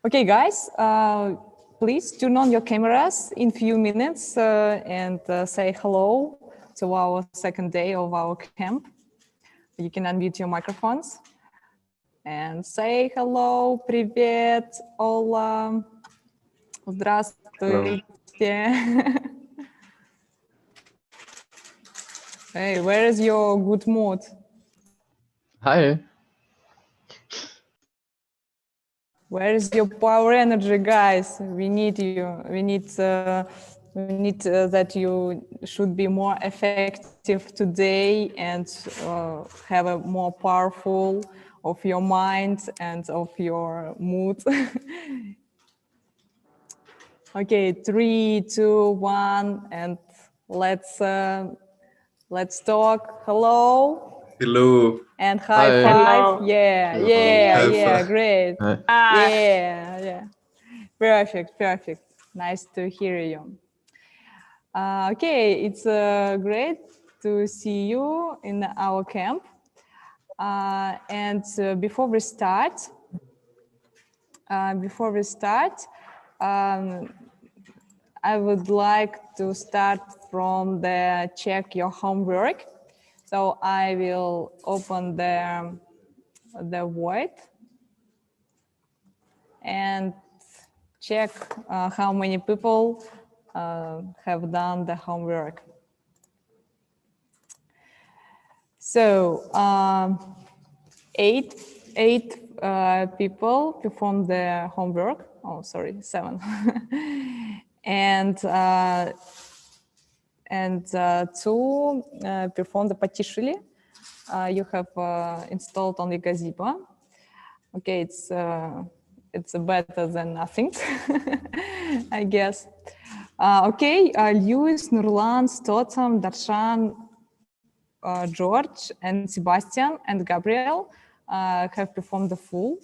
Okay, guys, please turn on your cameras in few minutes and say hello to our second day of our camp. You can unmute your microphones and say hello, привет, hola, здравствуйте. Hey, where is your good mood? Hi. Where is your power energy, guys? We need you. We need that you should be more effective today and have a more powerful of your mind and of your mood. Okay, 3, 2, 1, and let's talk. Hello. Hello. And high five. Hello. Yeah, Hello. yeah, great. Hi. Yeah. Perfect. Nice to hear you. Okay, it's great to see you in our camp. And before we start, I would like to start from the check your homework. So I will open the void and check how many people have done the homework. So eight people performed the homework. Oh, sorry, 7. and 2 performed the потишили. You have installed only GAZEBO. Okay, it's better than nothing, I guess. Okay, Lewis, Nurlan, Stotham, Darshan, George, and Sebastian, and Gabriel have performed the full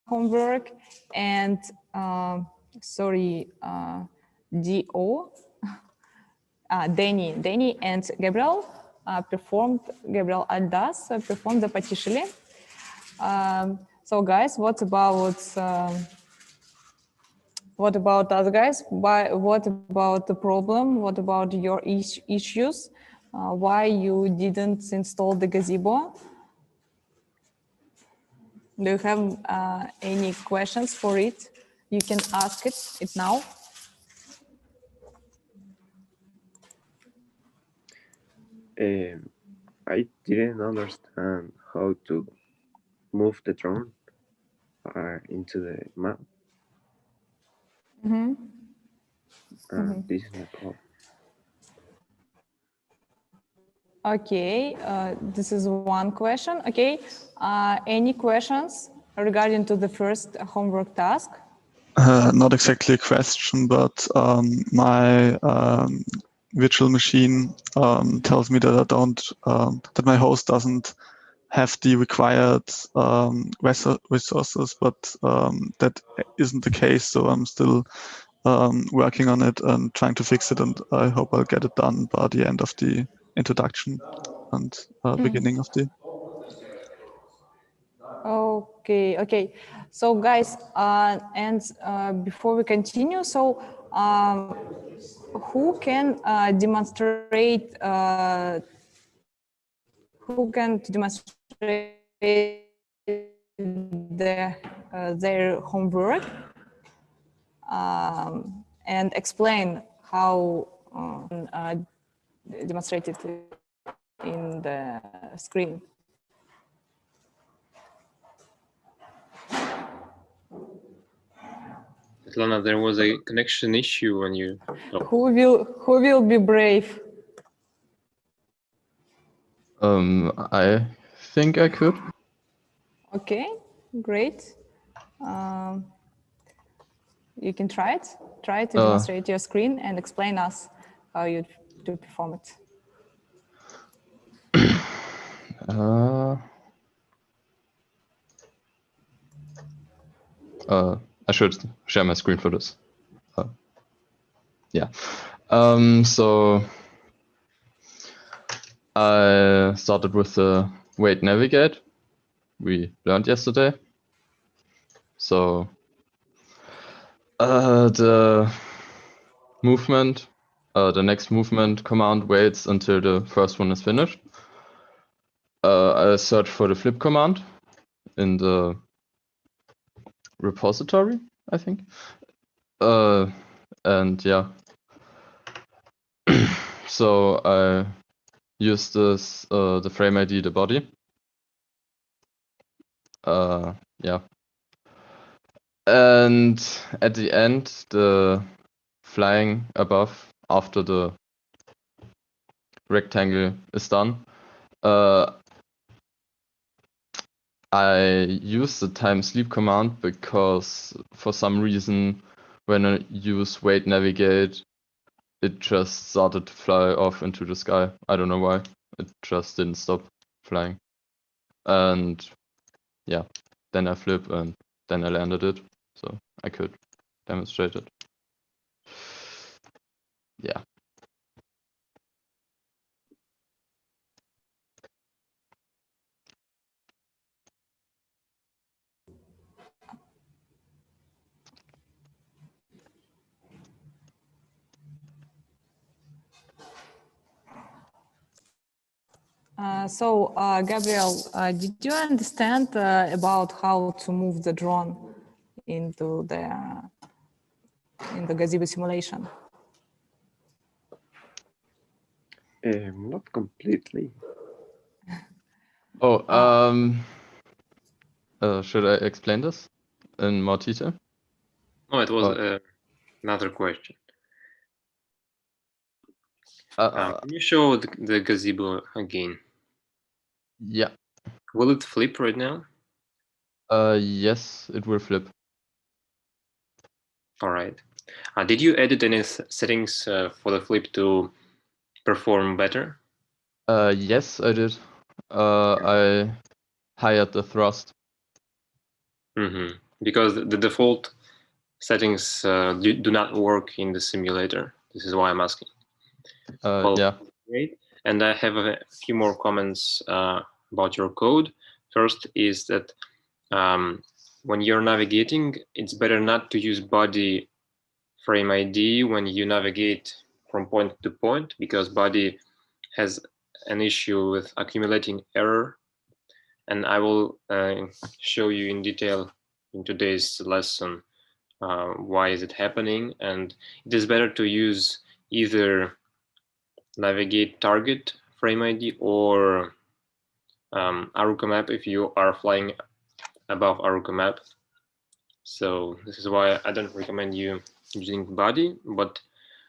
homework. And D.O., Danny and Gabriel Gabriel Aldas performed the потишили. So guys, what about us guys? What about the problem? What about your issues? Why you didn't install the GAZEBO? Do you have any questions for it? You can ask it now. I didn't understand how to move the drone into the map. This is my problem. Okay, this is one question. Okay, any questions regarding to the first homework task? Not exactly a question, but my virtual machine tells me that I don't, that my host doesn't have the required resources, but that isn't the case. So I'm still working on it and trying to fix it, and I hope I'll get it done by the end of the introduction and beginning of the. Okay. So guys, before we continue, so who can demonstrate their homework and explain how demonstrated in the screen? Svetlana, there was a connection issue when you. Oh. Who will be brave? I think I could. Okay, great. You can try it. Try to demonstrate your screen and explain us how you do perform it. I should share my screen for this. Yeah. So I started with the wait navigate we learned yesterday. So the movement, the next movement command waits until the first one is finished. I search for the flip command in the repository, I think. And yeah. So I use this the frame ID, the body. Yeah. And at the end, the flying above after the rectangle is done. I use the time sleep command because for some reason when I use wait navigate, it just started to fly off into the sky. I don't know why. It just didn't stop flying. And yeah, then I flip and then I landed it. So I could demonstrate it. Yeah. Gabriel, did you understand about how to move the drone into in the GAZEBO simulation? Not completely. Oh, should I explain this in more detail? No, it was another question. Can you show the gazebo again? Yeah. Will it flip right now? Yes, it will flip. All right. Did you edit any settings for the flip to perform better? Yes, I did. I hired the thrust. Mm-hmm. Because the default settings do not work in the simulator. This is why I'm asking. Well, Yeah. great. And I have a few more comments about your code. First is that when you're navigating, it's better not to use body frame ID when you navigate from point to point, because body has an issue with accumulating error. And I will show you in detail in today's lesson why is it happening. And it is better to use either navigate target frame ID or Aruka map if you are flying above Aruka map. So this is why I don't recommend you using body, but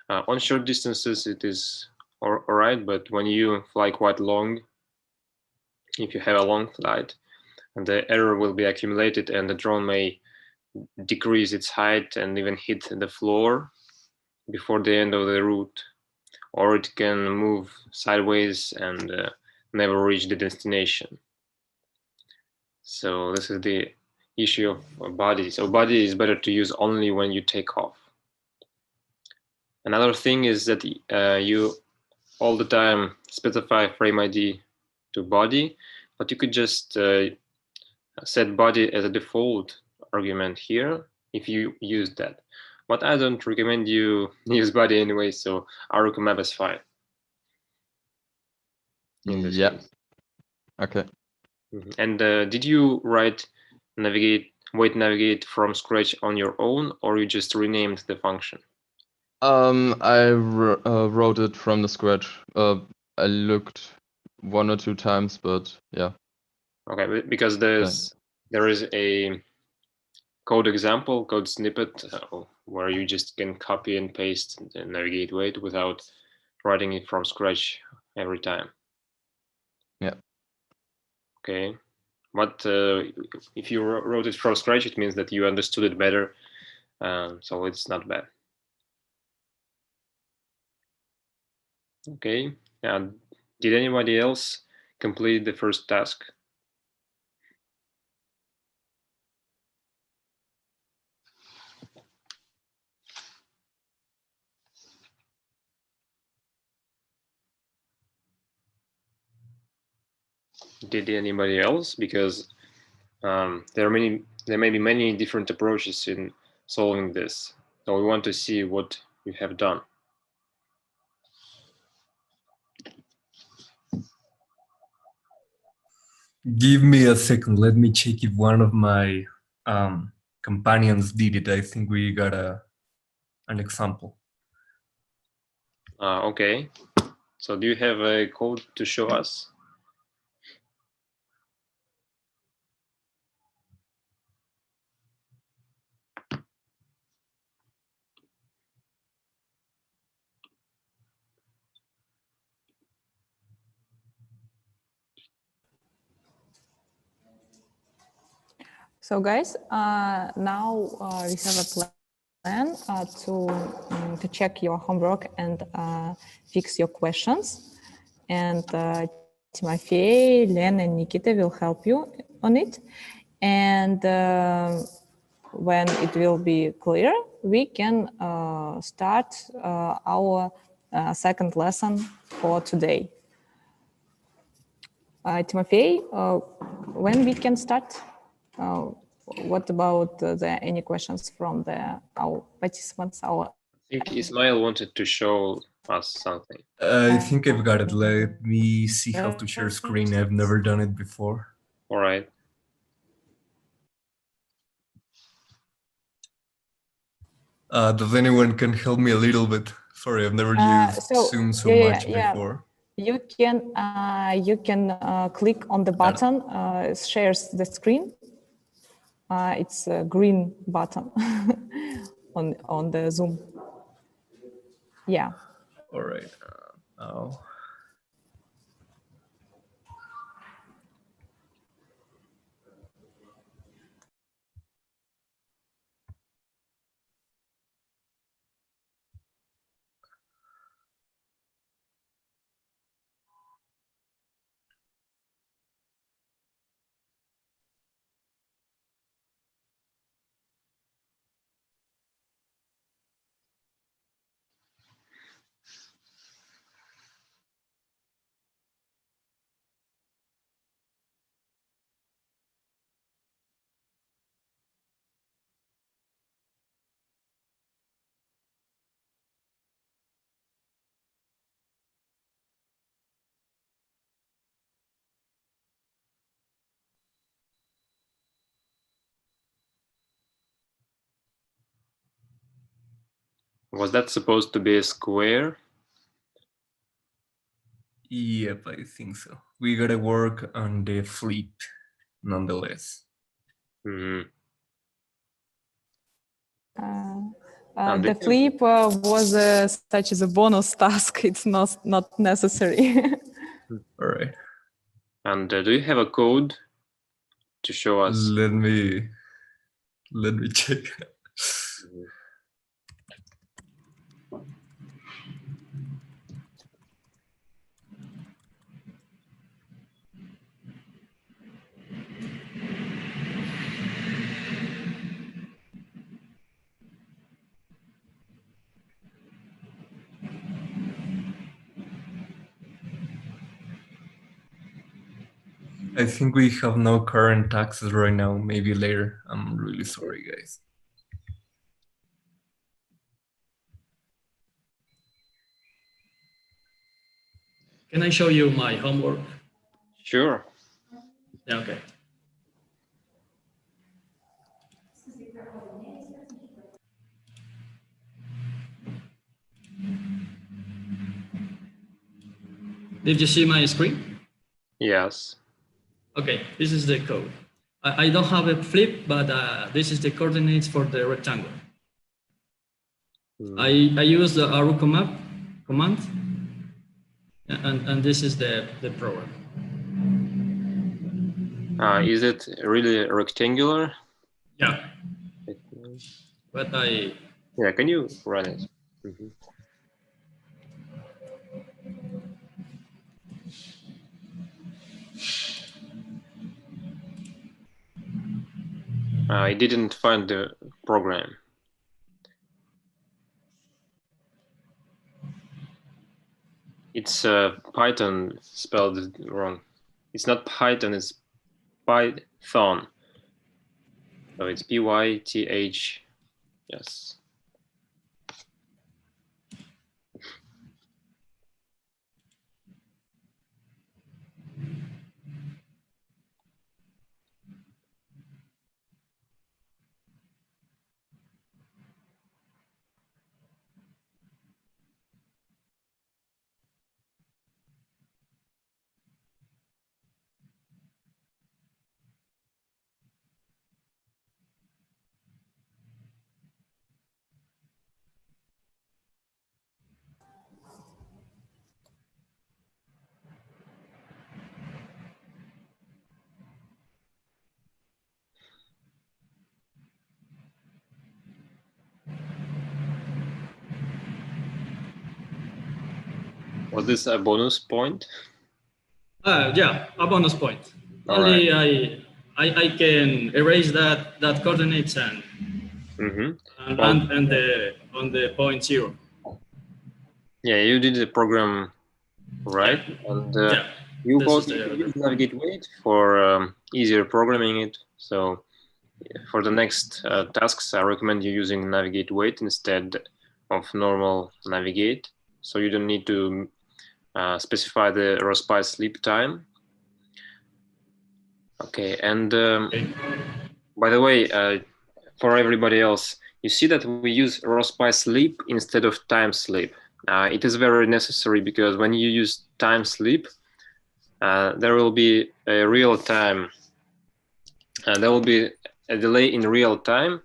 on short distances it is all right. But when you fly quite long, if you have a long flight, the error will be accumulated and the drone may decrease its height and even hit the floor before the end of the route, or it can move sideways and never reach the destination. So this is the issue of body. So body is better to use only when you take off. Another thing is that you all the time specify frame ID to body, but you could just set body as a default argument here if you use that. But I don't recommend you use body anyway, so Aruka map is fine. In this Yeah. case. Okay. And did you write wait navigate from scratch on your own, or you just renamed the function? I wrote it from the scratch. I looked 1 or 2 times, but yeah. Okay, because there is a code example, code snippet, where you just can copy and paste the navigate wait without writing it from scratch every time. Yeah. Okay, but if you wrote it from scratch, it means that you understood it better, so it's not bad. Okay, and did anybody else complete the first task? Did anybody else? Because there are many there may be many different approaches in solving this. So we want to see what you have done. Give me a second. Let me check if one of my companions did it. I think we got an example. Okay. So do you have a code to show us? So guys, now we have a plan to check your homework and fix your questions. And Timofey, Len, and Nikita will help you on it. And when it will be clear, we can start our second lesson for today. Timofey, when we can start? What about any questions from our participants? I think Ismail wanted to show us something. I think I've got it. Let me see how to share screen. I've never done it before. All right. Does anyone can help me a little bit? Sorry, I've never used Zoom so much before. You can click on the button, shares the screen. It's a green button on the Zoom. Yeah. All right. Now. Was that supposed to be a square? Yep, I think so. We gotta work on the flip, nonetheless. Mm-hmm. The flip was such as a bonus task. It's not necessary. All right. And do you have a code to show us? Let me check. Mm-hmm. I think we have no current access right now. Maybe later. I'm really sorry, guys. Can I show you my homework? Sure. Yeah, okay. Did you see my screen? Yes. Okay, this is the code. I don't have a flip, but this is the coordinates for the rectangle. Mm-hmm. I use the arrow command, and this is the program. Is it really rectangular? Yeah. But Yeah, can you run it? Mm-hmm. I didn't find the program. It's Python spelled wrong. It's not Python, it's Python. So it's PYTH. Yes. Was this a bonus point? Yeah, a bonus point. All Only I can erase that coordinates and Well, and on the point 0. yeah, you did the program right, and Yeah, you this both is need to the use navigate wait for easier programming it. So for the next tasks, I recommend you using navigate wait instead of normal navigate. So you don't need to specify the ROSPI sleep time. Okay, and by the way, for everybody else, you see that we use ROSPI sleep instead of time sleep. It is very necessary because when you use time sleep, there will be a real time, there will be a delay in real time,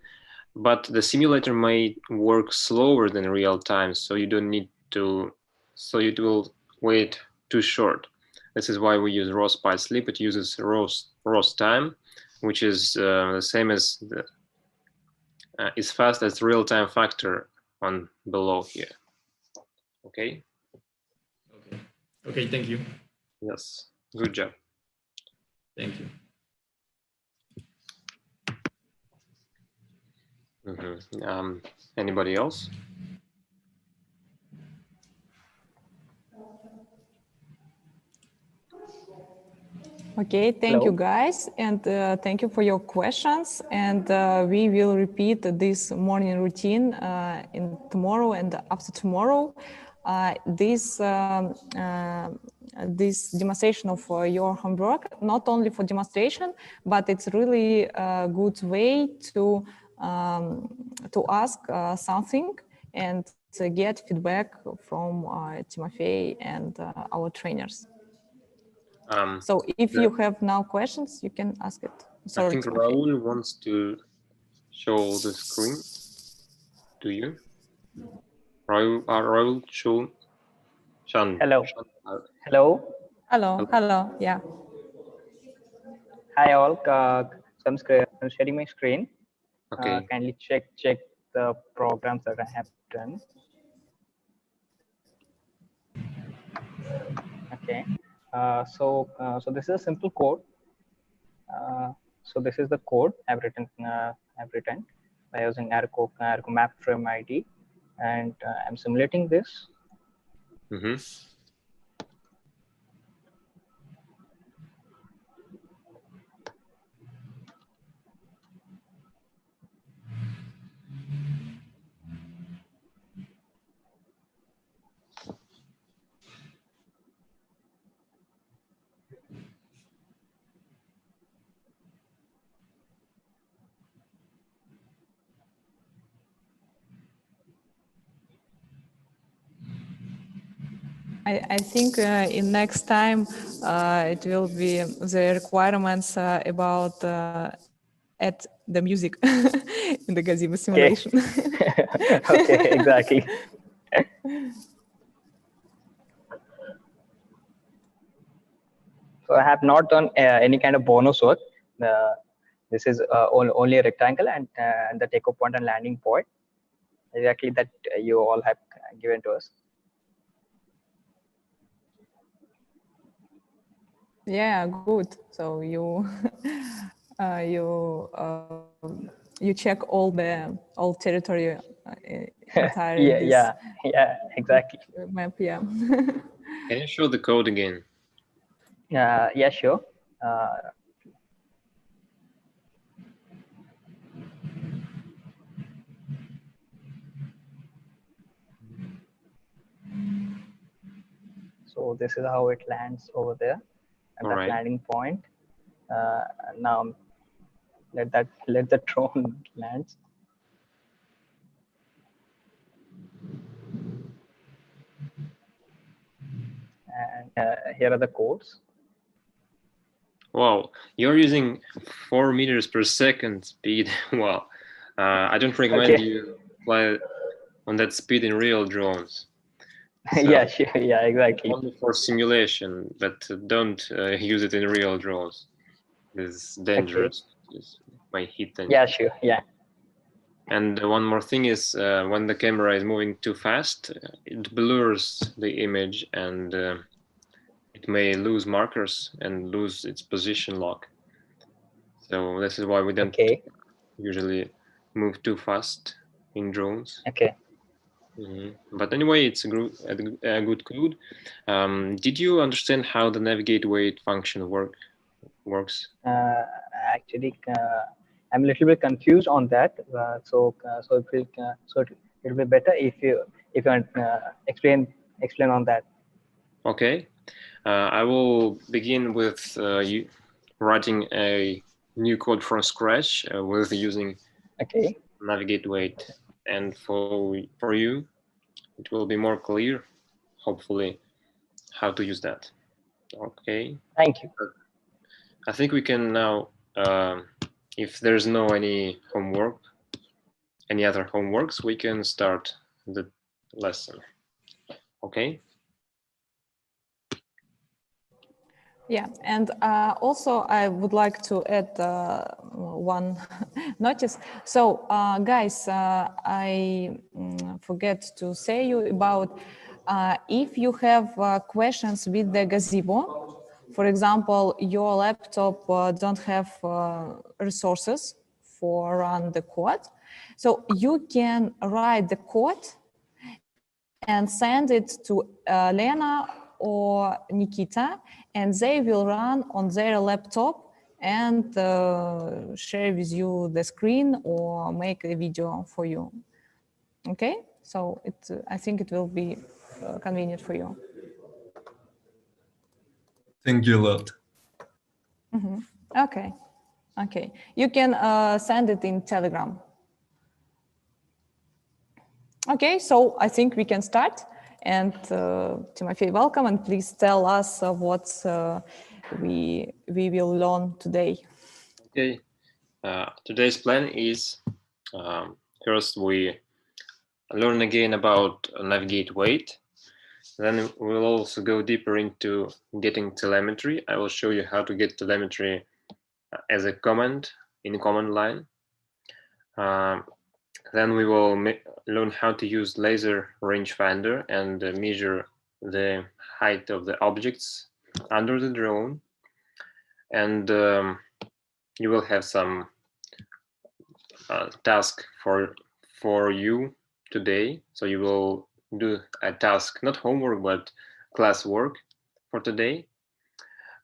but the simulator may work slower than real time, so you don't need to, so it will wait too short. This is why we use ROSPI sleep. It uses ROS time, which is the same as the, is fast as real-time factor on below here. Okay. Okay. Okay. Thank you. Yes. Good job. Thank you. Anybody else? Okay, thank you guys, and thank you for your questions. And we will repeat this morning routine in tomorrow and after tomorrow. This demonstration of your homework, not only for demonstration, but it's really a good way to ask something and to get feedback from Timofey and our trainers. So if you have now questions, you can ask it. Sorry, I think Timofey. Raul wants to show the screen to you. Raul, show. Shan. Hello. Hello. Hello. Hello. Yeah. Hi all. I'm sharing my screen. Okay. Kindly check the programs that I have done. Okay. So this is a simple code. So this is the code I've written by using Arco map frame ID, and I'm simulating this. I think in next time it will be the requirements about add the music in the GAZEBO simulation. Okay, okay, exactly. So I have not done any kind of bonus work. This is only a rectangle and the takeoff point and landing point, exactly that you all have given to us. Yeah, good. So you you check all territory entire yeah, exactly. map. Yeah. Can you show the code again? Yeah, sure. So this is how it lands over there at All that right. landing point. Now let the drone land. And here are the codes. Wow, you're using 4 meters per second speed. Wow. I don't recommend Okay. you fly on that speed in real drones. So, Yeah, sure. Yeah, exactly. only for simulation, but don't use it in real drones. It's dangerous. It might hit them. Yeah, sure. Yeah. And one more thing is when the camera is moving too fast, it blurs the image and it may lose markers and lose its position lock. So this is why we don't usually move too fast in drones. Okay. But anyway, it's a good code. Did you understand how the navigate wait function works? Actually, I'm a little bit confused on that. So it'll be better if you explain on that. Okay, I will begin with you writing a new code from scratch with using navigate wait, and for you, it will be more clear, hopefully, how to use that. Okay. Thank you. I think we can now, if there's no any other homeworks, we can start the lesson. Okay. Yeah, and also I would like to add one notice. So guys, I forget to say you about if you have questions with the GAZEBO, for example, your laptop don't have resources for run the code, so you can write the code and send it to Lena or Nikita, and they will run on their laptop and share with you the screen or make a video for you. Okay, so I think it will be convenient for you. Thank you a lot. Okay, okay. You can send it in Telegram. Okay, so I think we can start. And Timofey, welcome, and please tell us what we will learn today. Okay, today's plan is first we learn again about navigate wait. Then we'll also go deeper into getting telemetry. I will show you how to get telemetry as a command in a command line. Then we will learn how to use laser rangefinder and measure the height of the objects under the drone. And you will have some task for you today. So you will do a task, not homework, but class work for today.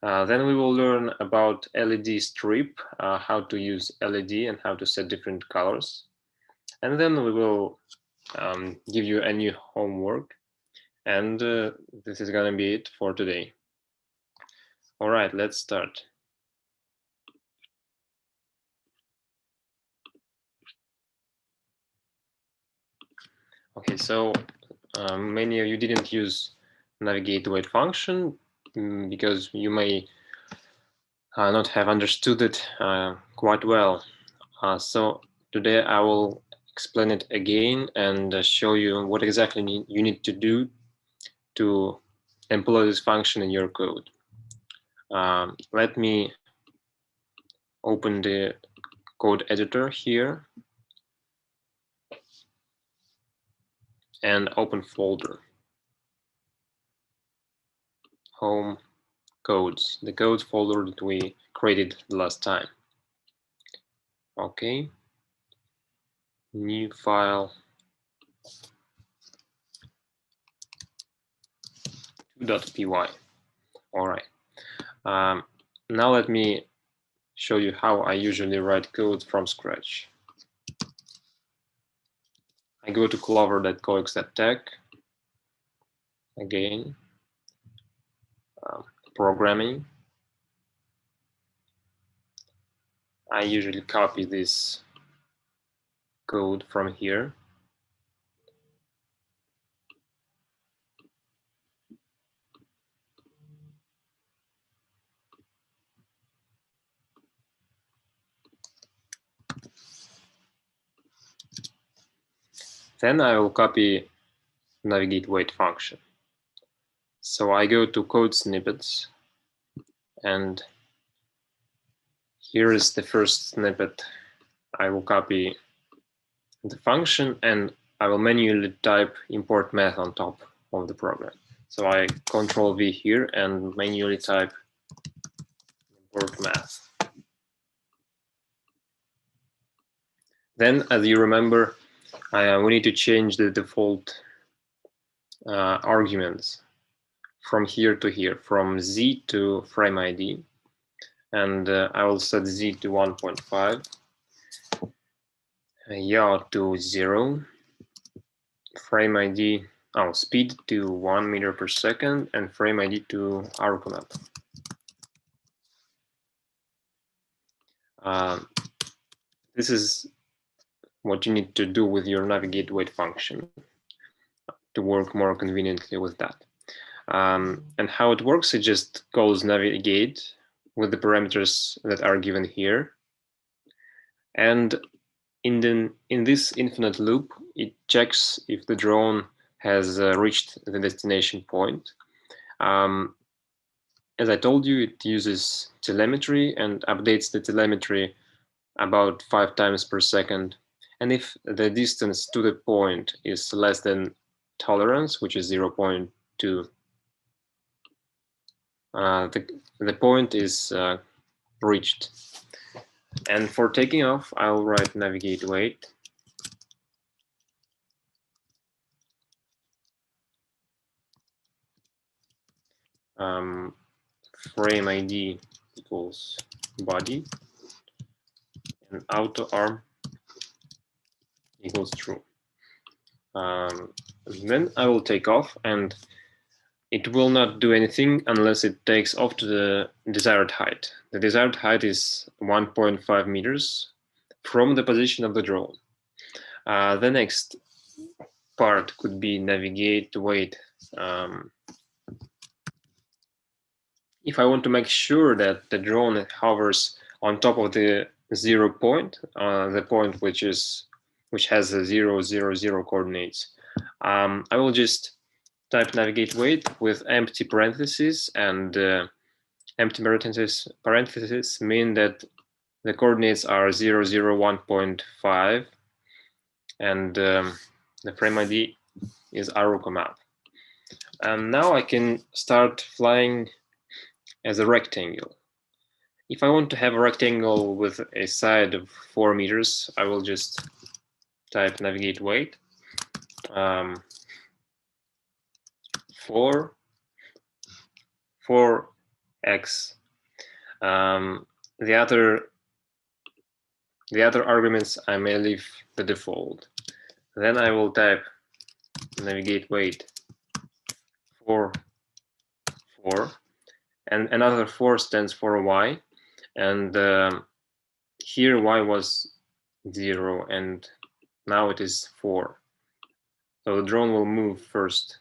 Then we will learn about LED strip, how to use LED and how to set different colors. And then we will give you a new homework. And this is going to be it for today. All right, let's start. Okay, so many of you didn't use navigate wait function because you may not have understood it quite well. So today I will explain it again and show you what exactly you need to do to employ this function in your code. Let me open the code editor here and open folder. Home codes, the codes folder that we created last time. Okay, new file, 2.py. All right. Now let me show you how I usually write code from scratch. I go to clover.cox.tech again. programming. I usually copy this code from here. Then I will copy navigate wait function. So I go to code snippets, and here is the first snippet. I will copy the function, and I will manually type import math on top of the program. So I Control V here and manually type import math. Then, as you remember, we need to change the default arguments from here to here, from Z to frame ID. And I will set Z to 1.5, yaw to 0, frame ID, speed to 1 meter per second, and frame ID to ARCOMAP. This is what you need to do with your navigate wait function to work more conveniently with that. And how it works, it just calls navigate with the parameters that are given here. And in this infinite loop, it checks if the drone has reached the destination point. As I told you, it uses telemetry and updates the telemetry about 5 times per second. And if the distance to the point is less than tolerance, which is 0.2, the point is reached. And for taking off, I'll write navigate wait. Frame ID equals body, and auto arm equals true. Then I will take off, and it will not do anything unless it takes off to the desired height. The desired height is 1.5 meters from the position of the drone. The next part could be navigate wait. If I want to make sure that the drone hovers on top of the 0 point, the point which has a 0, 0, 0 coordinates, I will just type navigate wait with empty parentheses, and empty parentheses mean that the coordinates are 0, 0, 1.5, and the frame ID is ARCOMAP. And now I can start flying as a rectangle. If I want to have a rectangle with a side of 4 meters, I will just type navigate wait. 4x. The other arguments I may leave the default. Then I will type navigate wait 4, and another 4 stands for y, and here y was 0, and now it is 4. So the drone will move first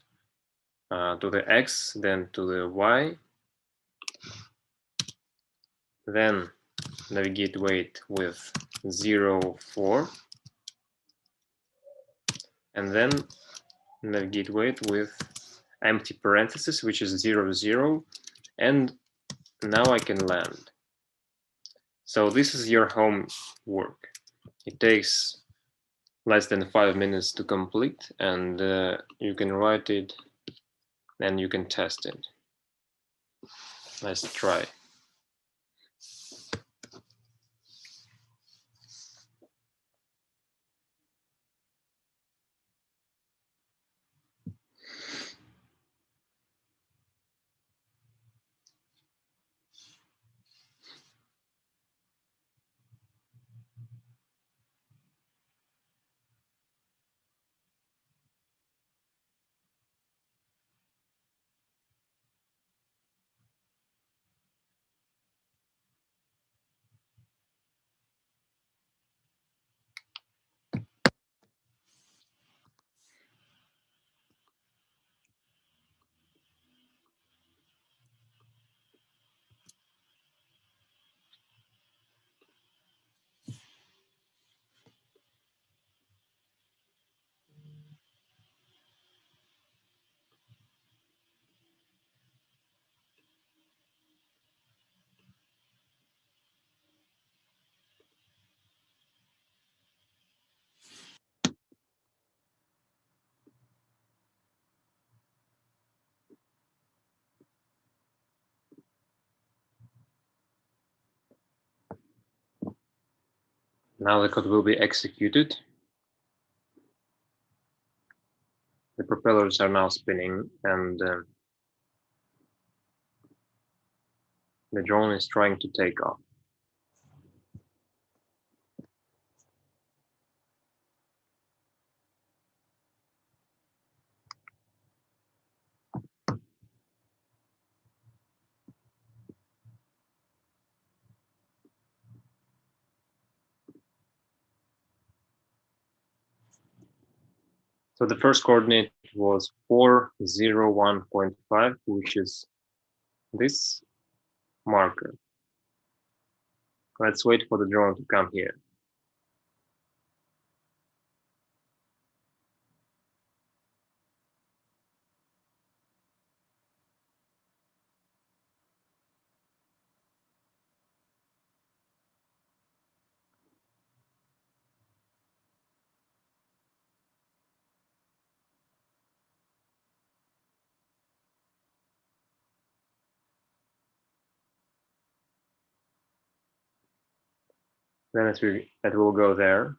to the x, then to the y, then navigate wait with 0, 4, and then navigate wait with empty parentheses, which is 0, 0, and now I can land. So this is your homework. It takes less than 5 minutes to complete, and you can write it and you can test it. Let's try. Now the code will be executed. The propellers are now spinning, and the drone is trying to take off. So the first coordinate was 401.5, which is this marker. Let's wait for the drone to come here. Then it will go there.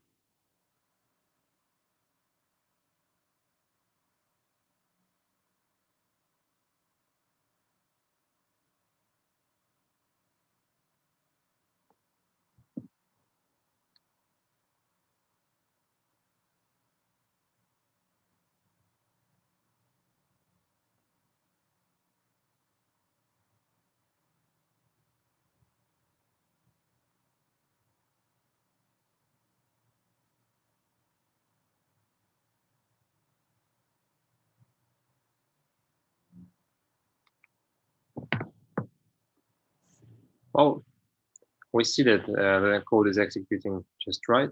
Well, we see that the code is executing just right.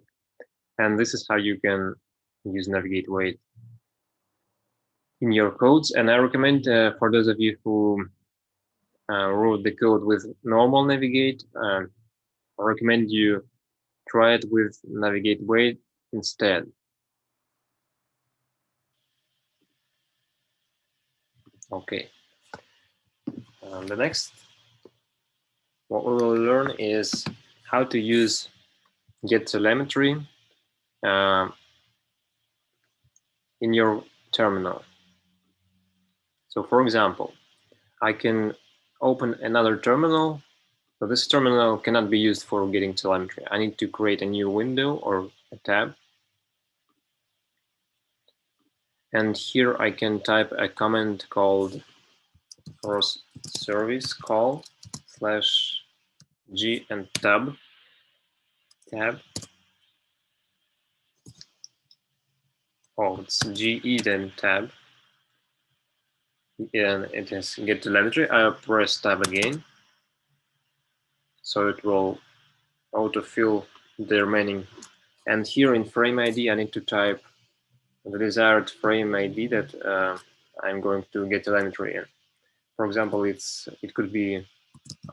And this is how you can use navigate wait in your codes. And I recommend for those of you who wrote the code with normal navigate, I recommend you try it with navigate wait instead. Okay. The next, what we will learn is how to use get telemetry in your terminal. So for example, I can open another terminal. So this terminal cannot be used for getting telemetry. I need to create a new window or a tab. And here I can type a command called service call /g and tab. Oh, it's GE then tab. And it has get telemetry. I press tab again. So it will autofill the remaining. And here in frame ID, I need to type the desired frame ID that I'm going to get telemetry in. For example, it could be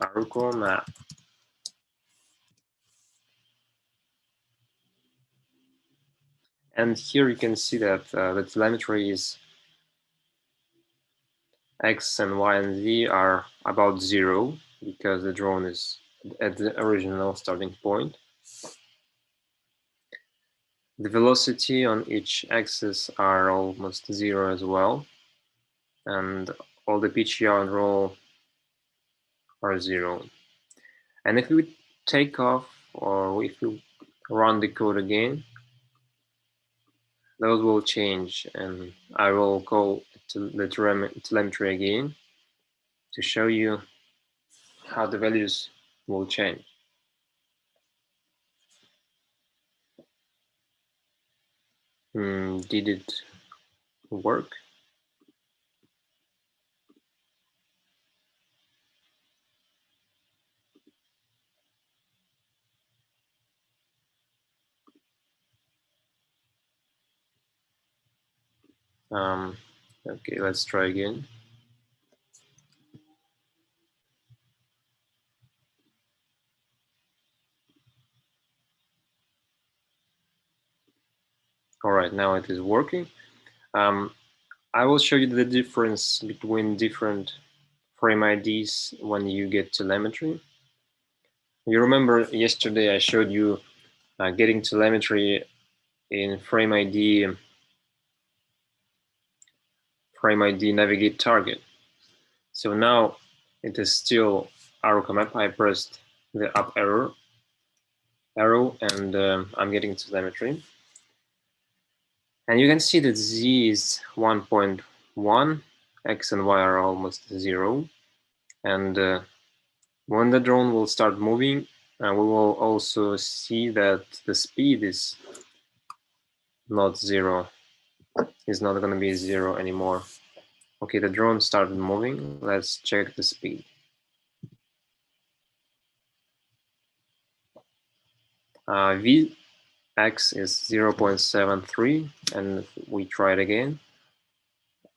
Aruko map. And here you can see that the telemetry is X and Y and Z are about 0 because the drone is at the original starting point. The velocity on each axis are almost 0 as well. And all the pitch, yaw, and roll are 0. And if we take off or if we run the code again, those will change, and I will call the telemetry again to show you how the values will change. Did it work? Okay, let's try again. All right, now it is working. I will show you the difference between different frame IDs when you get telemetry. You remember yesterday I showed you getting telemetry in frame ID navigate target. So now it is still arrow map. I pressed the up arrow and I'm getting telemetry. And you can see that Z is 1.1, X and Y are almost 0. And when the drone will start moving, we will also see that the speed is not 0. It's not going to be 0 anymore. Okay, the drone started moving. Let's check the speed. Vx is 0.73, and if we try it again,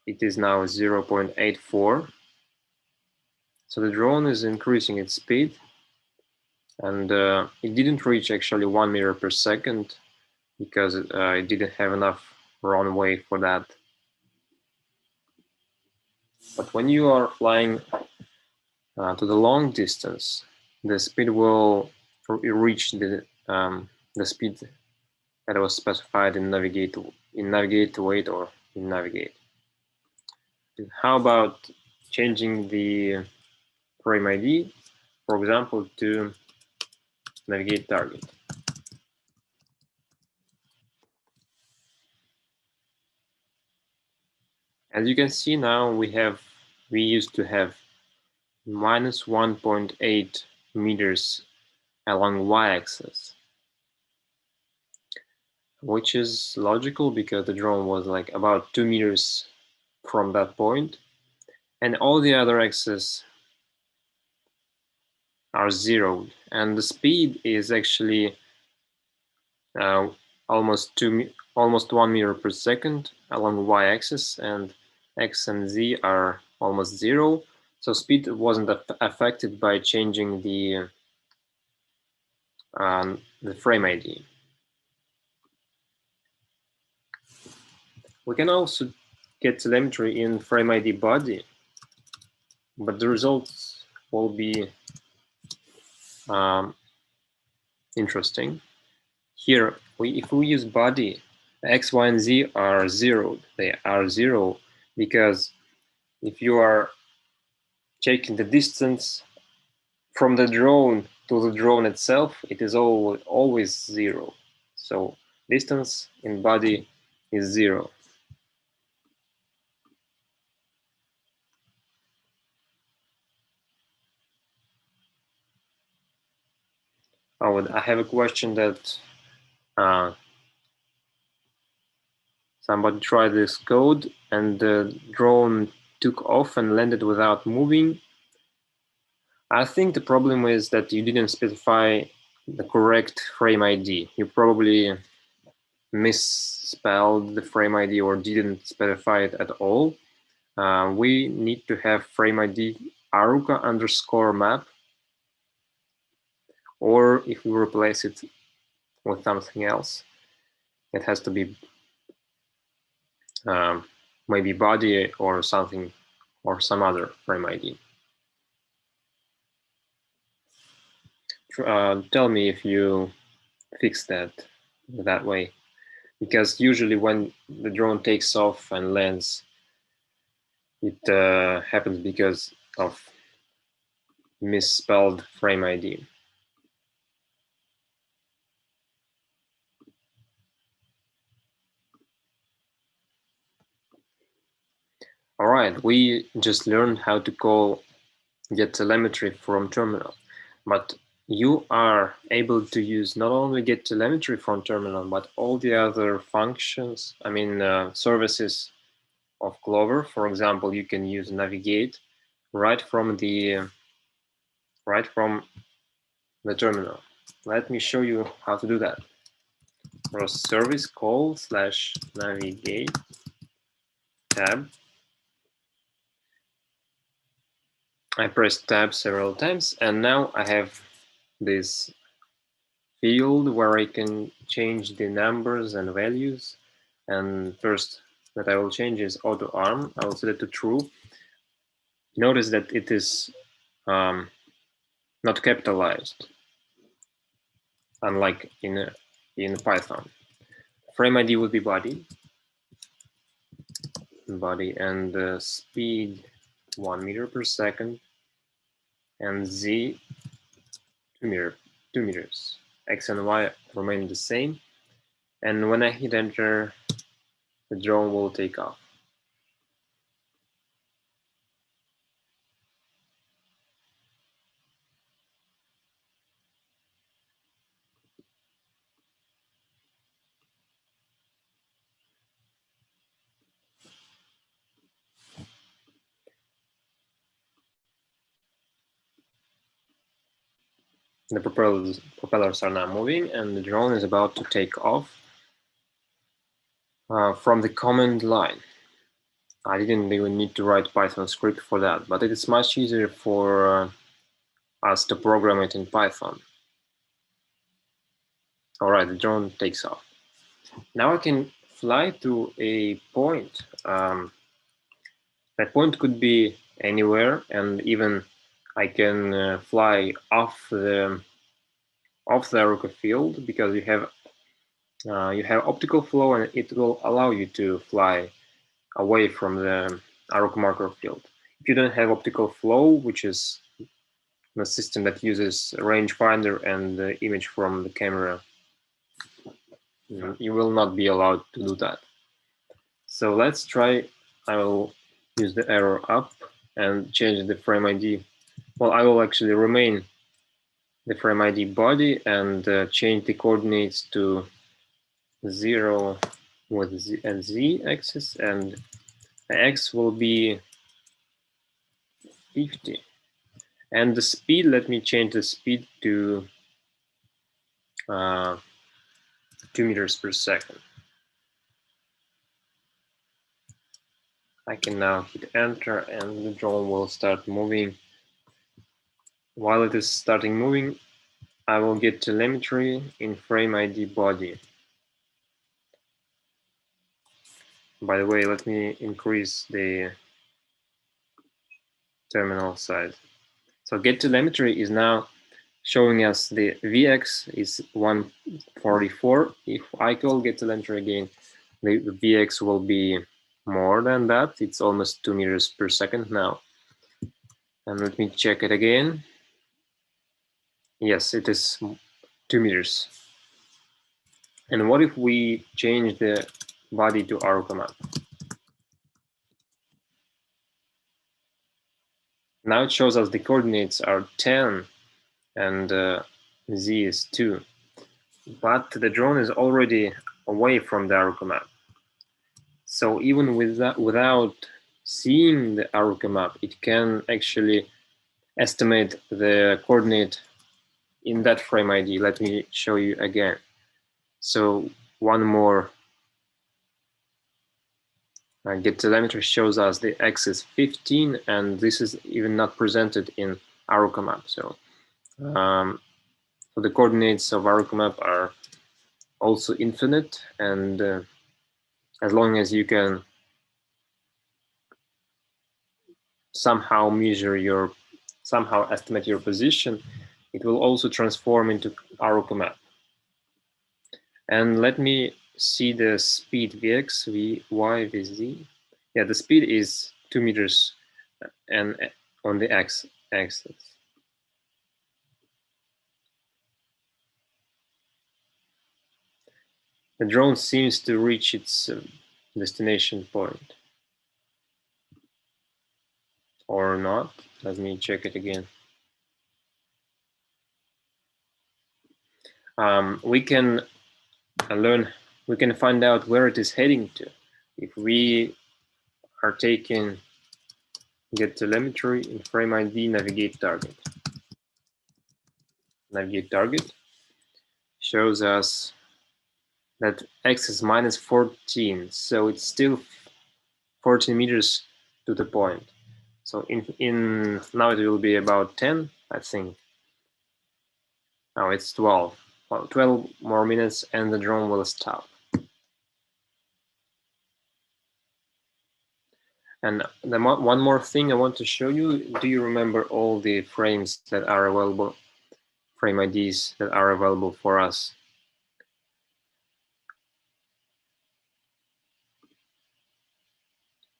it is now 0.84. So the drone is increasing its speed, and it didn't reach actually 1 meter per second because it didn't have enough runway for that. But when you are flying to the long distance, the speed will reach the speed that was specified in navigate to wait or in navigate. How about changing the frame ID, for example, to navigate target? As you can see now, we used to have minus 1.8 meters along y-axis, which is logical because the drone was like about 2 meters from that point, and all the other axes are zeroed, and the speed is actually almost 1 meter per second along the y-axis, and x and z are almost 0. So speed wasn't affected by changing the frame ID. We can also get telemetry in frame ID body, but the results will be interesting. Here, if we use body, x, y, and z are zeroed. They are 0 because if you are checking the distance from the drone to the drone itself, it is always 0. So distance in body is 0. Oh, I have a question that somebody tried this code and the drone took off and landed without moving. I think the problem is that you didn't specify the correct frame ID. You probably misspelled the frame ID or didn't specify it at all. We need to have frame ID aruka_map, or if we replace it with something else, it has to be maybe body or something, or some other frame ID. Tell me if you fix that way, because usually when the drone takes off and lands, it happens because of misspelled frame ID. All right, we just learned how to get telemetry from terminal, but you are able to use not only get telemetry from terminal, but all the other functions, services of Clover. For example, you can use navigate right from the terminal. Let me show you how to do that. For service call /navigate tab. I pressed tab several times, and now I have this field where I can change the numbers and values. And first that I will change is auto arm. I will set it to true. Notice that it is not capitalized, unlike in in Python. Frame ID would be body, and speed 1 meter per second, and z 2 meters. X and Y remain the same, and when I hit enter, the drone will take off. The propellers are now moving, and the drone is about to take off from the command line. I didn't even need to write Python script for that, but it is much easier for us to program it in Python. All right, the drone takes off. Now I can fly to a point. That point could be anywhere, and even I can fly off the Aruka field, because you have optical flow, and it will allow you to fly away from the Aruka marker field. If you don't have optical flow, which is a system that uses Rangefinder and the image from the camera, you will not be allowed to do that. So let's try. I will use the arrow up and change the frame ID. Well, I will actually remain the frame ID body and change the coordinates to 0 with the Z axis, and the X will be 50. And the speed, let me change the speed to 2 meters per second. I can now hit enter, and the drone will start moving. While it is starting moving, I will get telemetry in frame ID body. By the way, let me increase the terminal size. So get telemetry is now showing us the Vx is 144. If I call get telemetry again, the Vx will be more than that. It's almost 2 meters per second now. And let me check it again. Yes, it is 2 meters. And what if we change the body to Aruka map? Now it shows us the coordinates are 10 and Z is 2. But the drone is already away from the Aruka map. So even with that, without seeing the Aruka map, it can actually estimate the coordinate in that frame ID. Let me show you again. So one more. Get telemetry shows us the X is 15, and this is even not presented in Aruka map. So, so the coordinates of Aruka map are also infinite, and as long as you can somehow estimate your position, it will also transform into Aruka map. And let me see the speed Vx, Vy, Vz. Yeah, the speed is 2 meters and on the x-axis. The drone seems to reach its destination point. Or not. Let me check it again. We can find out where it is heading to. If we are taking get telemetry in frame ID, navigate target. Navigate target shows us that X is minus 14, so it's still 14 meters to the point. So in now it will be about 10, I think. Now it's 12. Well, 12 more minutes and the drone will stop. And one more thing I want to show you. Do you remember all the frames that are available, frame IDs that are available for us?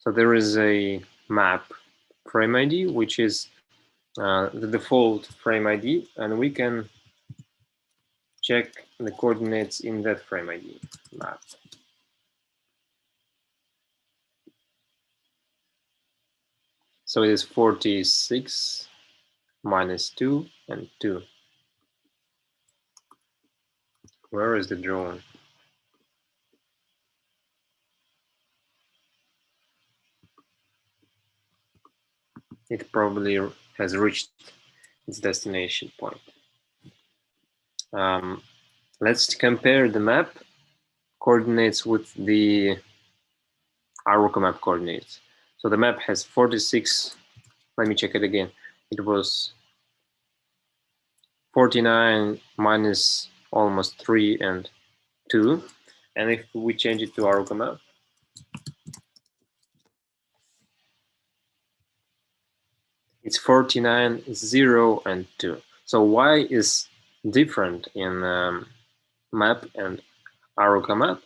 So there is a map frame ID, which is the default frame ID, and we can check the coordinates in that frame ID map. So it is 46 minus 2 and 2. Where is the drone? It probably has reached its destination point. Let's compare the map coordinates with the Arrow map coordinates. So the map has 46. Let me check it again. It was 49 minus almost 3 and 2. And if we change it to Arrow map, it's 49, 0, and 2. So Y is different in map and Arrow map.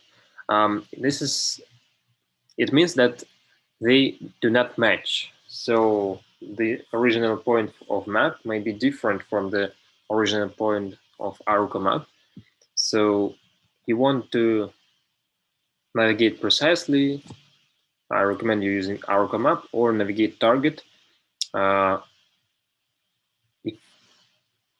It means that they do not match. So the original point of map may be different from the original point of Arrow map. So you want to navigate precisely, I recommend you using Arrow map or navigate target.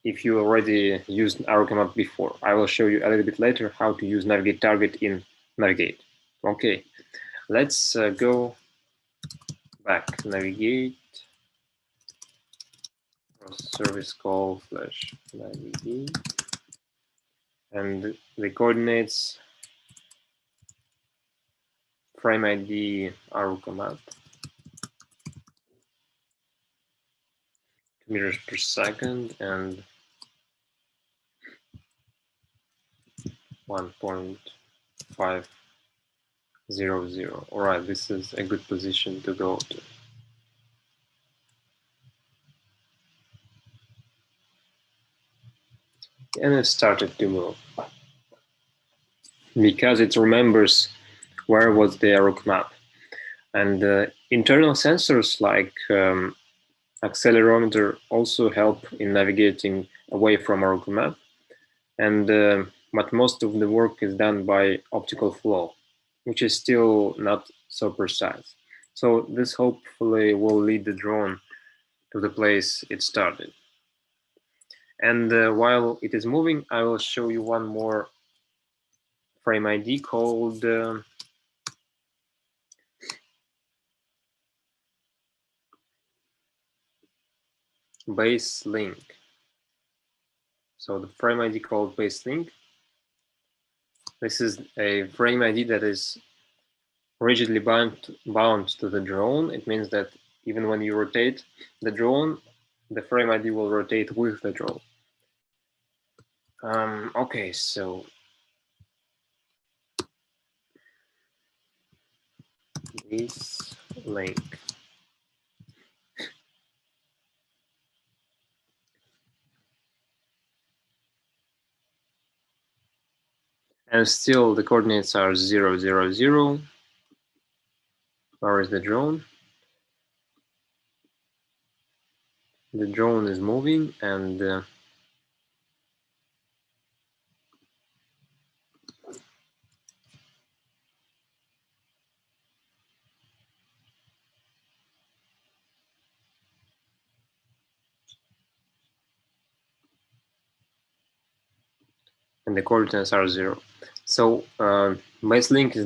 If you already used Arrow map before, I will show you a little bit later how to use navigate target in navigate. Okay, let's go back. Navigate service call / navigate, and the coordinates frame ID Arrow map 2 meters per second and 1.500. All right, this is a good position to go to. And it started to move because it remembers where was the Arrow map. And internal sensors like accelerometer also help in navigating away from Arrow map. And but most of the work is done by optical flow, which is still not so precise. So this hopefully will lead the drone to the place it started. And while it is moving, I will show you one more frame ID called base link. So the frame ID called base link. This is a frame ID that is rigidly bound to the drone. It means that even when you rotate the drone, the frame ID will rotate with the drone. Okay, so base link. And still the coordinates are 0, 0, 0. Where is the drone? The drone is moving and the coordinates are 0. So base link is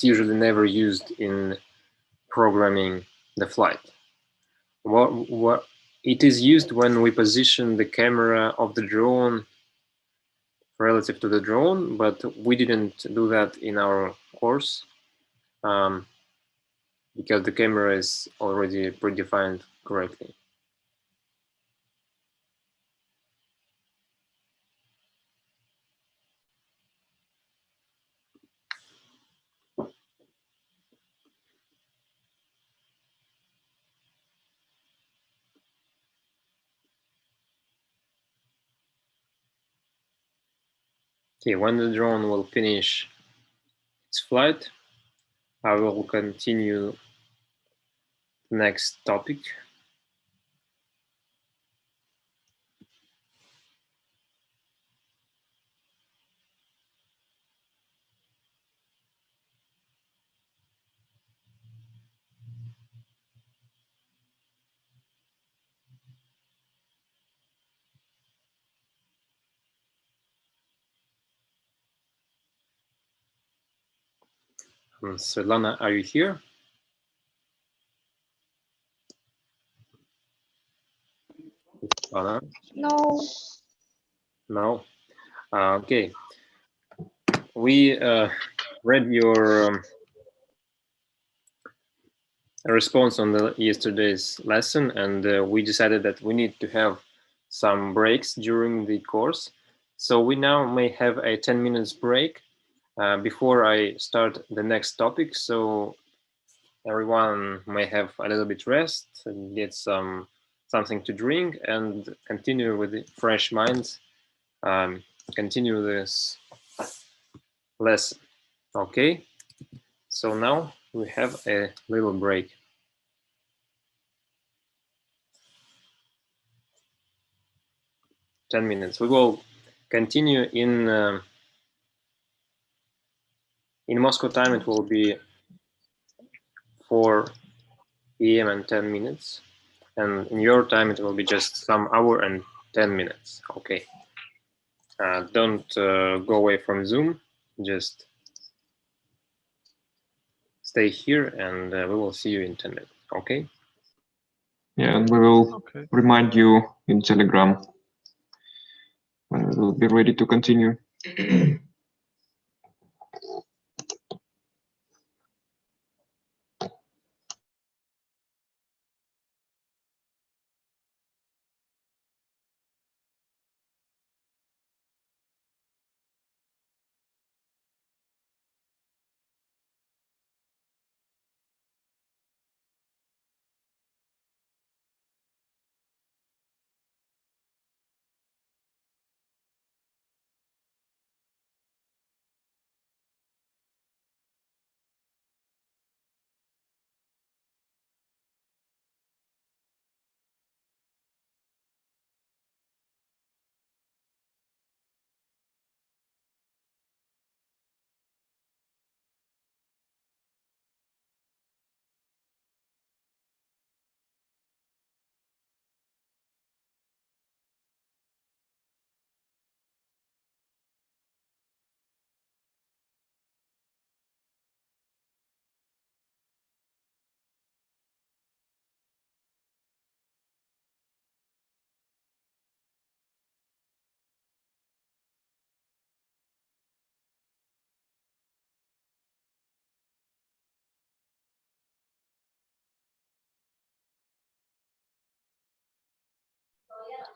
usually never used in programming the flight. What it is used when we position the camera of the drone relative to the drone, but we didn't do that in our course because the camera is already predefined correctly. Okay, when the drone will finish its flight, I will continue next topic. Svetlana, are you here? Svetlana? No. No. Okay. We read your response on the yesterday's lesson, and we decided that we need to have some breaks during the course. So we now may have a 10 minutes break before I start the next topic. So everyone may have a little bit rest and get something to drink and continue with fresh minds. Continue this lesson. Okay. So now we have a little break. $10 minutes. We will continue in Moscow time. It will be 4 p.m. and 10 minutes, and in your time it will be just some hour and 10 minutes. Okay. Don't go away from Zoom. Just stay here, and we will see you in 10 minutes. Okay. Yeah, and we will remind you in Telegram. We'll be ready to continue.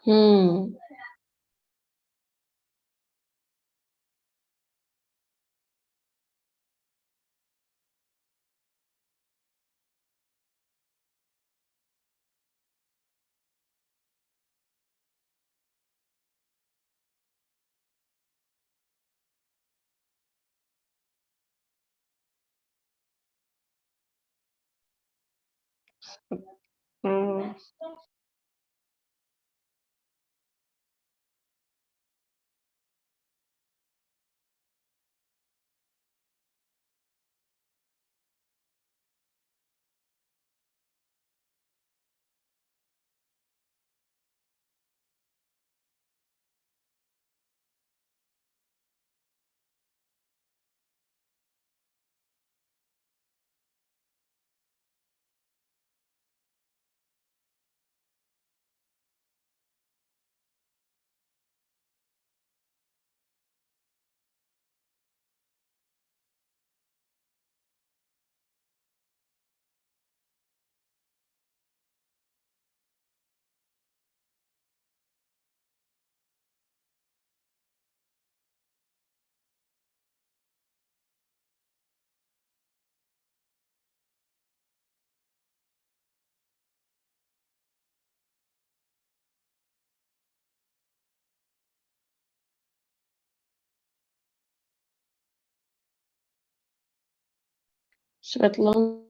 Hmm. Hmm. Svetlana.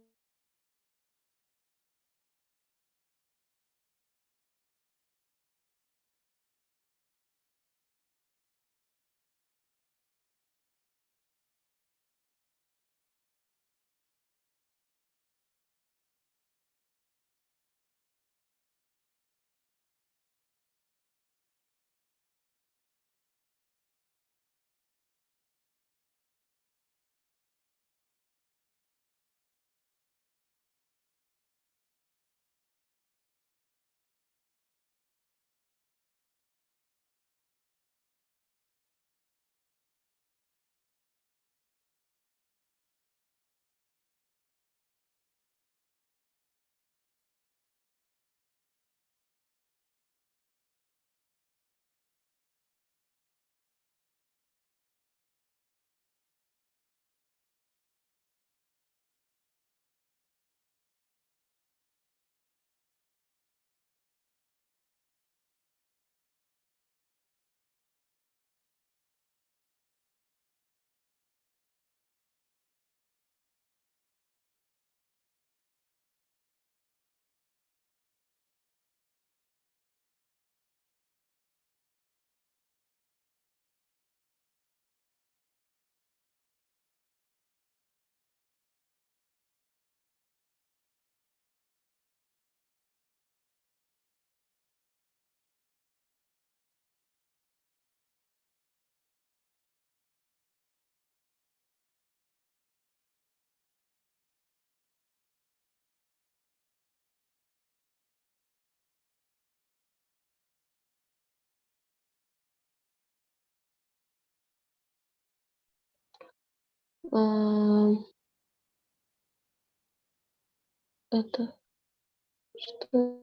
Это что?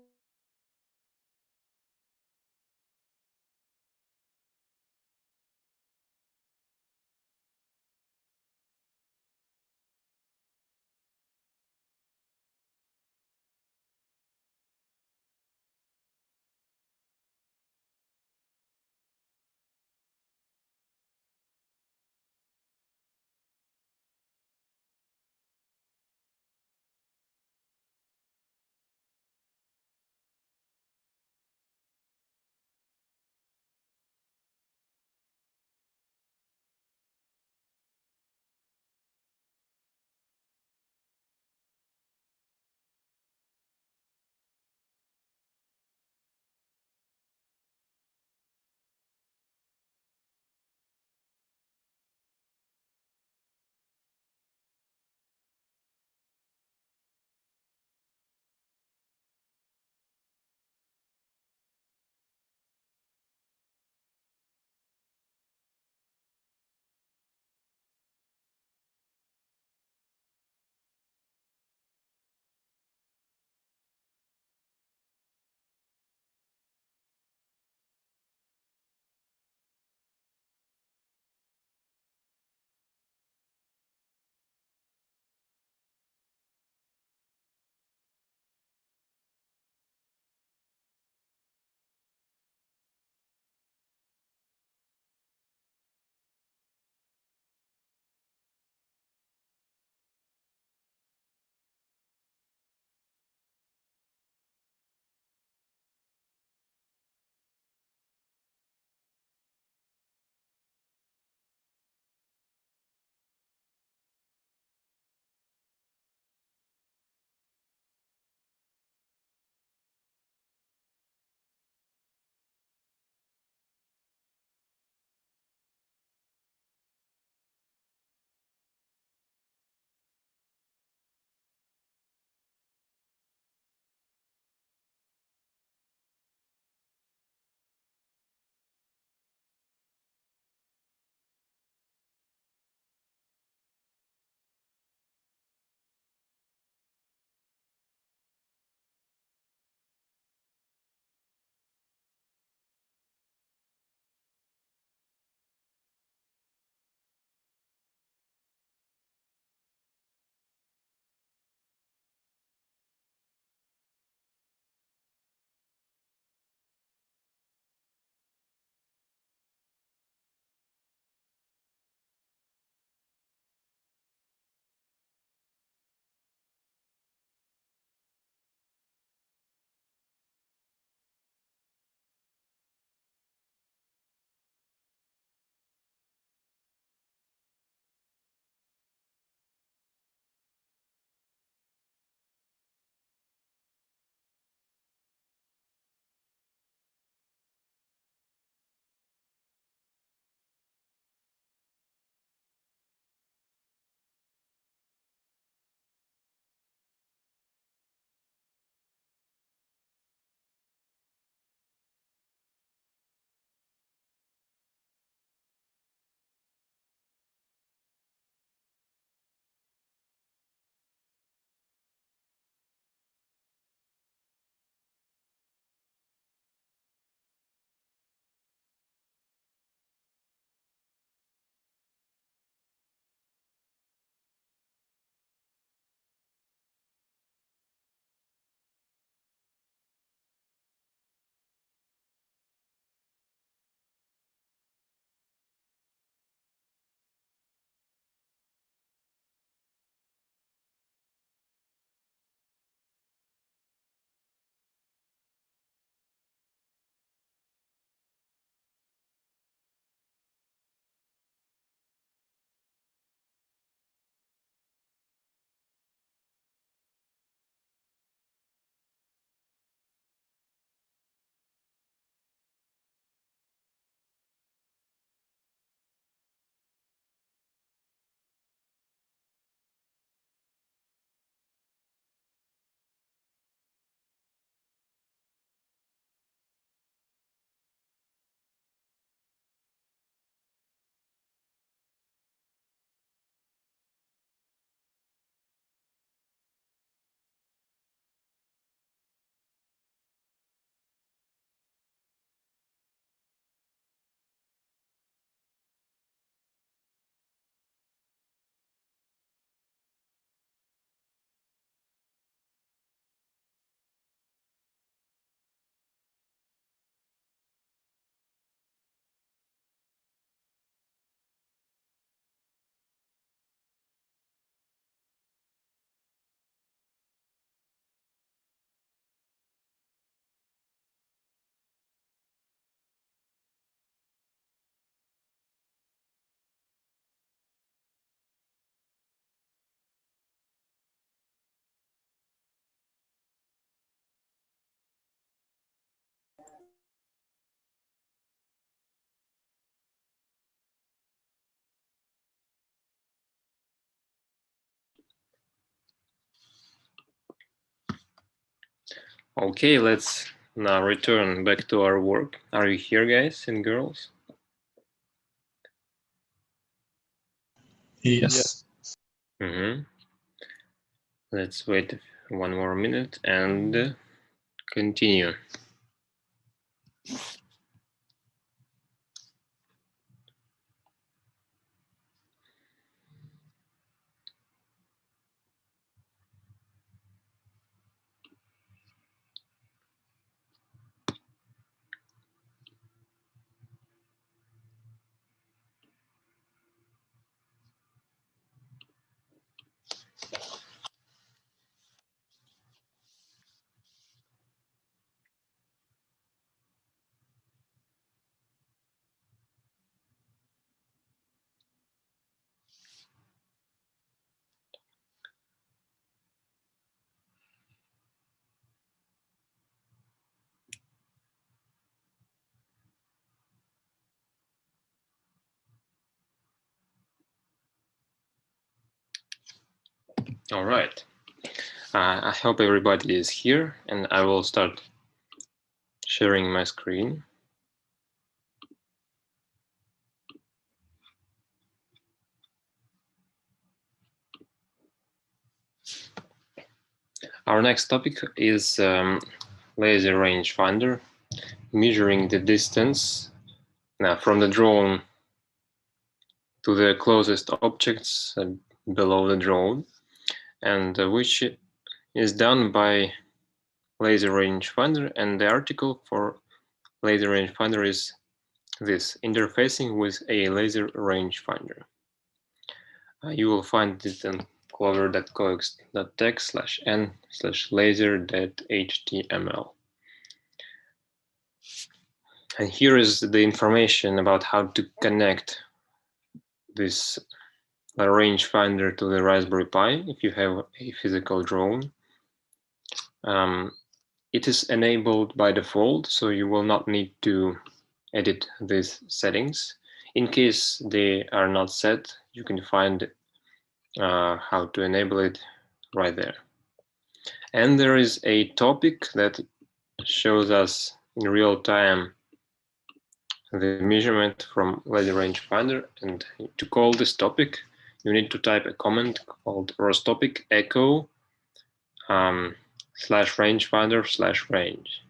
Okay, let's now return back to our work. Are you here, guys and girls? Yes. Let's wait 1 more minute and continue. All right. I hope everybody is here, and I will start sharing my screen. Our next topic is laser rangefinder, measuring the distance from the drone to the closest objects below the drone, and which is done by laser rangefinder. And the article for laser rangefinder is this: interfacing with a laser rangefinder. You will find it in clover.cox.tech/n/laser.html. And here is the information about how to connect this rangefinder to the Raspberry Pi if you have a physical drone. It is enabled by default, so you will not need to edit these settings. In case they are not set, you can find how to enable it right there. And there is a topic that shows us in real time the measurement from laser rangefinder. And to call this topic, you need to type a command called rostopic echo /rangefinder/range.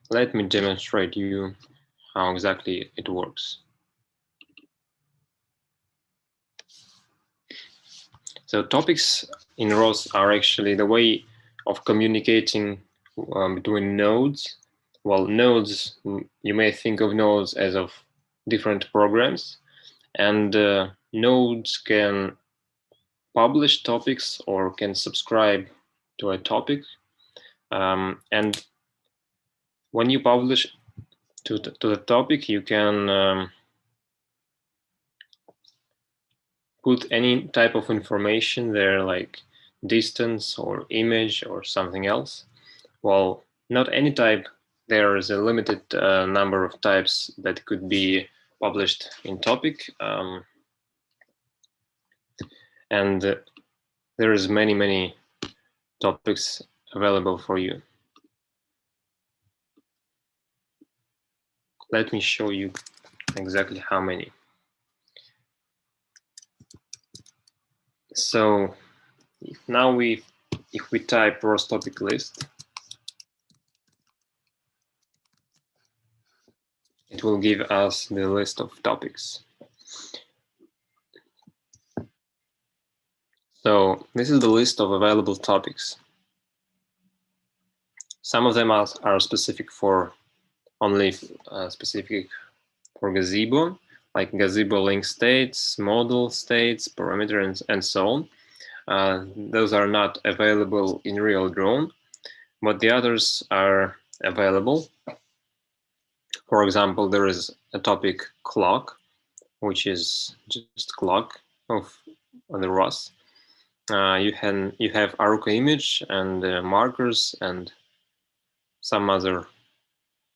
Let me demonstrate you how exactly it works. So topics in ROS are actually the way of communicating between nodes. Well, nodes, you may think of nodes as of different programs, and nodes can publish topics or can subscribe to a topic. And when you publish to the topic, you can put any type of information there, like distance or image or something else. Well, not any type. There is a limited number of types that could be published in topic. And there is many topics available for you. Let me show you exactly how many. So now if we type ROS topic list, it will give us the list of topics. So this is the list of available topics. Some of them are specific for only specific for GAZEBO, like GAZEBO link states, model states, parameter, and so on. Those are not available in real drone, but the others are available. For example, there is a topic clock, which is just clock of the ROS. You have ARCO image and markers and some other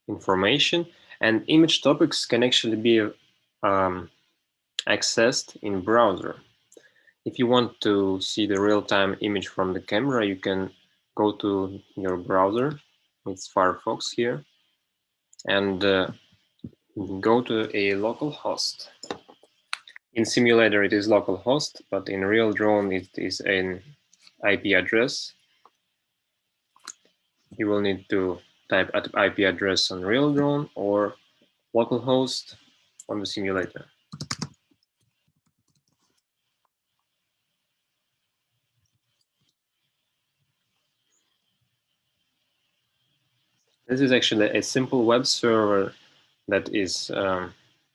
information, and image topics can actually be accessed in browser. If you want to see the real-time image from the camera, you can go to your browser. It's Firefox here, and go to a local host. In simulator, it is localhost, but in real drone, it is an IP address. You will need to type IP address on real drone or localhost on the simulator. This is actually a simple web server that is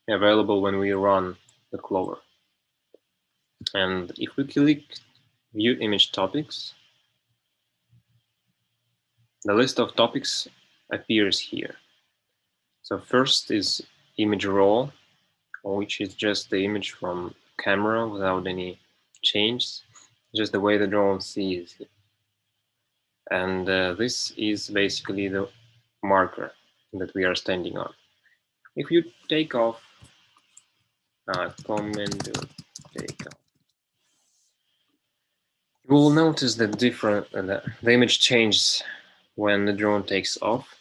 available when we run the Clover. And if we click View Image Topics, the list of topics appears here. So first is image raw, which is just the image from camera without any change, just the way the drone sees it. And this is basically the marker that we are standing on. If you take off, comment take off, you will notice that the image changes when the drone takes off.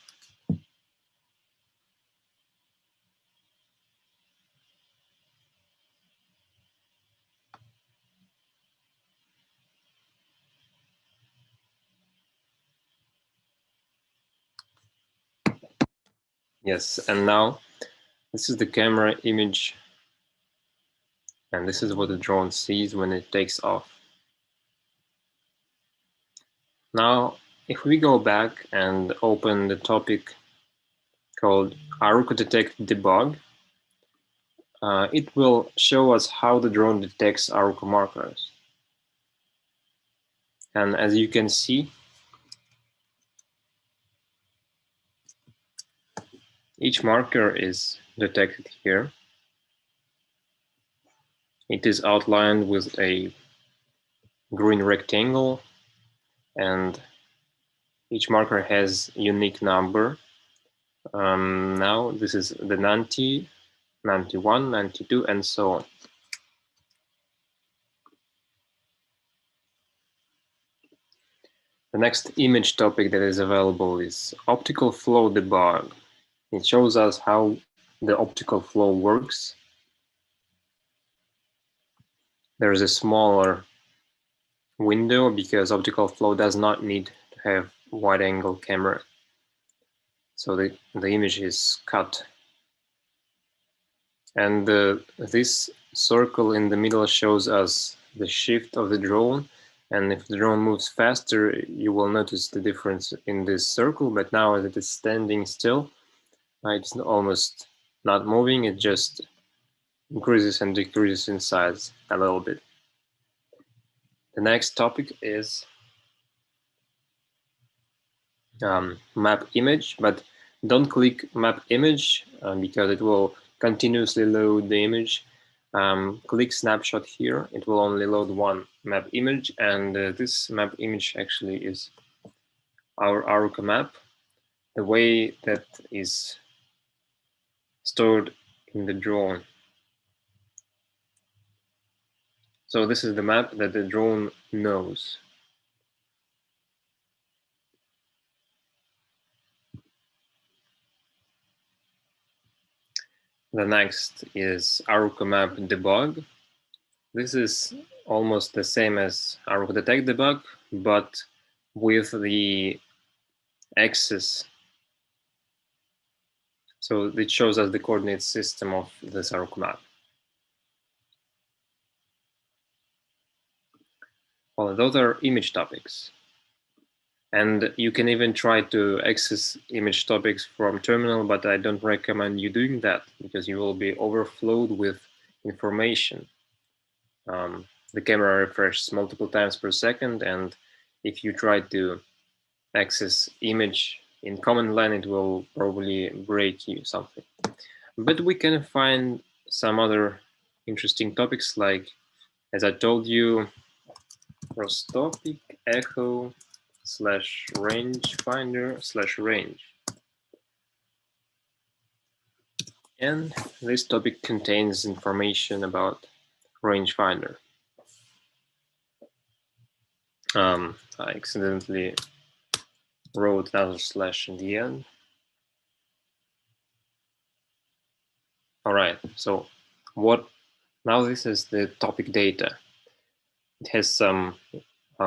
Yes, and now this is the camera image, and this is what the drone sees when it takes off. Now, if we go back and open the topic called Aruco Detect Debug, it will show us how the drone detects Aruco markers. And as you can see, each marker is detected here. It is outlined with a green rectangle, and each marker has a unique number. Now this is the 90, 91, 92, and so on. The next image topic that is available is Optical Flow Debug. It shows us how the optical flow works. There's a smaller window because optical flow does not need to have wide-angle camera. So the image is cut. And this circle in the middle shows us the shift of the drone. And if the drone moves faster, you will notice the difference in this circle. But now as it is standing still, it's almost not moving. It just increases and decreases in size a little bit. The next topic is map image, but don't click map image because it will continuously load the image. Click snapshot here. It will only load one map image, and this map image actually is our Aruco map. The way that is stored in the drone. So this is the map that the drone knows. The next is Aruco map debug. This is almost the same as Aruco detect debug, but with the axis. So it shows us the coordinate system of this Aruco map. Well, those are image topics. And you can even try to access image topics from terminal, but I don't recommend you doing that because you will be overflowed with information. The camera refreshes multiple times per second, and if you try to access image in command line, it will probably break you something. But we can find some other interesting topics, like, as I told you, topic echo / rangefinder / range. And this topic contains information about rangefinder. I accidentally wrote another slash in the end. All right, so now this is the topic data. It has some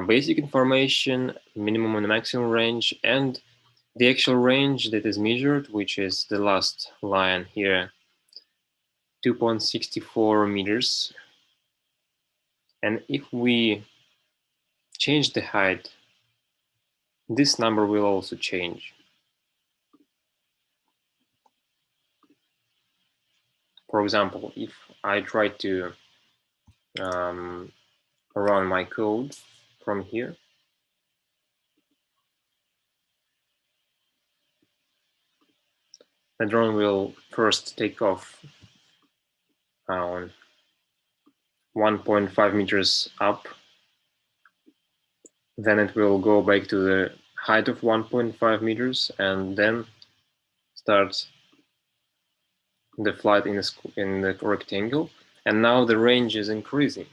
basic information, minimum and maximum range, and the actual range that is measured, which is the last line here, 2.64 meters. And if we change the height, this number will also change. For example, if I try to run my code from here, the drone will first take off 1.5 meters up. Then it will go back to the height of 1.5 meters and then start the flight in the rectangle. And now the range is increasing.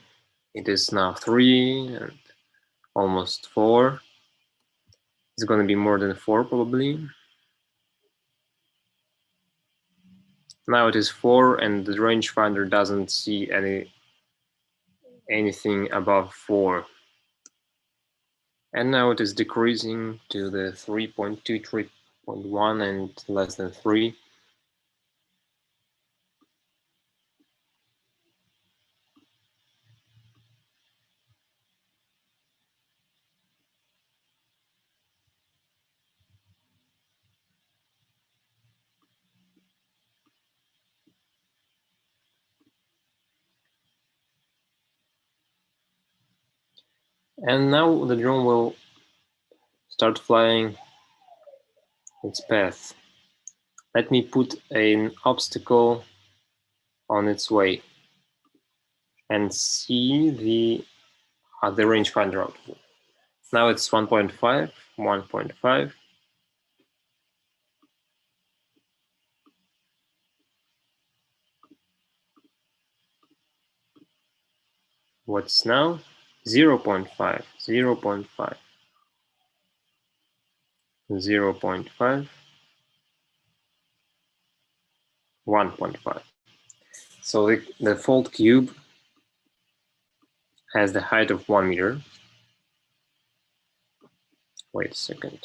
It is now 3 and almost 4. It's going to be more than 4 probably. Now it is 4 and the rangefinder doesn't see anything above 4. And now it is decreasing to the 3.2, 3.1 and less than 3. And now the drone will start flying its path. Let me put an obstacle on its way and see the rangefinder output. Now it's 1.5, 1.5. What's now? 0.5, 0.5, 0.5, 1.5. So the default cube has the height of 1 meter. Wait a second,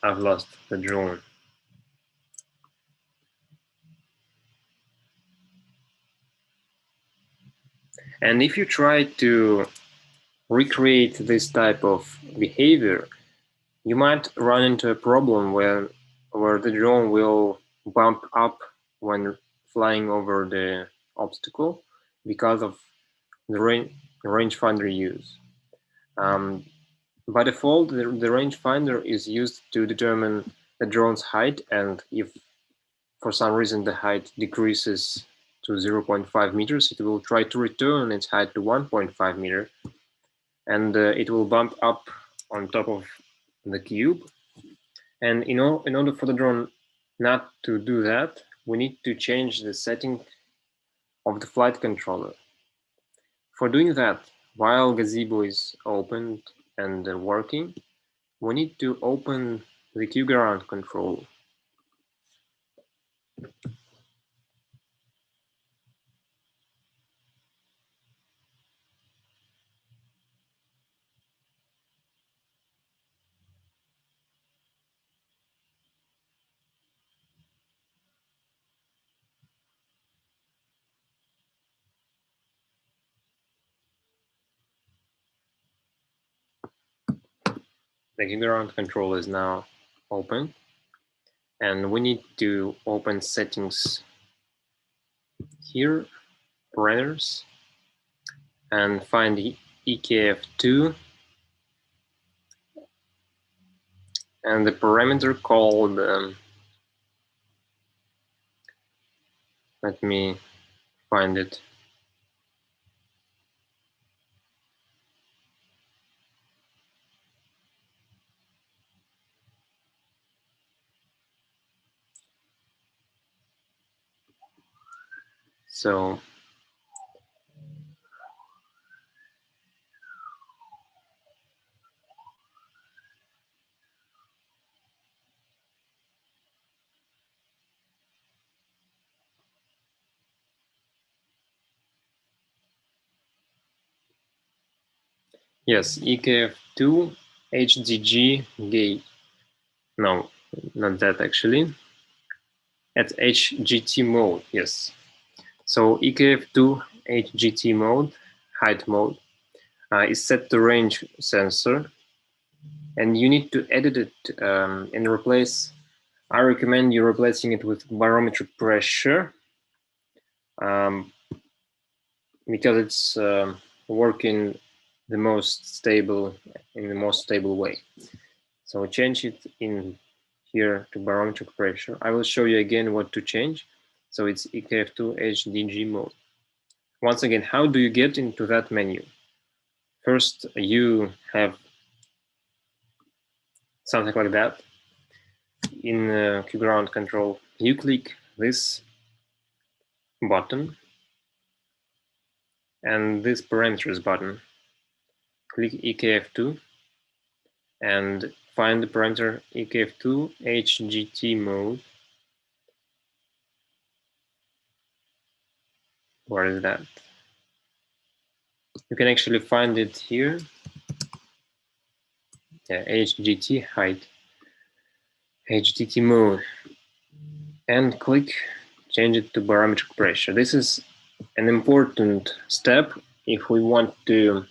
I've lost the drone. And if you try to recreate this type of behavior, you might run into a problem where the drone will bump up when flying over the obstacle because of the rangefinder use. By default, the rangefinder is used to determine the drone's height, and if for some reason the height decreases to 0.5 meters, it will try to return its height to 1.5 meter, and it will bump up on top of the cube. And in order for the drone not to do that, we need to change the setting of the flight controller. For doing that, while GAZEBO is opened and working, we need to open the QGround control. The QGround control is now open, and we need to open settings here, parameters, and find the EKF2 and the parameter called, let me find it. So Yes, EKF2 HDG gate. No, not that actually. At HGT mode, yes. So EKF2 HGT mode, height mode, is set to range sensor, and you need to edit it and replace. I recommend you replacing it with barometric pressure because it's working the most stable in the most stable way. So change it in here to barometric pressure. I will show you again what to change. So it's EKF2 HDG mode. Once again, how do you get into that menu? First, you have something like that. In QGround control, you click this button and this parameters button. Click EKF2 and find the parameter EKF2 HGT mode. Where is that? You can actually find it here. Yeah, HGT height, HGT mode, and click change it to barometric pressure. This is an important step if we want to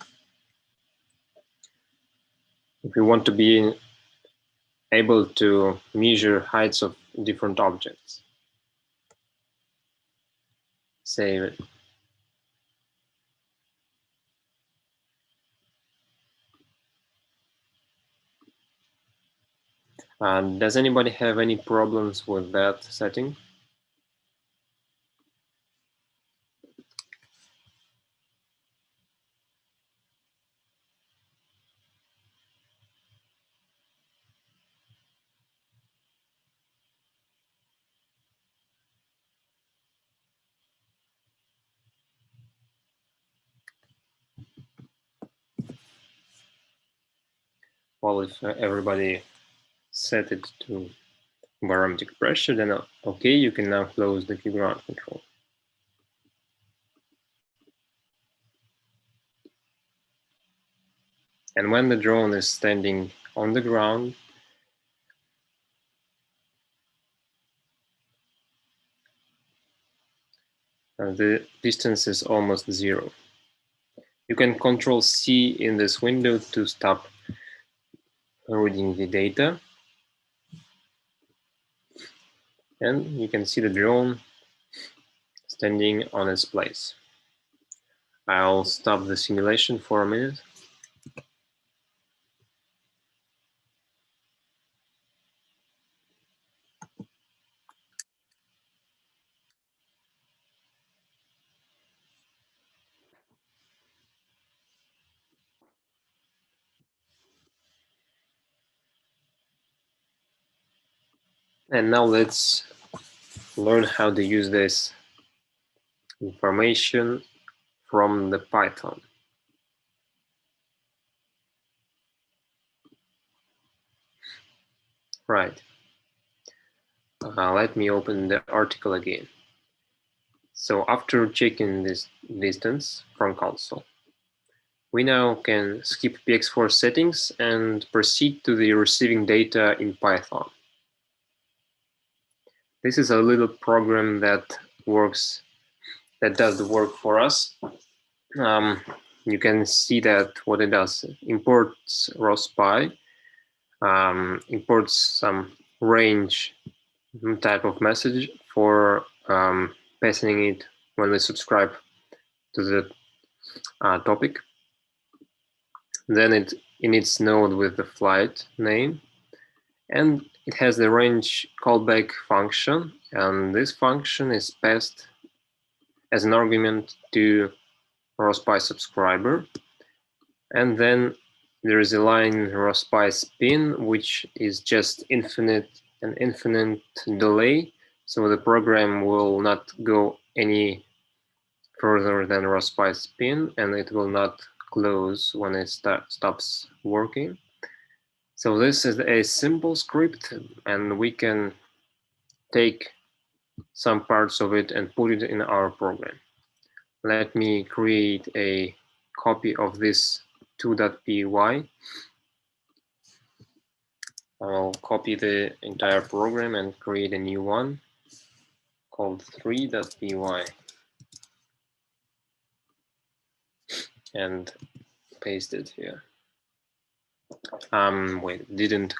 be able to measure heights of different objects. Save it. Does anybody have any problems with that setting? Well, if everybody set it to barometric pressure, then okay, you can now close the QGround control. And when the drone is standing on the ground, the distance is almost 0. You can Control C in this window to stop reading the data. And you can see the drone standing on its place. I'll stop the simulation for a minute. And now let's learn how to use this information from the Python. Right. Let me open the article again. So after checking this distance from console, we now can skip PX4 settings and proceed to the receiving data in Python. This is a little program that does the work for us. You can see that what it does, imports ROSPy, imports some range type of message for passing it when we subscribe to the topic. Then it inits node with the flight name, and it has the range callback function, and this function is passed as an argument to ROSPy subscriber. And then there is a line ROSPy spin, which is just an infinite delay, so the program will not go any further than ROSPy spin, and it will not close when it stops working. So this is a simple script, and we can take some parts of it and put it in our program. Let me create a copy of this 2.py. I'll copy the entire program and create a new one called 3.py and paste it here. Wait, didn't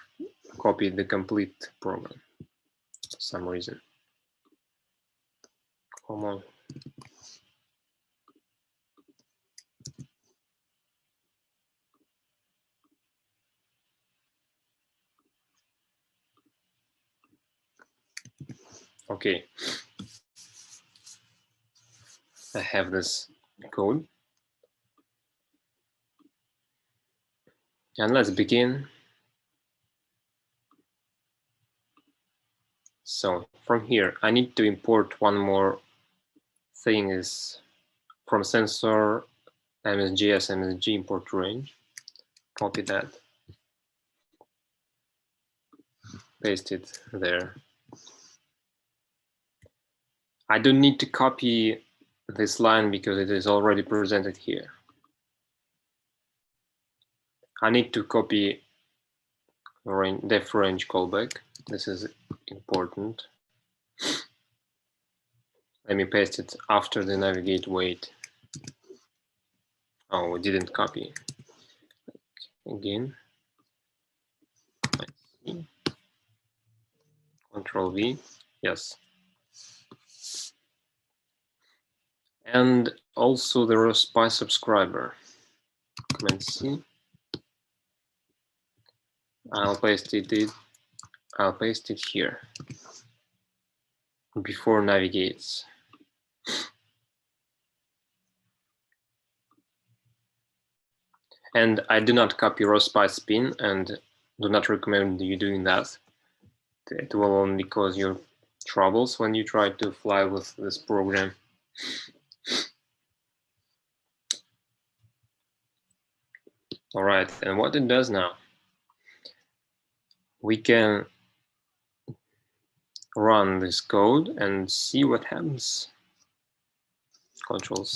copy the complete program for some reason. Come on. Okay, I have this code. And let's begin. So from here, I need to import one more thing is from sensor MSJS MSG import range. Copy that, paste it there. I don't need to copy this line because it is already presented here. I need to copy def range callback. This is important. Let me paste it after the navigate wait. Oh, we didn't copy. Again. Let's see. Control V. Yes. And also the ROSPy subscriber. Command C. I'll paste it here before navigates. And I do not copy ROSPy spin and do not recommend you doing that. It will only cause you troubles when you try to fly with this program. All right, and what it does now, we can run this code and see what happens. Control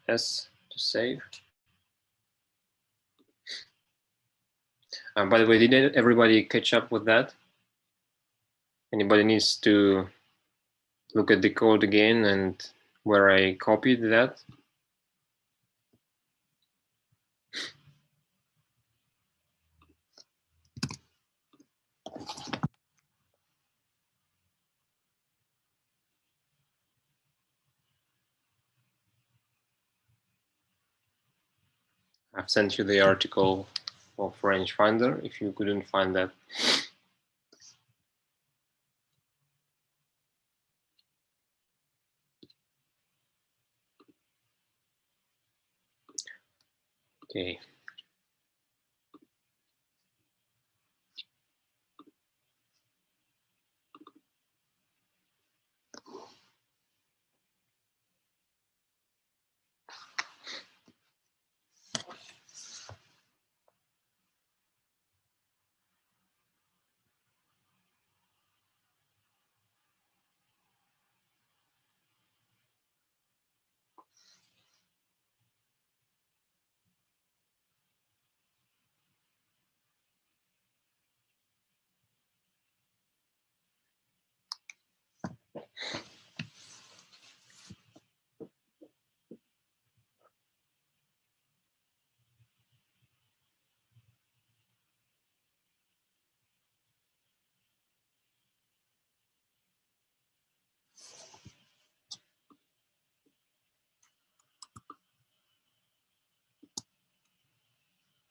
S to save. By the way, did everybody catch up with that? Anybody needs to look at the code again and where I copied that? I've sent you the article of Rangefinder if you couldn't find that. Okay.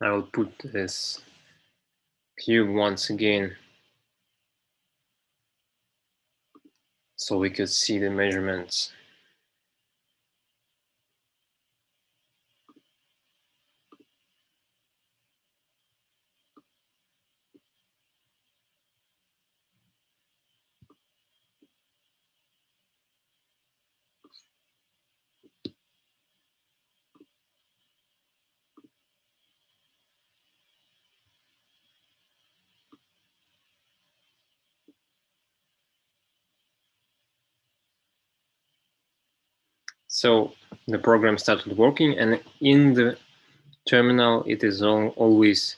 I will put this cube once again so we could see the measurements. So the program started working, and in the terminal, it is always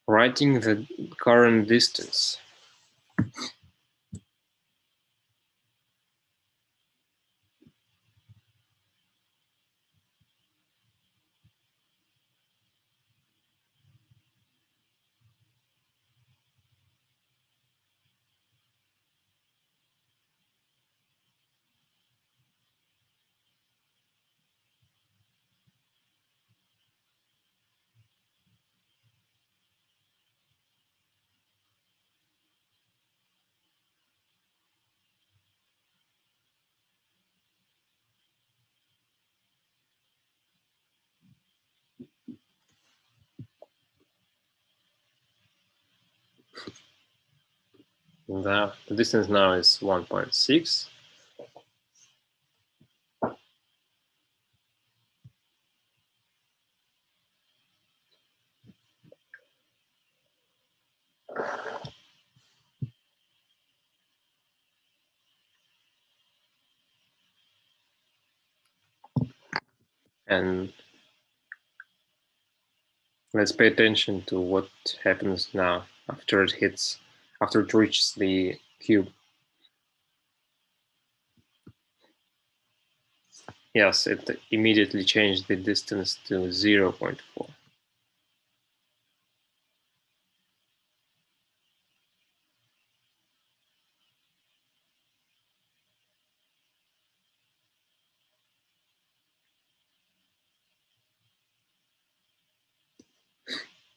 writing the current distance. The distance now is 1.6. And let's pay attention to what happens now after it reaches the cube. Yes, it immediately changed the distance to 0.4.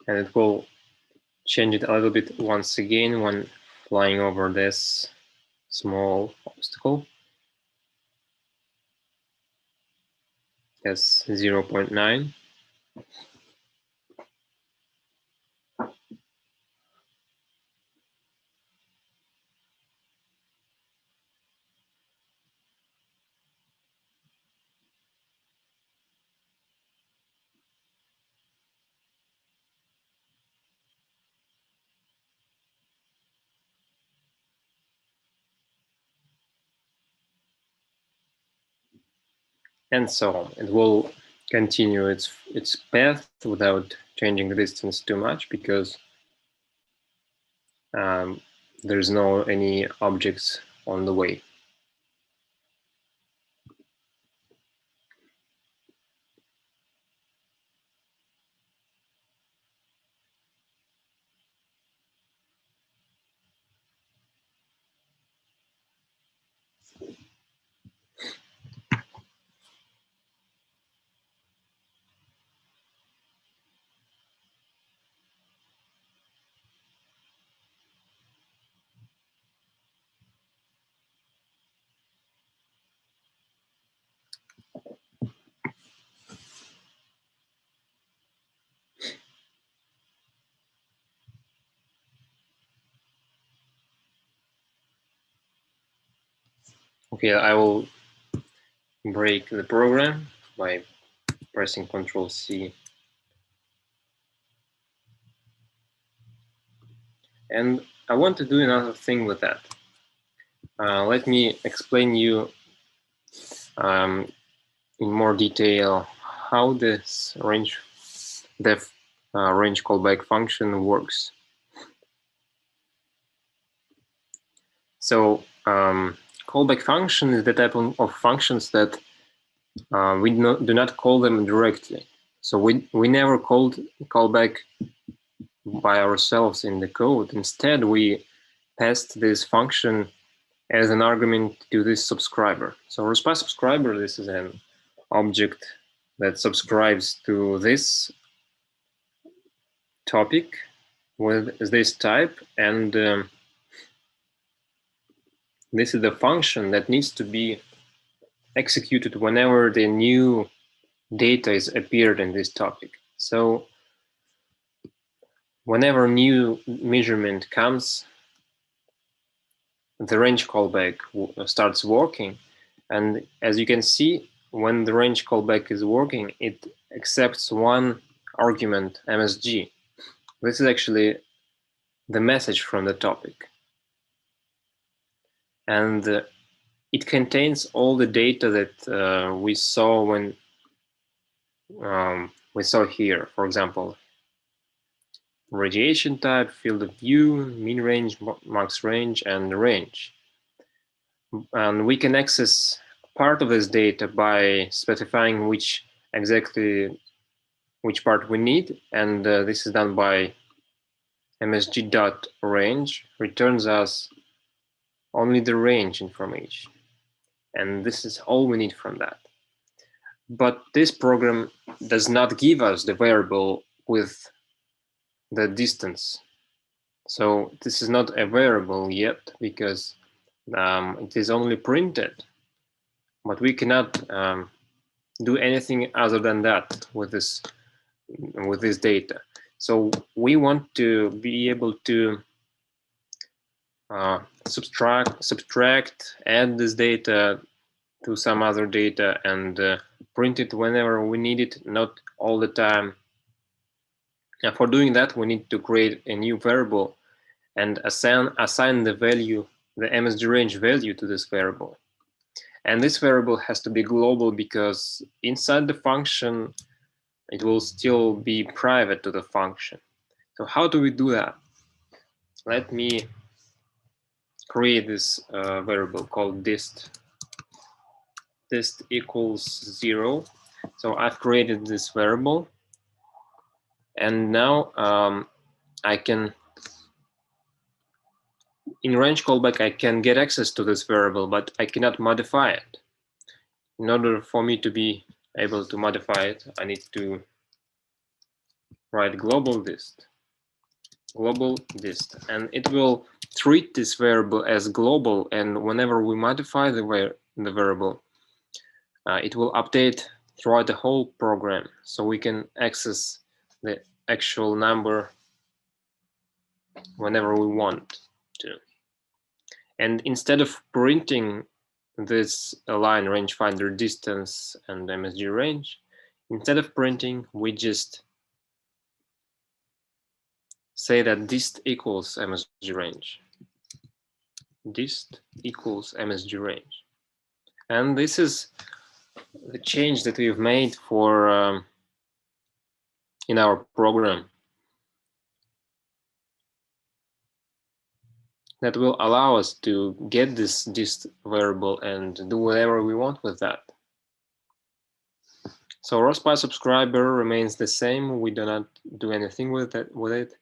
And it will change it a little bit once again when flying over this small obstacle. That's 0.9. And so on. It will continue its path without changing the distance too much because there's no any objects on the way. Okay, I will break the program by pressing Ctrl+C. And I want to do another thing with that. Let me explain you in more detail how this range callback function works. So callback function is the type of functions that we do not call them directly. So we never called callback by ourselves in the code. Instead, we passed this function as an argument to this subscriber. So response subscriber, this is an object that subscribes to this topic with this type, and this is the function that needs to be executed whenever the new data is appeared in this topic. So whenever new measurement comes, the range callback starts working. And as you can see, when the range callback is working, it accepts one argument, MSG. This is actually the message from the topic. And it contains all the data that we saw when we saw here, for example, radiation type, field of view, mean range, max range, and range. And we can access part of this data by specifying which part we need, and this is done by msg.range returns us only the range information, and this is all we need from that. But this program does not give us the variable with the distance. So this is not a variable yet because it is only printed, but we cannot do anything other than that with this data. So we want to be able to subtract, add this data to some other data, and print it whenever we need it, not all the time. And for doing that, we need to create a new variable and assign the value, the MSG range value, to this variable. And this variable has to be global because inside the function, it will still be private to the function. So how do we do that? Let me create this variable called dist. Dist equals 0. So I've created this variable, and now I can, in range callback, I can get access to this variable, but I cannot modify it. In order for me to be able to modify it, I need to write global dist, and it will treat this variable as global, and whenever we modify the variable, it will update throughout the whole program, so we can access the actual number whenever we want to. And instead of printing this line rangefinder distance and MSG range, instead of printing, we just say that dist equals MSG range. Dist equals MSG range. And this is the change that we've made for in our program that will allow us to get this dist variable and do whatever we want with that. So ROSPY subscriber remains the same. We do not do anything with it.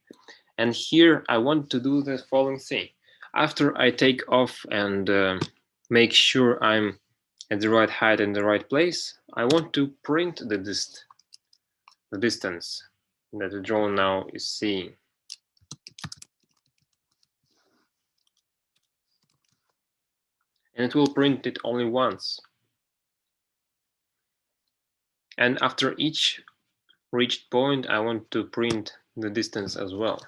And here I want to do the following thing. After I take off and make sure I'm at the right height and the right place, I want to print the distance that the drone now is seeing. And it will print it only once. And after each reached point, I want to print the distance as well.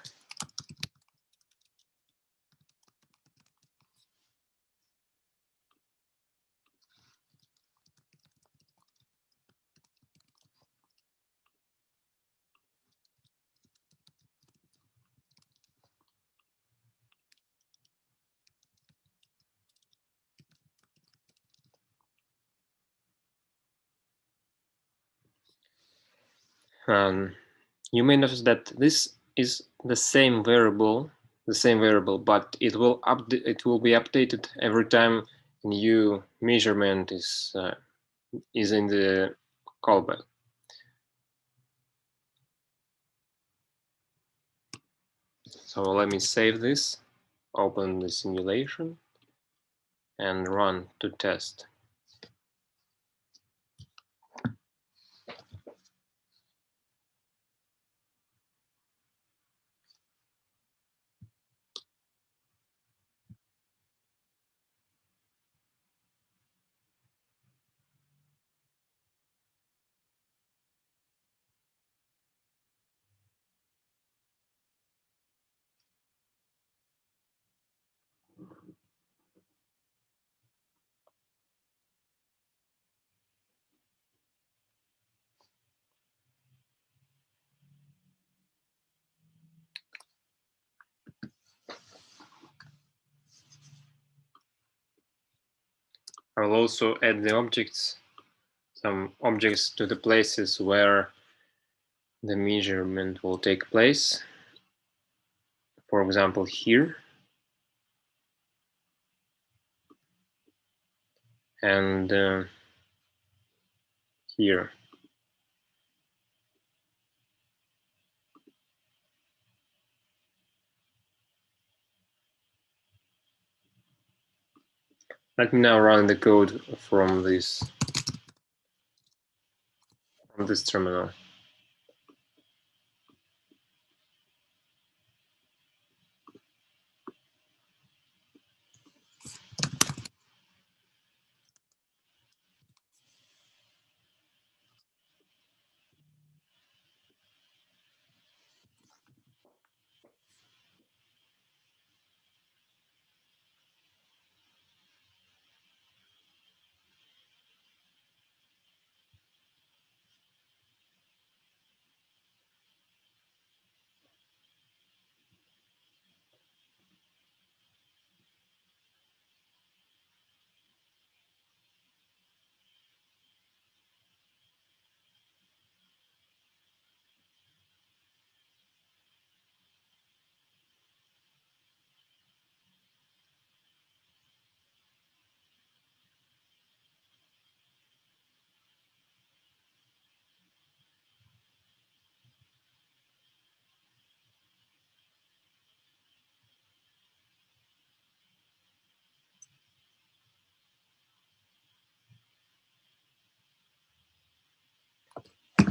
You may notice that this is the same variable, but it will be updated every time a new measurement is in the callback. So let me save this, open the simulation, and run to test. I will also add the objects, some objects to the places where the measurement will take place. For example, here. And here. Let me now run the code from this terminal.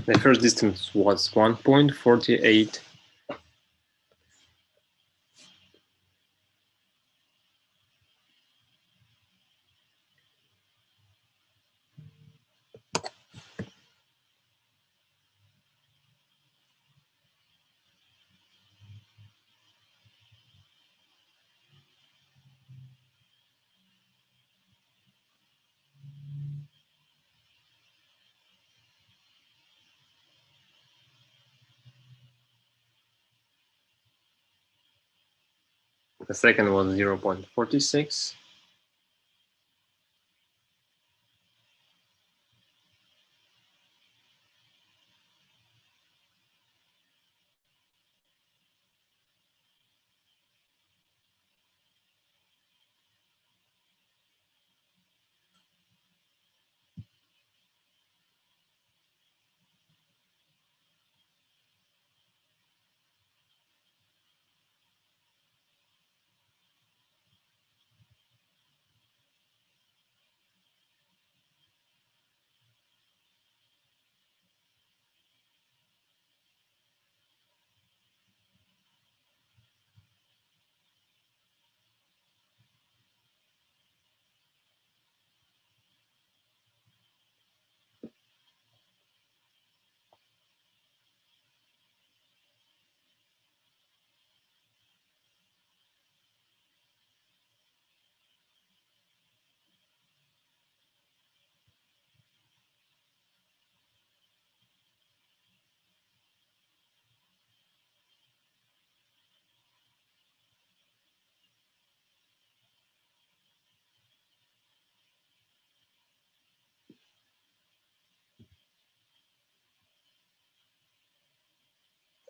The first distance was 1.48. The second was 0.46.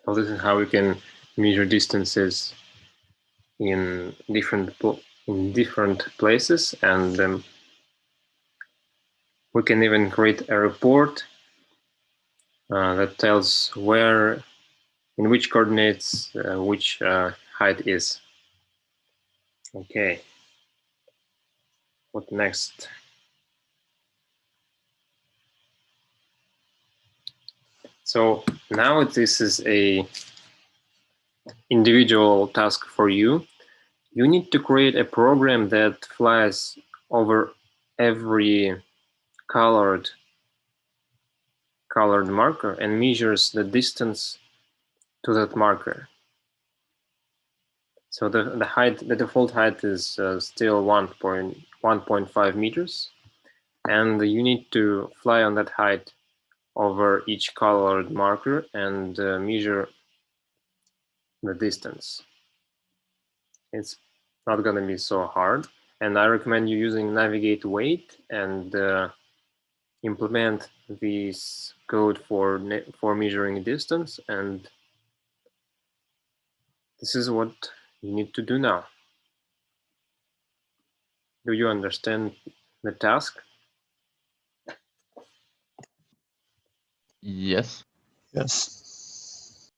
So this is how we can measure distances in different places, and we can even create a report that tells where, in which coordinates, which height is. Okay. What next? So now this is a individual task for you. You need to create a program that flies over every colored marker and measures the distance to that marker. So the height, the default height is still 1.5 meters, and you need to fly on that height over each colored marker and measure the distance. It's not going to be so hard, and I recommend you using navigate weight and implement this code for measuring distance, and this is what you need to do now. Do you understand the task? Yes. Yes.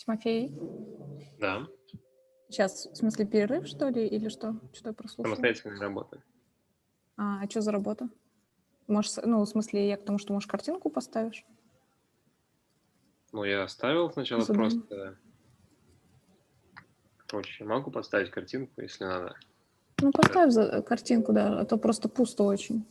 Тимофей? Да. Сейчас, в смысле, перерыв, что ли, или что? Что я прослушала? Самостоятельная работа. А что за работа? Может, ну, в смысле, я к тому, что, может, картинку поставишь? Ну, я оставил сначала Задание. просто... Короче, могу поставить картинку, если надо. Ну, поставь картинку, да, а то просто пусто очень.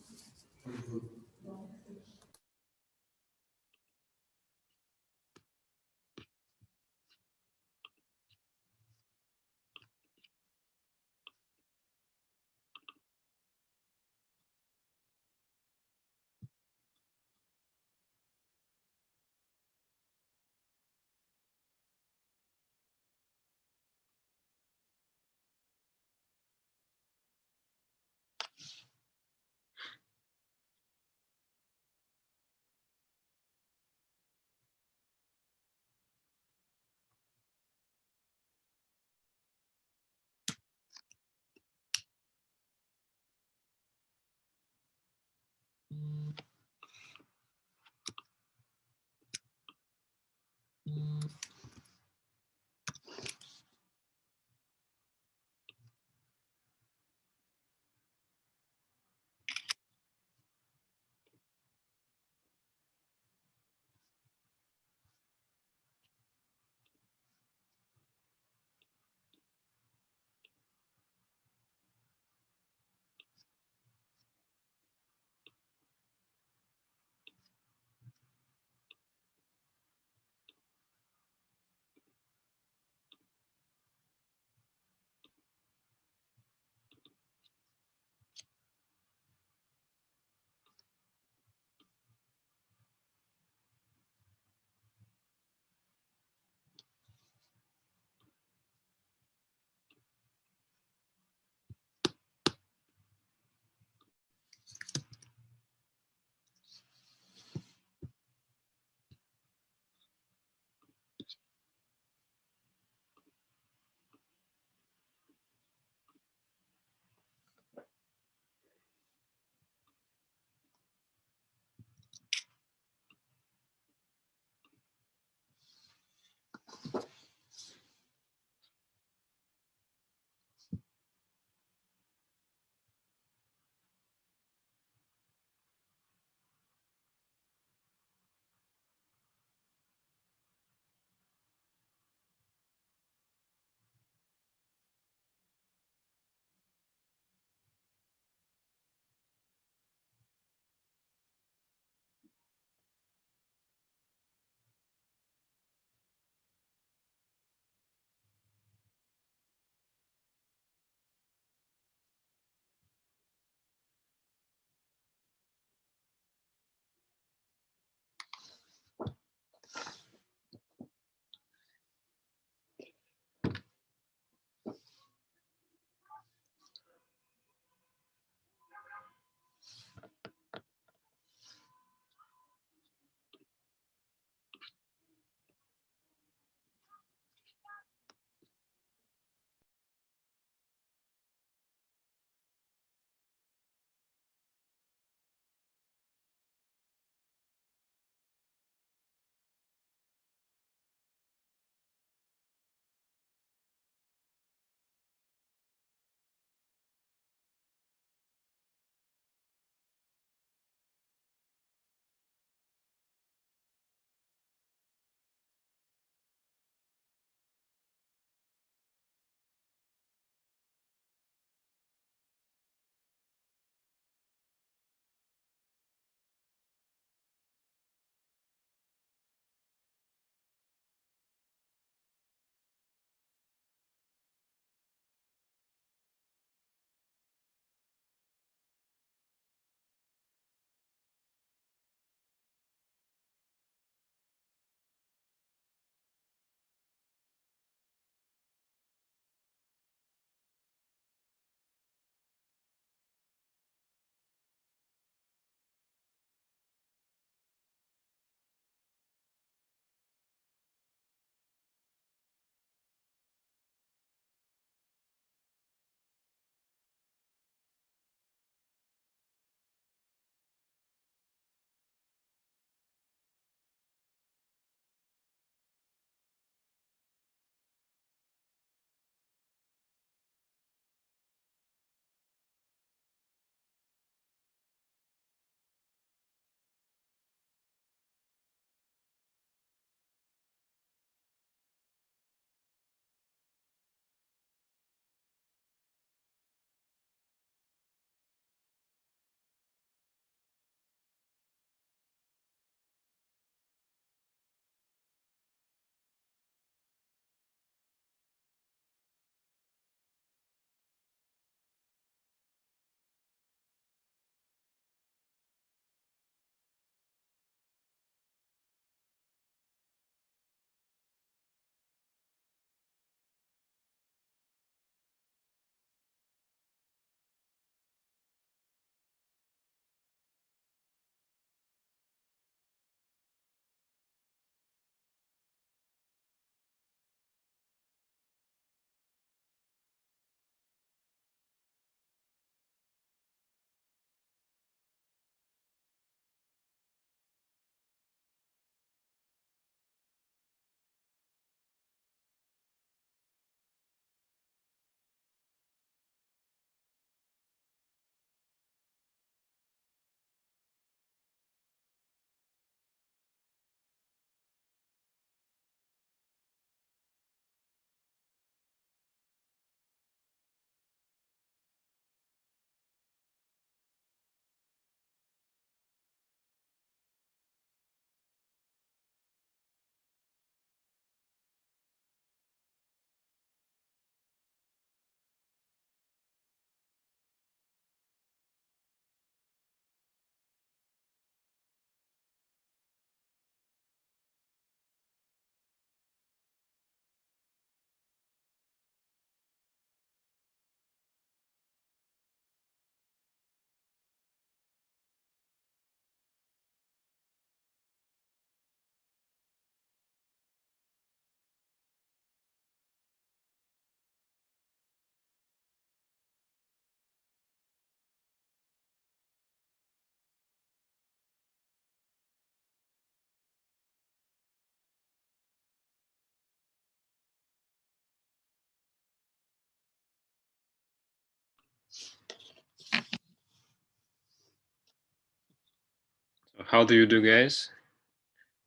How do you do, guys?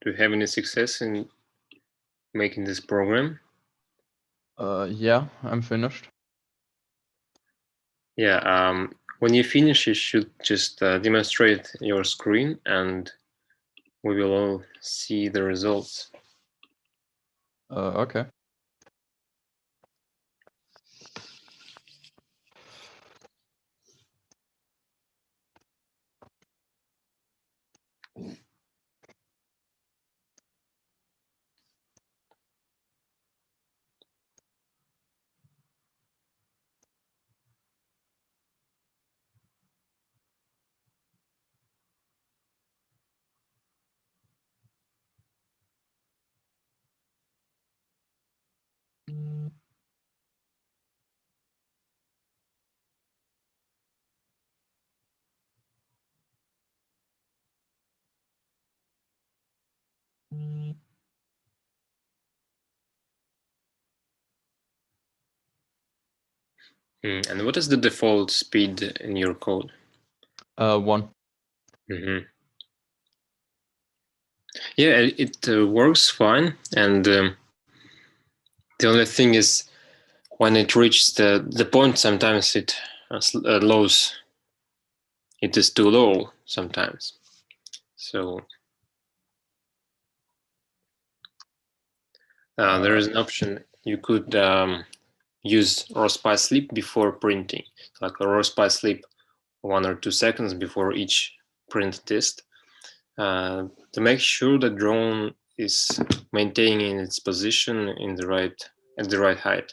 Do you have any success in making this program? Yeah, I'm finished. Yeah, when you finish, you should just demonstrate your screen and we will all see the results. Okay. And what is the default speed in your code? 1. Mm-hmm. Yeah, it works fine. And the only thing is when it reaches the point, sometimes it lows. It is too low sometimes. So there is an option. You could use ROSPY sleep before printing, like a ROSPY sleep 1 or 2 seconds before each print test, to make sure the drone is maintaining its position in at the right height.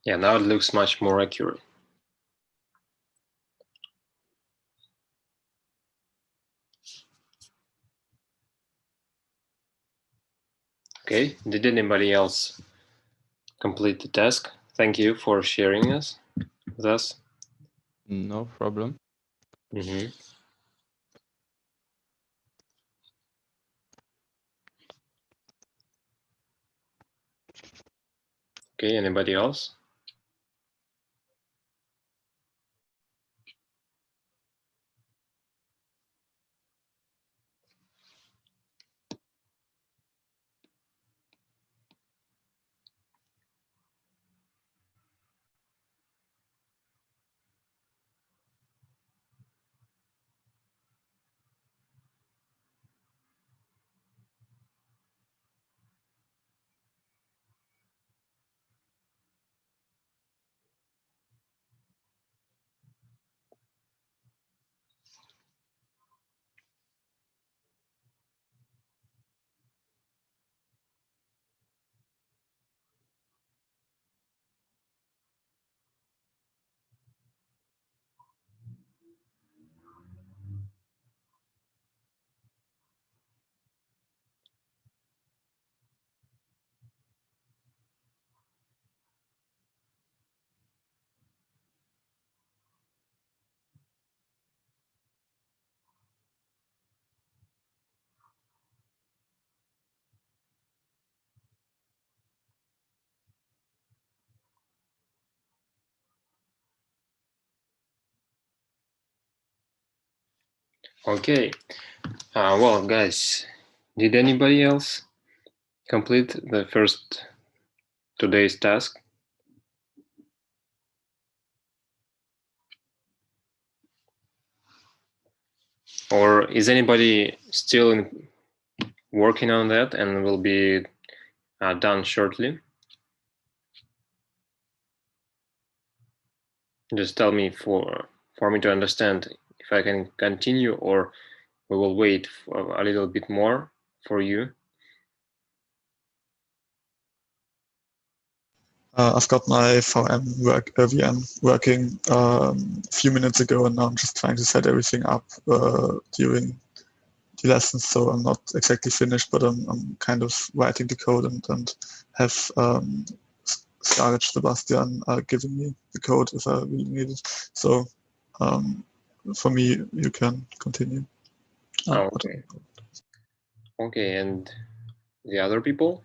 Yeah, now it looks much more accurate. Okay, did anybody else complete the task? Thank you for sharing us with us. No problem. Mm-hmm. Okay, anybody else? Okay, well, guys, did anybody else complete the first today's task? Or is anybody still working on that and will be done shortly? Just tell me for me to understand if I can continue or we will wait for a little bit more for you. I've got my VM working a few minutes ago, and now I'm just trying to set everything up during the lessons. So I'm not exactly finished, but I'm kind of writing the code and have Scarlett Sebastian giving me the code if I really need it. So for me, you can continue. Okay. Okay, and the other people?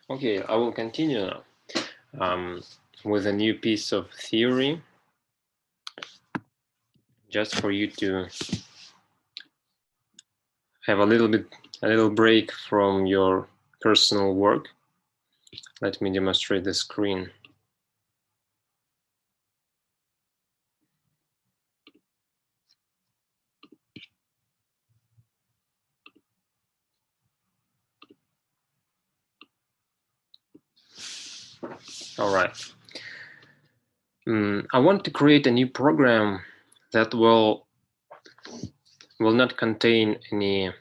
Okay, I will continue now with a new piece of theory, just for you to have a little break from your personal work. Let me demonstrate the screen. All right. I want to create a new program that will not contain any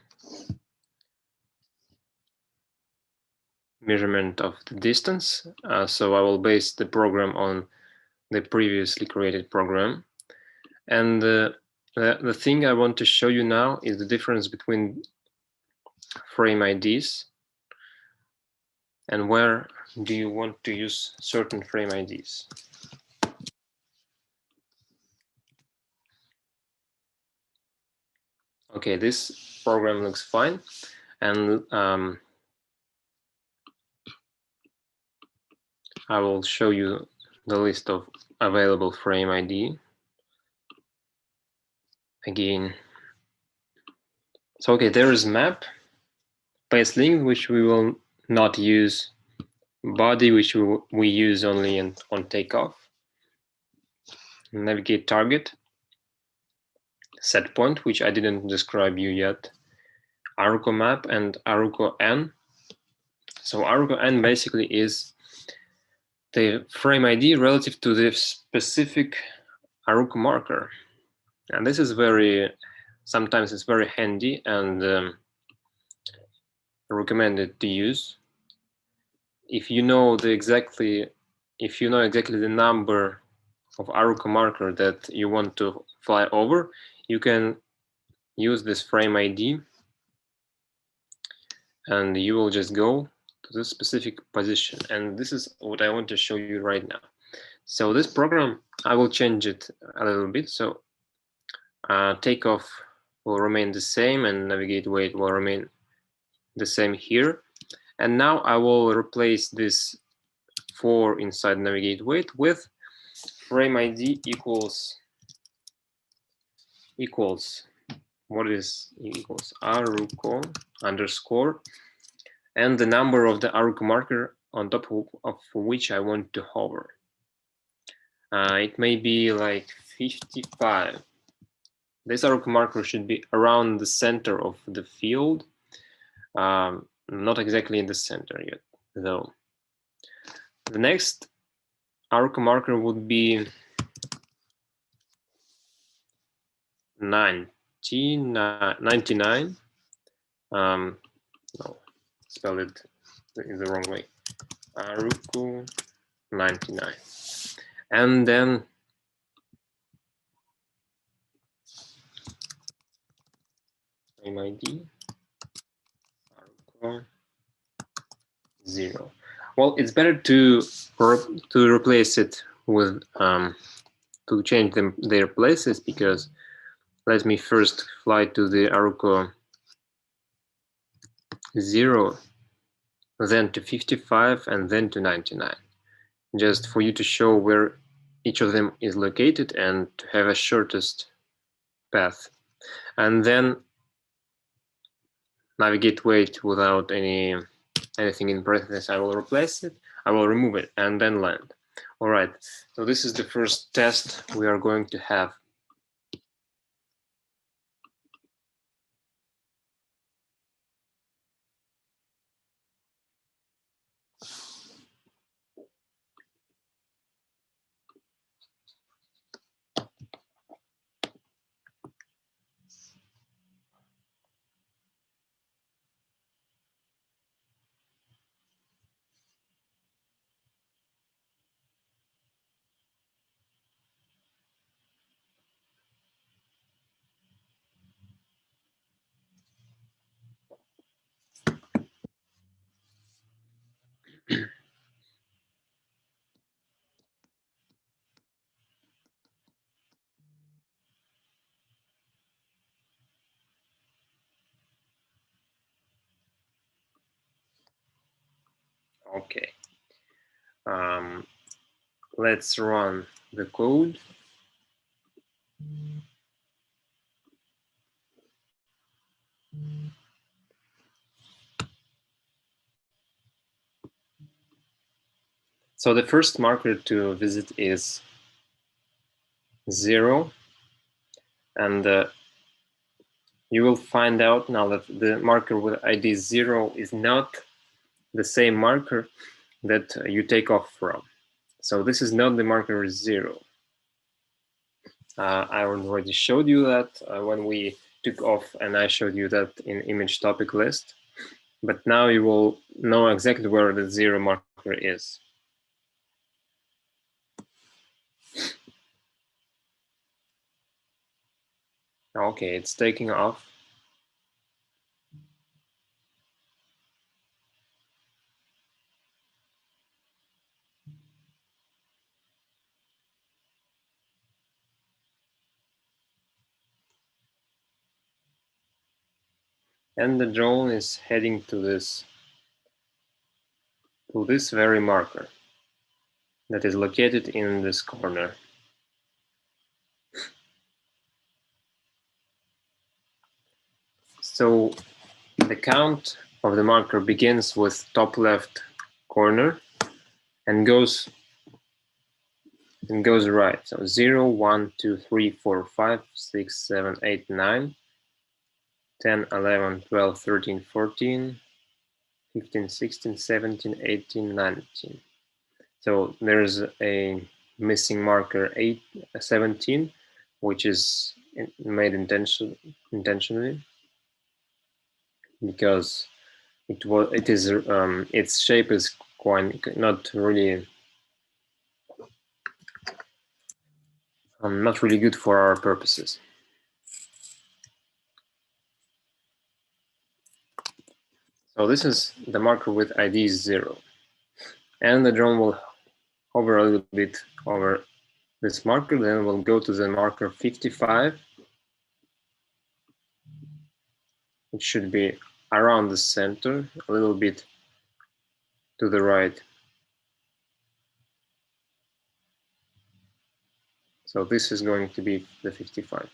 measurement of the distance. So I will base the program on the previously created program. And the thing I want to show you now is the difference between frame IDs and where do you want to use certain frame IDs. Okay, this program looks fine. And I will show you the list of available frame ID again. So, okay, there is map, place link, which we will not use, body, which we use only on takeoff, navigate target, set point, which I didn't describe you yet, Aruco map and Aruco N. So Aruco N basically is the frame ID relative to the specific Aruco marker. And this is sometimes it's very handy and recommended to use. If you know exactly the number of Aruco marker that you want to fly over, you can use this frame ID and you will just go to the specific position. And this is what I want to show you right now. So this program, I will change it a little bit. So takeoff will remain the same and navigate weight will remain the same here. And now I will replace this 4 inside navigate weight with frame ID equals what is equals Aruco underscore and the number of the Aruco marker on top of which I want to hover. It may be like 55. This Aruco marker should be around the center of the field, not exactly in the center yet, though. The next Aruco marker would be 99. No, spelled it in the wrong way. Aruco 99. And then frame ID Aruco 0. Well, it's better to replace it with to change their places, because let me first fly to the Aruco 0, then to 55, and then to 99, just for you to show where each of them is located and to have a shortest path. and then navigate weight without anything in parentheses. I will replace it, I will remove it, and then land. All right, so this is the first test we are going to have. Okay, let's run the code. So the first marker to visit is 0, and you will find out now that the marker with ID 0 is not the same marker that you take off from. So this is not the marker 0. I already showed you that when we took off, and I showed you that in image topic list. But now you will know exactly where the 0 marker is. Okay, it's taking off. And the drone is heading to this very marker that is located in this corner. So the count of the marker begins with top left corner and goes right. So 0, 1, 2, 3, 4, 5, 6, 7, 8, 9, 10, 11, 12, 13, 14, 15, 16, 17, 18, 19. So there's a missing marker 17, which is made intentionally because its shape is quite not really good for our purposes. So this is the marker with ID 0, and the drone will hover a little bit over this marker, then we'll go to the marker 55. It should be around the center, a little bit to the right. So this is going to be the 55.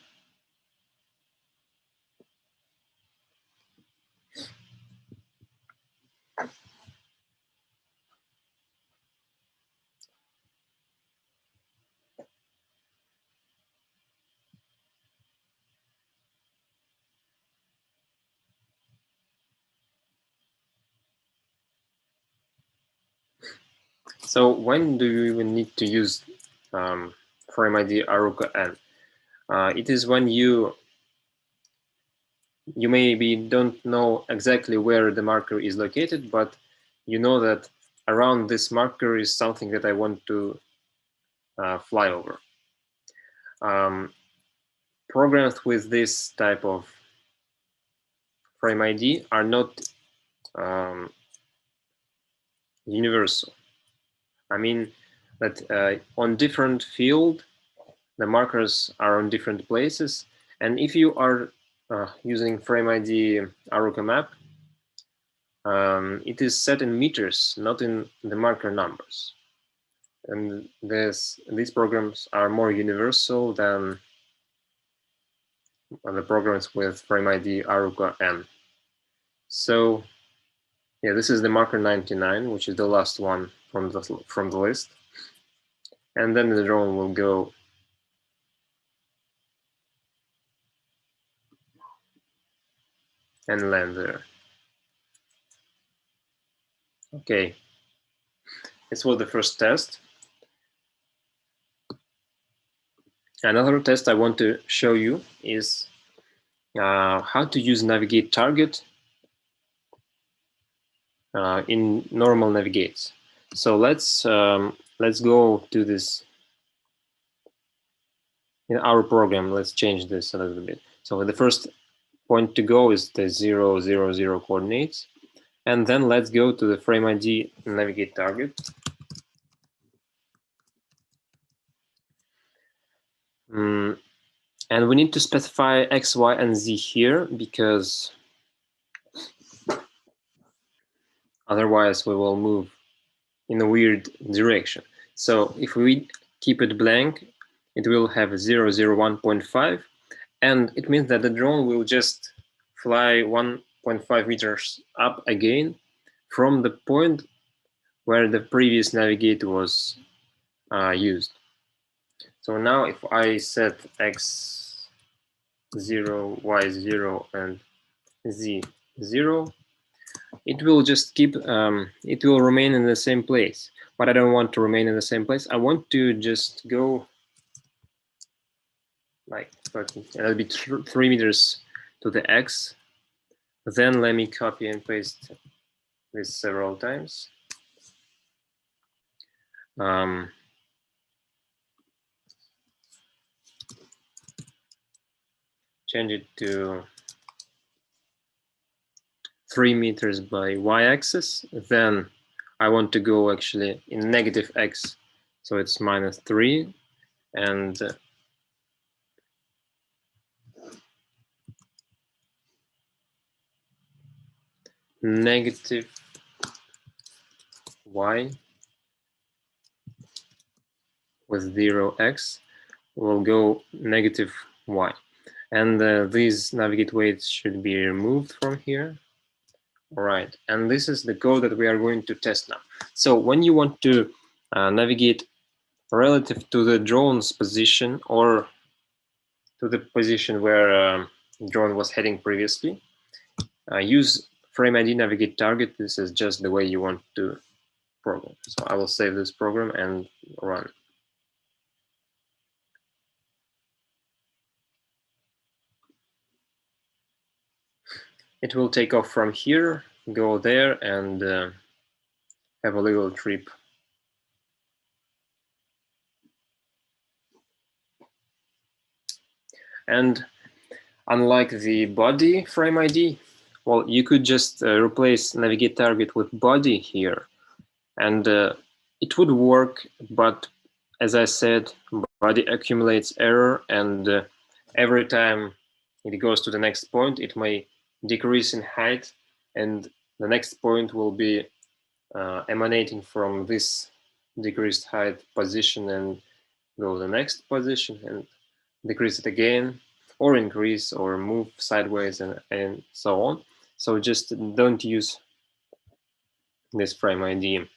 So when do you even need to use frame ID Aruka N? It is when you maybe don't know exactly where the marker is located, but you know that around this marker is something that I want to fly over. Programs with this type of frame ID are not universal. I mean that on different field, the markers are on different places, and if you are using frame ID Aruka map, it is set in meters, not in the marker numbers. And these programs are more universal than the programs with frame ID Aruka N. So yeah, this is the marker 99, which is the last one from the list. And then the drone will go and land there. Okay, this was the first test. Another test I want to show you is how to use navigate target in normal navigates. So let's go to this in our program. Let's change this a little bit. So the first point to go is the 0, 0, 0 coordinates, and then let's go to the frame ID navigate target. And we need to specify X, Y, and Z here because otherwise we will move in a weird direction. So if we keep it blank, it will have 0, 0, 1.5, and it means that the drone will just fly 1.5 meters up again from the point where the previous navigate was used. So now if I set X 0, Y 0, and Z 0, it will just keep, it will remain in the same place. But I don't want to remain in the same place. I want to just go like, it'll be 3 meters to the X. Then let me copy and paste this several times. Change it to 3 meters by y-axis. Then I want to go actually in negative x, so it's -3, and negative y with 0x will go negative y. And these navigate weights should be removed from here. All right, and this is the code that we are going to test now. So when you want to navigate relative to the drone's position or to the position where drone was heading previously, use frame ID navigate target. This is just the way you want to program. So I will save this program and run. It will take off from here, go there, and have a little trip. And unlike the body frame ID, well, you could just replace navigate target with body here, and it would work. But as I said, body accumulates error, and every time it goes to the next point, it may decrease in height, and the next point will be emanating from this decreased height position and go to the next position and decrease it again, or increase or move sideways and so on. So just don't use this frame ID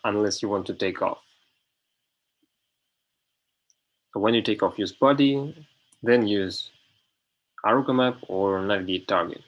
unless you want to take off. So when you take off, use body, then use Aruka map or navigate target.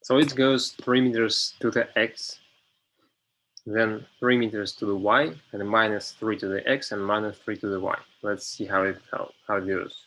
So it goes 3 meters to the X, then 3 meters to the y, and minus 3 to the x, and minus 3 to the y. Let's see how it goes.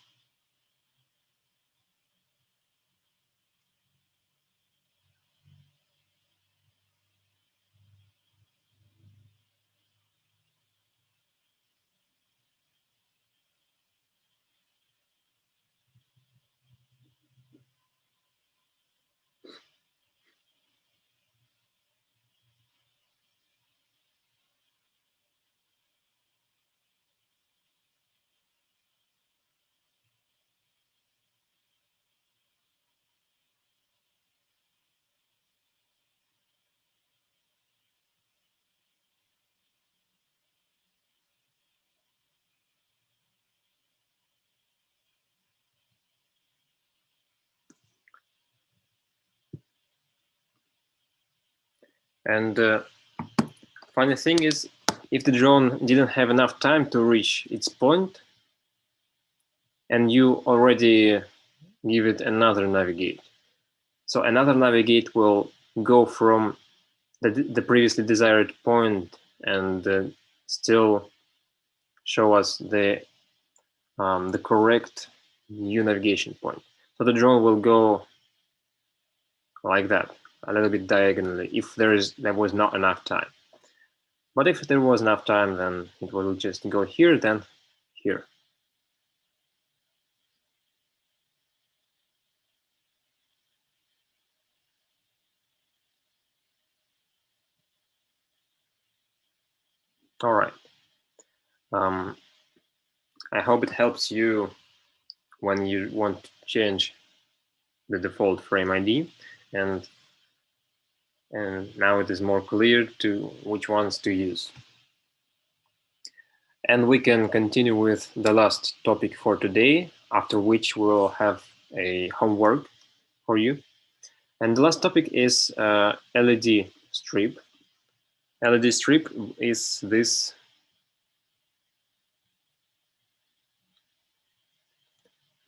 And funny thing is, if the drone didn't have enough time to reach its point, and you already give it another navigate. So another navigate will go from the previously desired point and still show us the correct new navigation point. So the drone will go like that, a little bit diagonally, if there was not enough time. But if there was enough time, then it will just go here, then here. All right. I hope it helps you when you want to change the default frame ID, and now it is more clear to which ones to use. And we can continue with the last topic for today, after which we'll have a homework for you. And the last topic is LED strip. LED strip is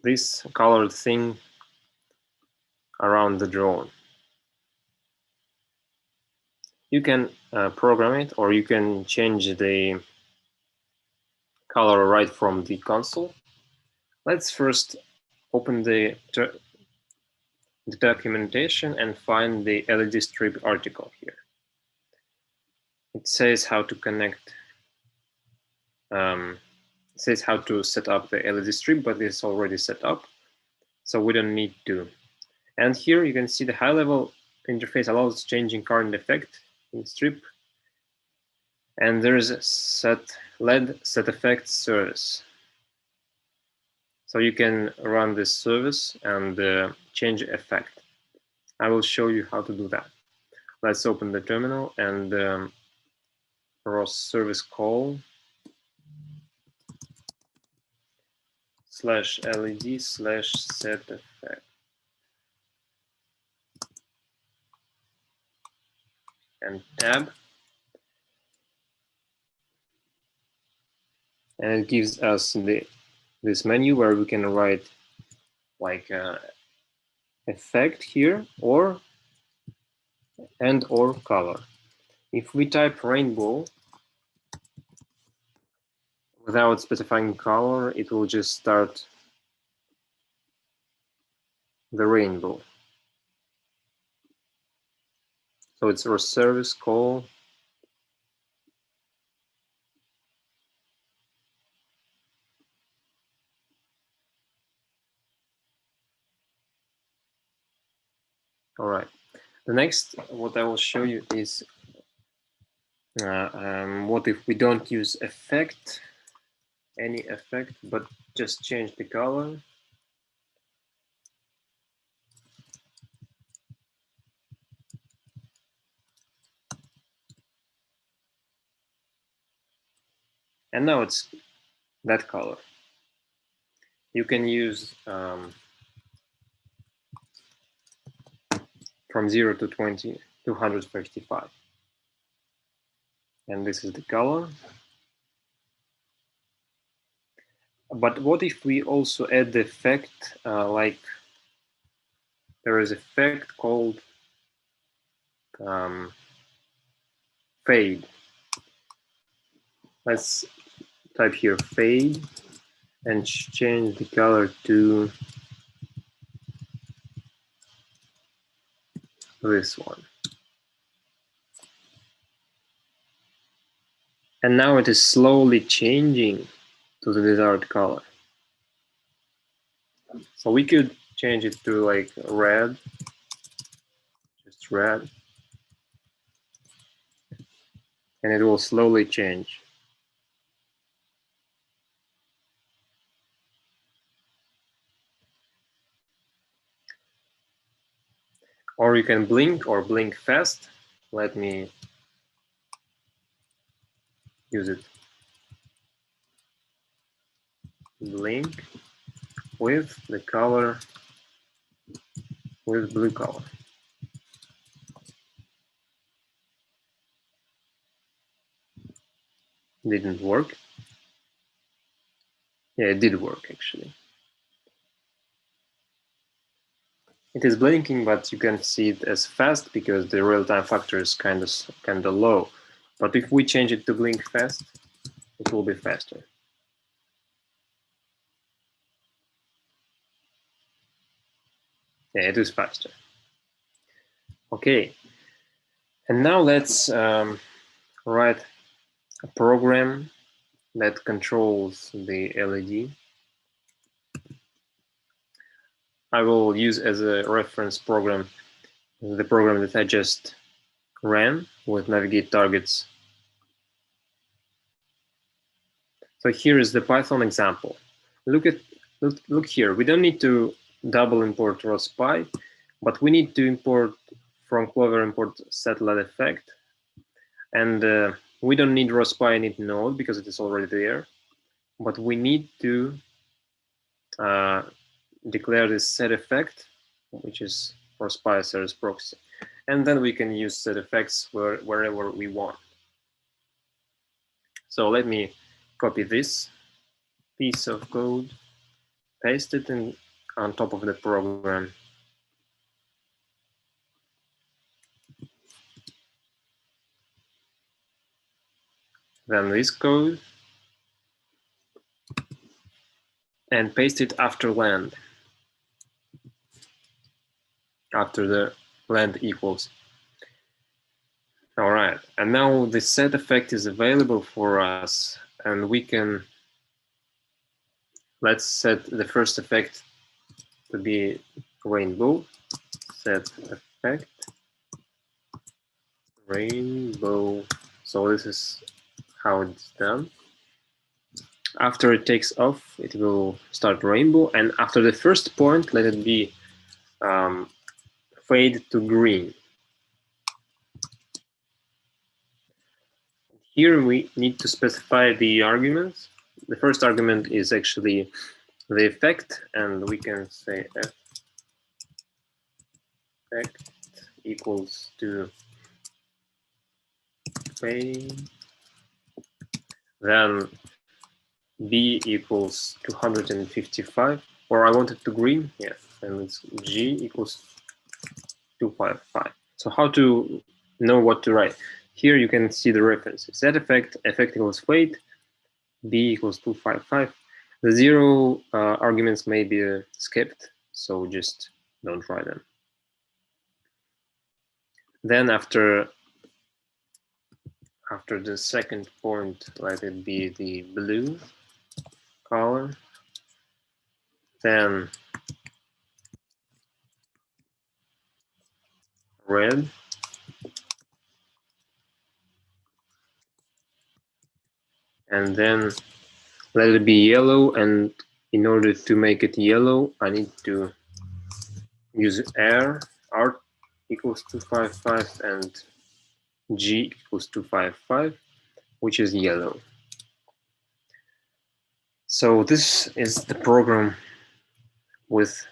this colored thing around the drone. You can program it, or you can change the color right from the console. Let's first open the documentation and find the LED strip article here. It says how to connect, it says how to set up the LED strip, but it's already set up, so we don't need to. And here you can see the high-level interface allows changing current effect in strip, and there is a LED set effects service. So you can run this service and change effect. I will show you how to do that. Let's open the terminal and ROS service call /LED/set effect. And tab. And it gives us this menu where we can write like effect here, or color. If we type rainbow without specifying color, it will just start the rainbow. So it's our service call all right. The next, what I will show you is what if we don't use effect, any effect, but just change the color. And now it's that color. You can use from 0 to 20, 255. And this is the color. But what if we also add the effect, like there is effect called fade. Let's type here fade and change the color to this one. And now it is slowly changing to the desired color. So we could change it to like red, just red, and it will slowly change. Or you can blink or blink fast. Let me use it. Blink with the color, with blue color. Didn't work. Yeah, it did work actually. It is blinking, but you can see it as fast because the real-time factor is kind of low. But if we change it to blink fast, it will be faster. Yeah, it is faster. Okay, and now let's write a program that controls the LED. I will use as a reference program the program that I just ran with navigate targets. So here is the Python example. Look here. We don't need to double import ROSPy, but we need to import from Clover import satellite effect, and we don't need ROSPy init node because it is already there. But we need to declare this set effect, which is ROSPy service proxy, and then we can use set effects wherever we want. So let me copy this piece of code, paste it in on top of the program. Then this code and paste it after land, after the land equals. All right, and now the set effect is available for us, and we can, let's set the first effect to be rainbow, set effect, rainbow. So this is how it's done. After it takes off, it will start rainbow, and after the first point, let it be fade to green. Here we need to specify the arguments. The first argument is actually the effect, and we can say effect equals to fade. Then B equals 255, or I want it to green, yeah, and it's G equals 255. So how to know what to write? Here you can see the references. Set effect equals fade, B equals 255. The zero arguments may be skipped, so just don't write them. Then after the second point, let it be the blue color. Then red. And then let it be yellow, and in order to make it yellow, I need to use R equals 255 and G equals 255, which is yellow. So this is the program with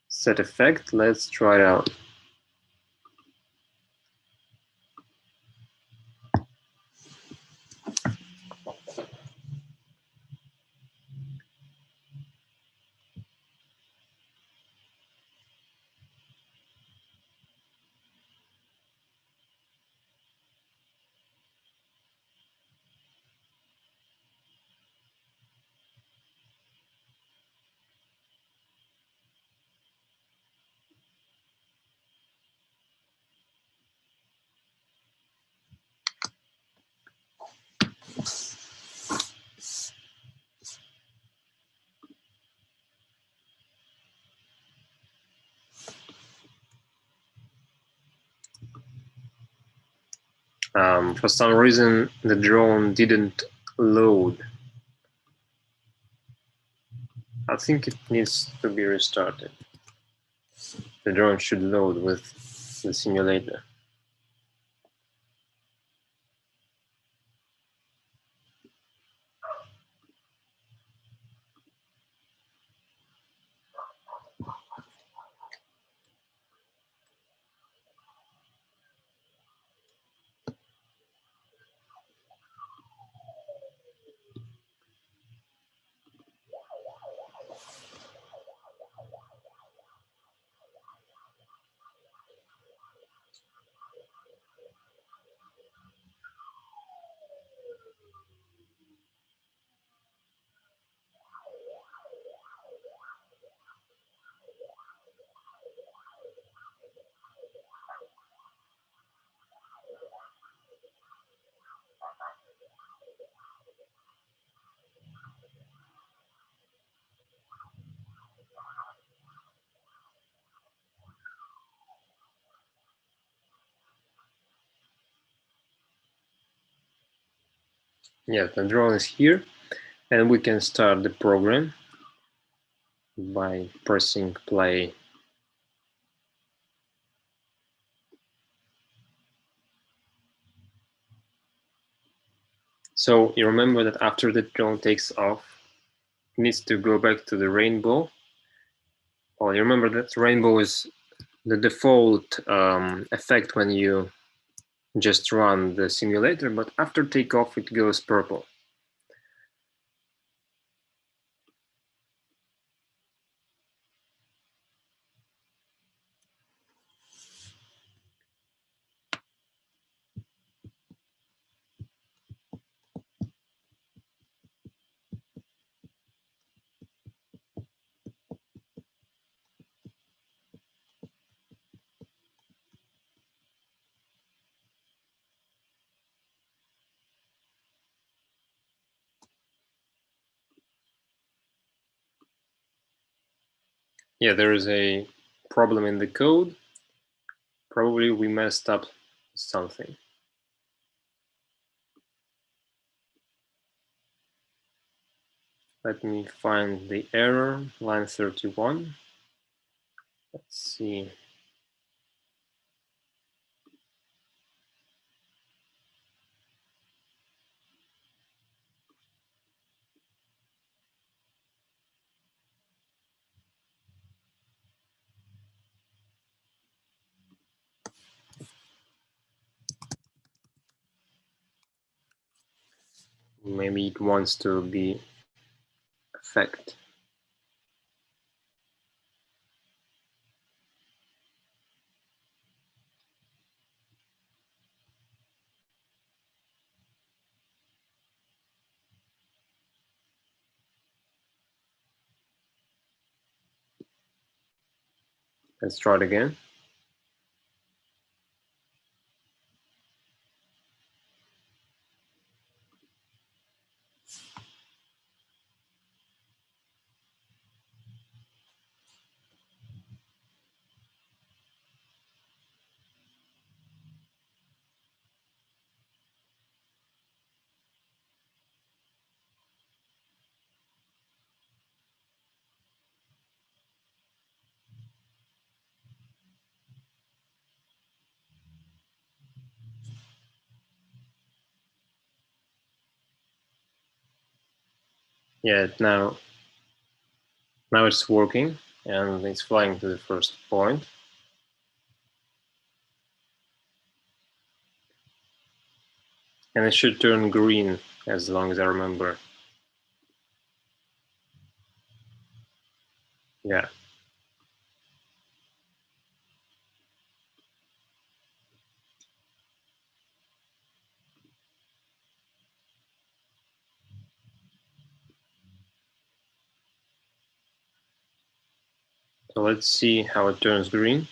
set effect. Let's try it out. For some reason, the drone didn't load. I think it needs to be restarted. The drone should load with the simulator. Yeah, the drone is here, and we can start the program by pressing play. So you remember that after the drone takes off, it needs to go back to the rainbow. Well, you remember that rainbow is the default effect when you just run the simulator, but after takeoff, it goes purple. Yeah, there is a problem in the code. Probably we messed up something. Let me find the error, line 31. Let's see. Maybe it wants to be effect. Let's try it again. Yeah, now it's working and it's flying to the first point. And it should turn green as long as I remember. Yeah. So let's see how it turns green.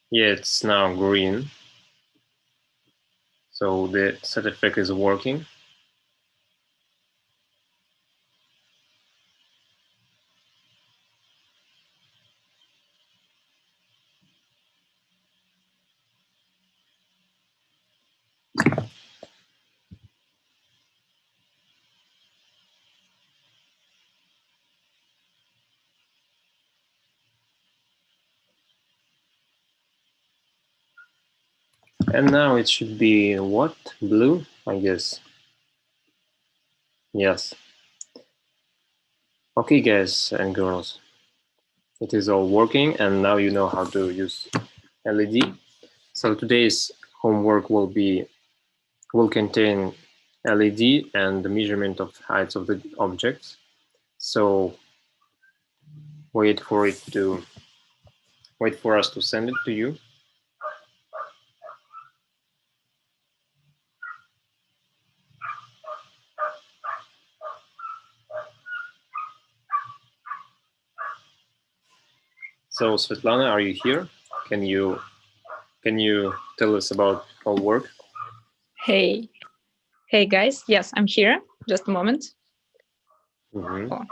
Yeah, it's now green. So the set effect is working. And now it should be what? Blue, I guess. Yes. Okay, guys and girls. It is all working, and now you know how to use LED. So today's homework will contain LED and the measurement of heights of the objects. So wait for us to send it to you. So Svetlana, are you here? Can you tell us about our work? Hey guys, yes, I'm here. Just a moment. Mm-hmm. Oh,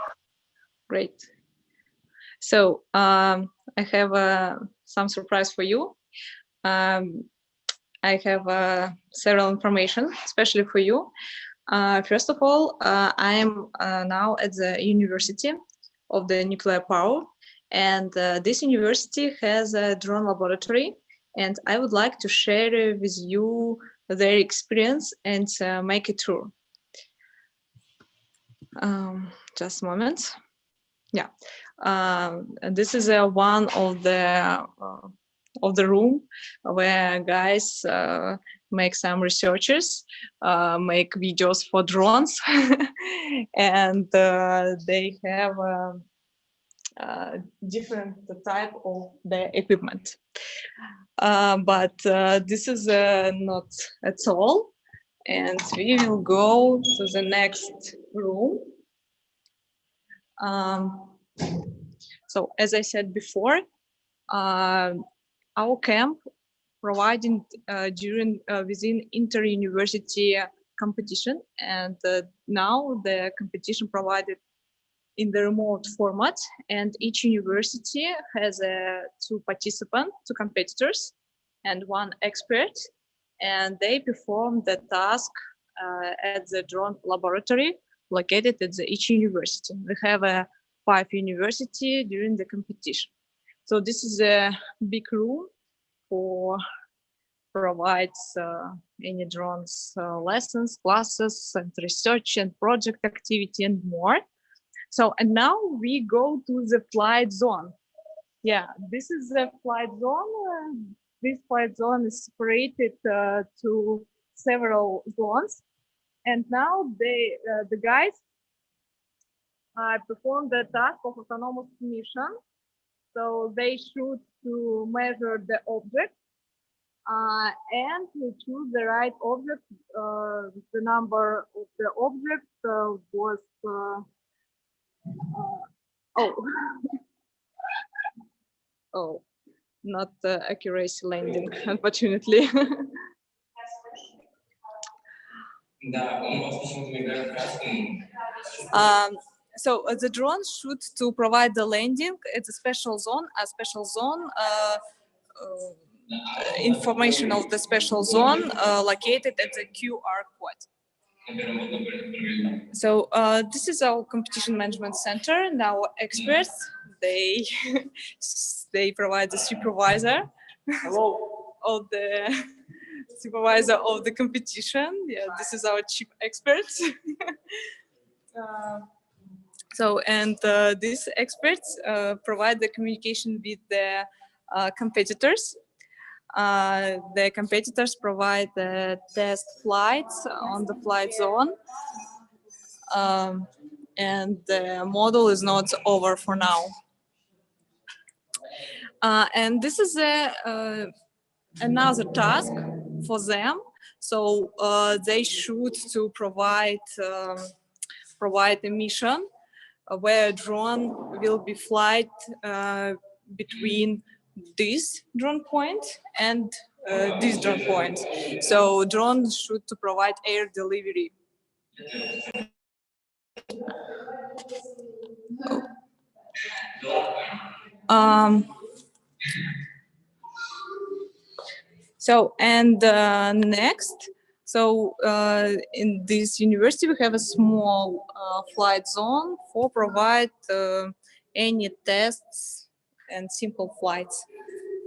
great. So I have some surprise for you. I have several information, especially for you. First of all, I am now at the University of the Nuclear Power, and this university has a drone laboratory, and I would like to share with you their experience and make a tour. Just a moment. Yeah, this is one of the room where guys make some researchers, make videos for drones, and they have different type of the equipment. But this is not at all, and we will go to the next room. So as I said before, our camp providing during within inter-university competition, and now the competition provided in the remote format, and each university has two participants, two competitors, and one expert, and they perform the task at the drone laboratory located at each university. We have 5 universities during the competition. So this is a big room for provides any drones lessons, classes, and research and project activity and more. So, and now we go to the flight zone. Yeah, this is the flight zone. This flight zone is separated to several zones. And now the guys perform the task of autonomous mission. So they shoot to measure the object and to choose the right object. The number of the object was oh, not accuracy landing, unfortunately. So the drone should to provide the landing at a special zone. Information of the special zone located at the QR code. So this is our competition management center. And our experts, they they provide the supervisor of the supervisor of the competition. Yeah, this is our chief expert. So, and these experts provide the communication with the competitors. The competitors provide the test flights on the flight zone. And the model is not over for now. And this is another task for them. So they should to provide a mission where a drone will be flight between this drone point and these drone points. So drones should to provide air delivery. So, and next, so in this university, we have a small flight zone for provide any tests and simple flights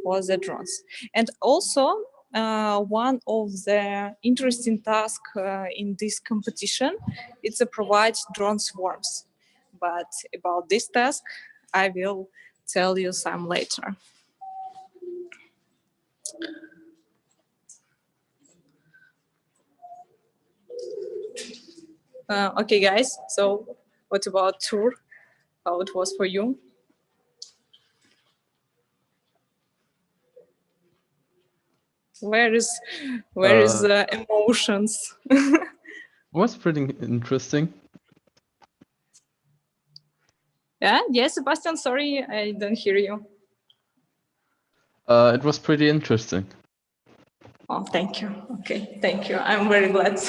for the drones. And also, one of the interesting tasks in this competition, it's to provide drone swarms. But about this task, I will tell you some later. Okay, guys, so what about tour? How it was for you? Where is emotions? Was pretty interesting. Yeah, yes, Sebastian, sorry, I don't hear you. It was pretty interesting. Oh, thank you. Okay, thank you. I'm very glad.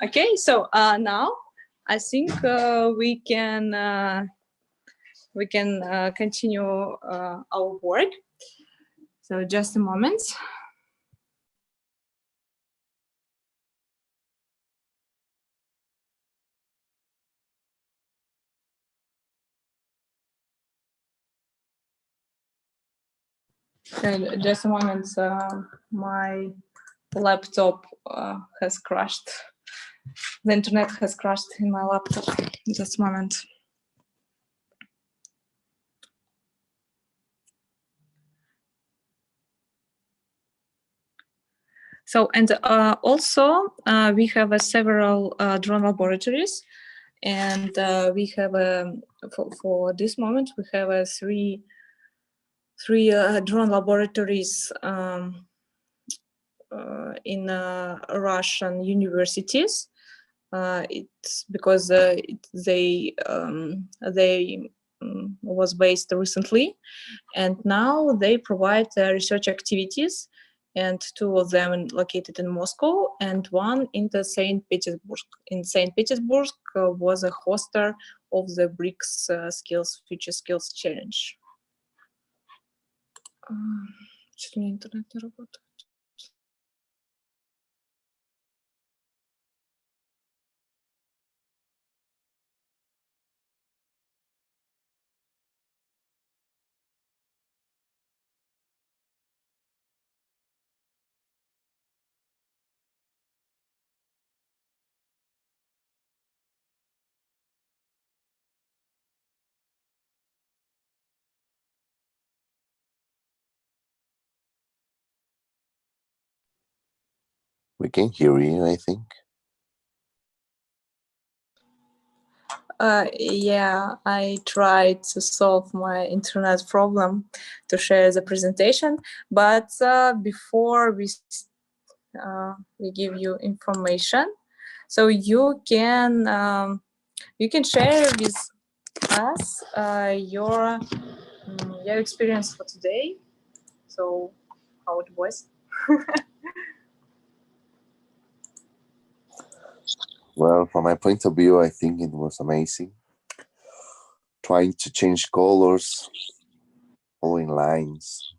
Okay, so now I think we can continue our work. So just a moment. Just a moment. My laptop has crashed. The internet has crashed in my laptop. Just a moment. So, and also we have several drone laboratories, and we have for this moment we have three drone laboratories in Russian universities. It's because they was based recently, and now they provide research activities, and two of them located in Moscow and one in the St. Petersburg. In St. Petersburg was a hoster of the BRICS Skills Future Skills Challenge. Что-то у меня интернет не работает. We can hear you, I think. Yeah, I tried to solve my internet problem to share the presentation, but before we give you information, so you can share with us your experience for today. So how it was. Well, from my point of view, I think it was amazing. Trying to change colors, following lines.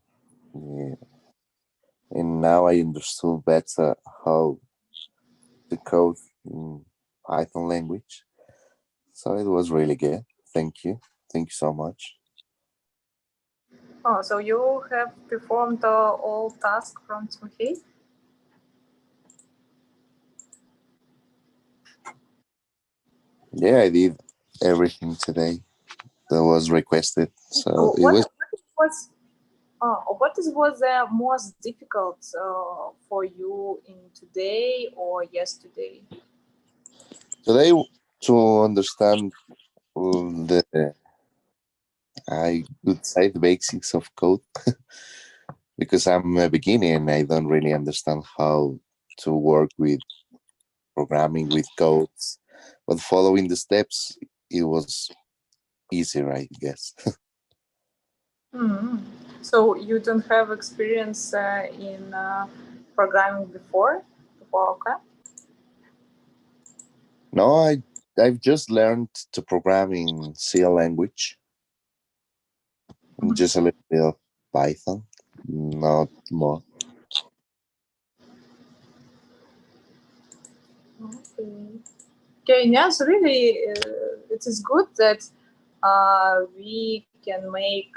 Yeah. And now I understood better how to code in Python language. So it was really good. Thank you. Thank you so much. Oh, so you have performed all tasks from Timothy? Yeah, I did everything today that was requested. So it was. What was the most difficult for you in today or yesterday? Today, to understand I would say the basics of code because I'm a beginner and I don't really understand how to work with programming with codes, but following the steps, it was easier, I guess. So you don't have experience in programming before? Okay. No, I've just learned to program in C language. And just a little bit of Python, not more. Okay, yes, really, it is good that we can make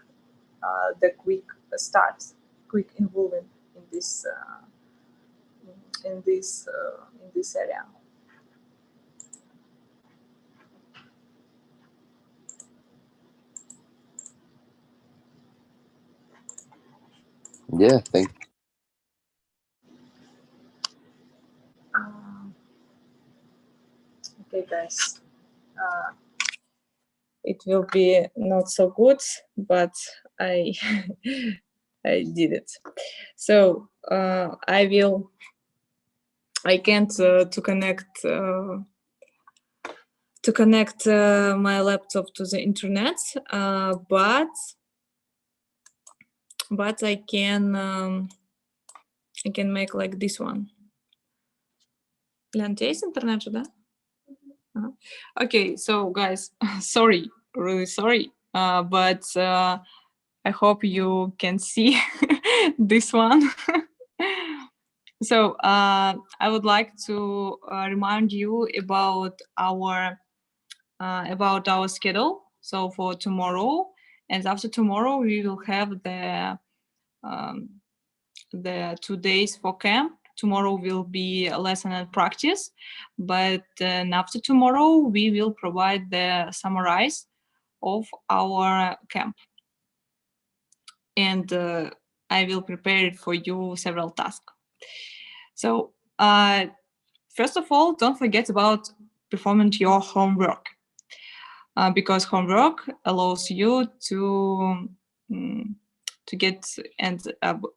the quick start, quick involvement in this in this area. Yeah, thank you. Okay, guys. It will be not so good, but I I did it. So I can't to connect my laptop to the internet, but I can make like this one. Лен, есть интернет же, да? Okay, so guys, sorry, really sorry, but I hope you can see this one. So I would like to remind you about our schedule. So for tomorrow and after tomorrow, we will have the 2 days for camp. Tomorrow will be a lesson and practice, but after tomorrow we will provide the summarize of our camp, and I will prepare it for you several tasks. So first of all, don't forget about performing your homework, because homework allows you to get and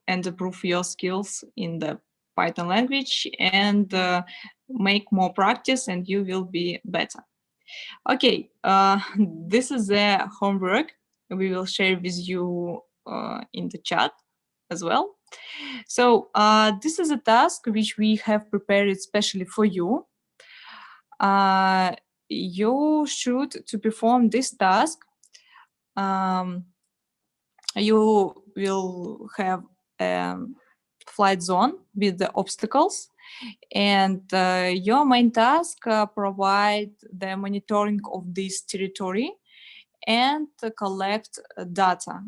improve your skills in the Python language and make more practice, and you will be better. Okay, this is the homework we will share with you in the chat as well. So this is a task which we have prepared especially for you. You should, to perform this task, you will have a flight zone with the obstacles, and your main task provide the monitoring of this territory and collect data.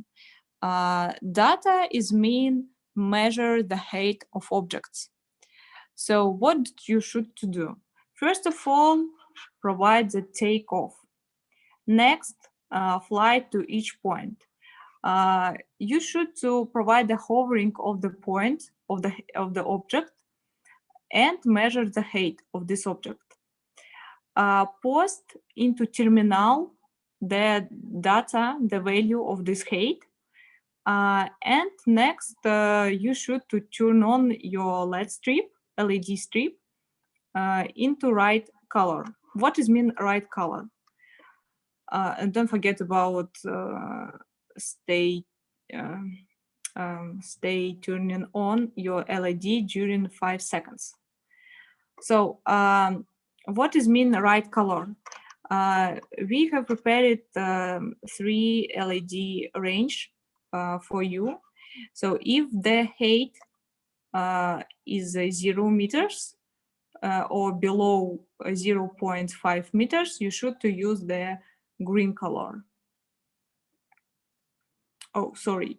Data is mean measure the height of objects. So what you should to do? First of all, provide the takeoff. Next, fly to each point. You should to provide the hovering of the point of the object and measure the height of this object. Post into terminal the data, the value of this height. And next, you should to turn on your LED strip into right color. What is mean right color? And don't forget about stay turning on your LED during 5 seconds. So what is mean right color? We have prepared 3 LED range for you. So if the height is 0 meters or below 0.5 meters, you should to use the green color. Oh, sorry.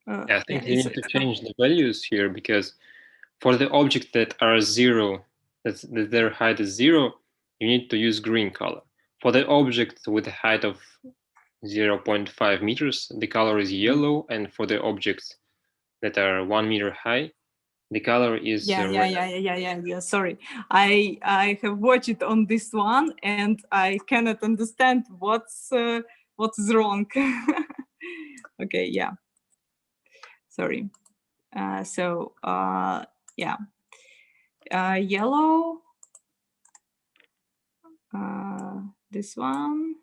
I think you need to change the values here, because for the objects that are 0, that their height is 0, you need to use green color. For the object with a height of 0.5 meters, the color is yellow, and for the objects that are 1 meter high, the color is yeah. Sorry, I have watched it on this one, and I cannot understand what's wrong. Okay, yeah. Sorry. So yeah, yellow. This one.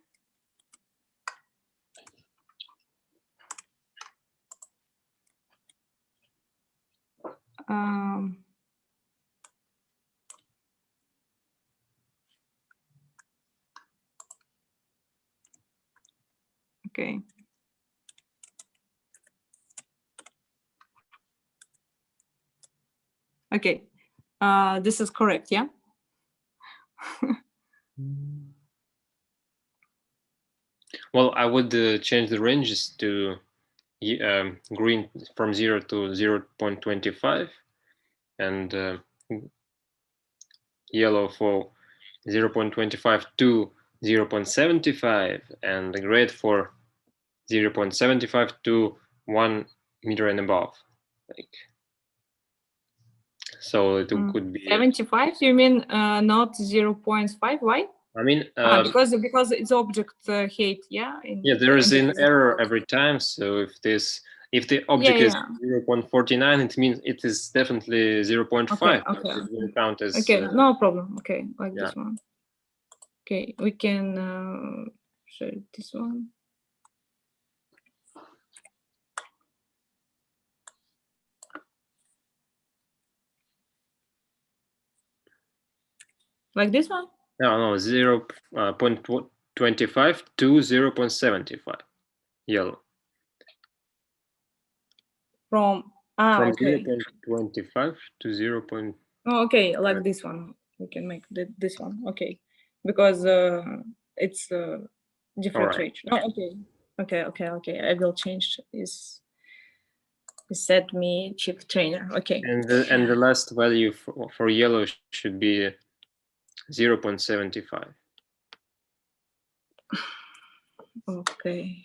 Okay. Okay, this is correct, yeah? Well, I would change the ranges to green from 0 to 0.25 and yellow for 0.25 to 0.75 and red for 0.75 to 1 meter and above. Like, so it could be 75, you mean not 0.5? Why? I mean, because it's object height, yeah. Yeah, there is an error every time. So if the object is 0.49, it means it is definitely 0.5. Okay. It will count as okay, no problem. Okay, like yeah. this one. Okay, we can share this one. Like this one? No, 0.25 to 0.75 yellow. From okay. 0.25 to 0. Oh, okay, like this one. We can make this one. Okay, because it's different range. Oh, okay. I will change this. Set me chip trainer. Okay. And the last value for yellow should be 0.75. Okay.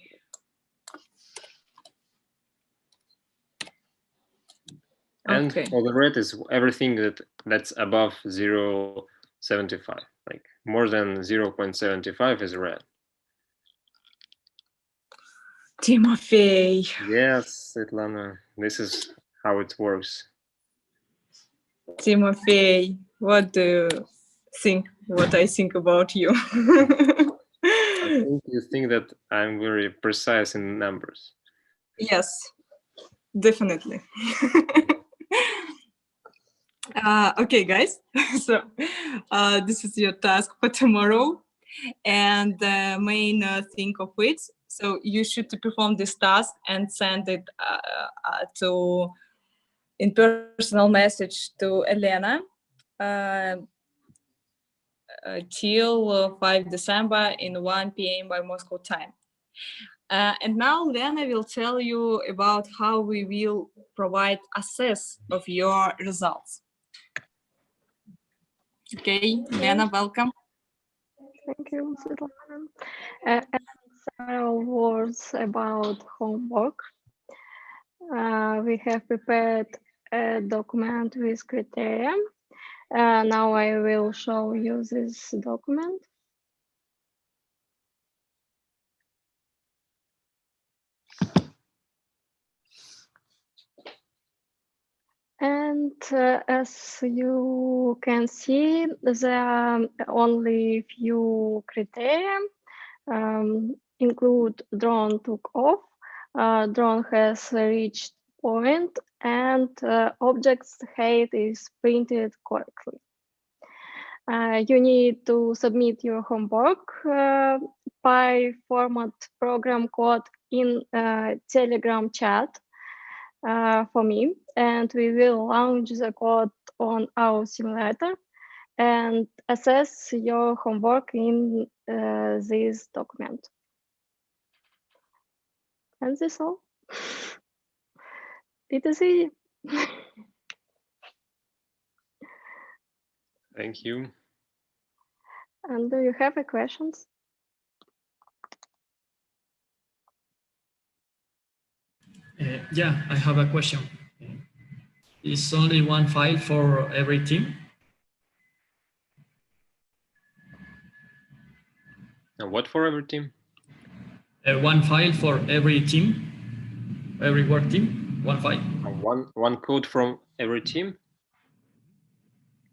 And for the red is everything that's above 0.75. Like more than 0.75 is red. Timofey. Yes, Svetlana, this is how it works. Timofey, what do you think? What I think about you? I think you think that I'm very precise in numbers. Yes, definitely. Okay, guys. So this is your task for tomorrow, and the main thing of it. So you should perform this task and send it in personal message to Elena till 5 December in 1 p.m. by Moscow time. And now Lena will tell you about how we will provide access of your results. Okay, Lena, welcome. Thank you, Svetlana. Several words about homework. We have prepared a document with criteria. Now I will show you this document. And as you can see, there are only few criteria. Include drone took off, drone has reached point, and object's height is printed correctly. You need to submit your homework by format program code in Telegram chat for me, and we will launch the code on our simulator and assess your homework in this document. And that's all. It is easy. Thank you. And do you have any questions? Yeah, I have a question. Is only one file for every team? What for every team? One file for every team, every work team, one file. One code from every team?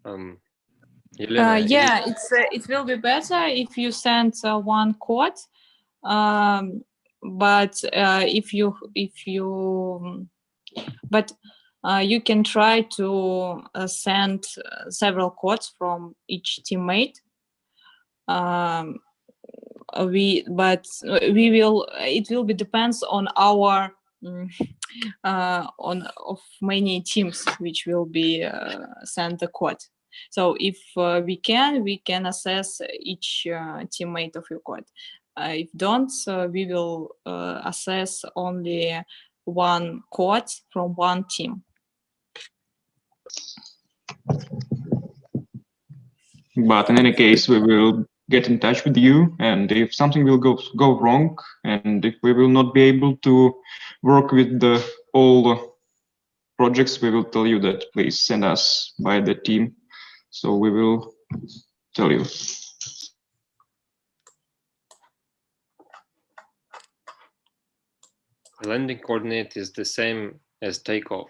Elena, yeah, it will be better if you send one code, but you can try to send several codes from each teammate. we will. It will be depends on our of many teams which will be send the code. So if we can assess each teammate of your code. If don't, we will assess only one code from one team. But in any case, we will get in touch with you, and if something will go wrong, and if we will not be able to work with all the projects, we will tell you that please send us by the team. So we will tell you. Landing coordinate is the same as takeoff.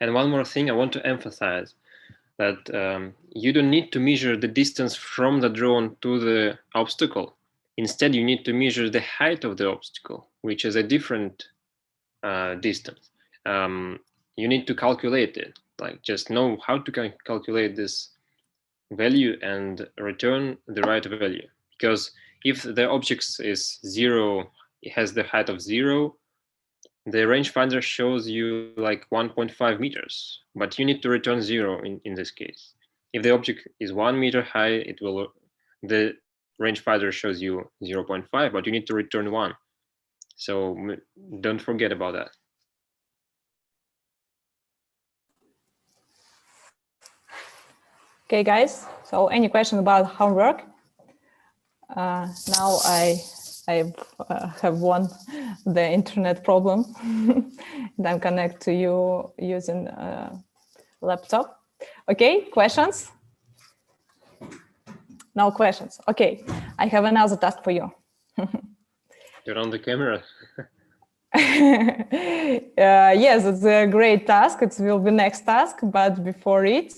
And one more thing I want to emphasize, that you don't need to measure the distance from the drone to the obstacle. Instead, you need to measure the height of the obstacle, which is a different distance. You need to calculate it, like just know how to calculate this value and return the right value. Because if the object is 0, it has the height of 0, the rangefinder shows you like 1.5 meters, but you need to return 0 in this case. If the object is 1 meter high, the rangefinder shows you 0.5, but you need to return 1. So don't forget about that. Okay, guys. So any question about homework? Now I have won the internet problem and I'm connected to you using a laptop. Okay, questions? No questions. Okay, I have another task for you. Turn on the camera. Yes, it's a great task. It will be next task, but before it,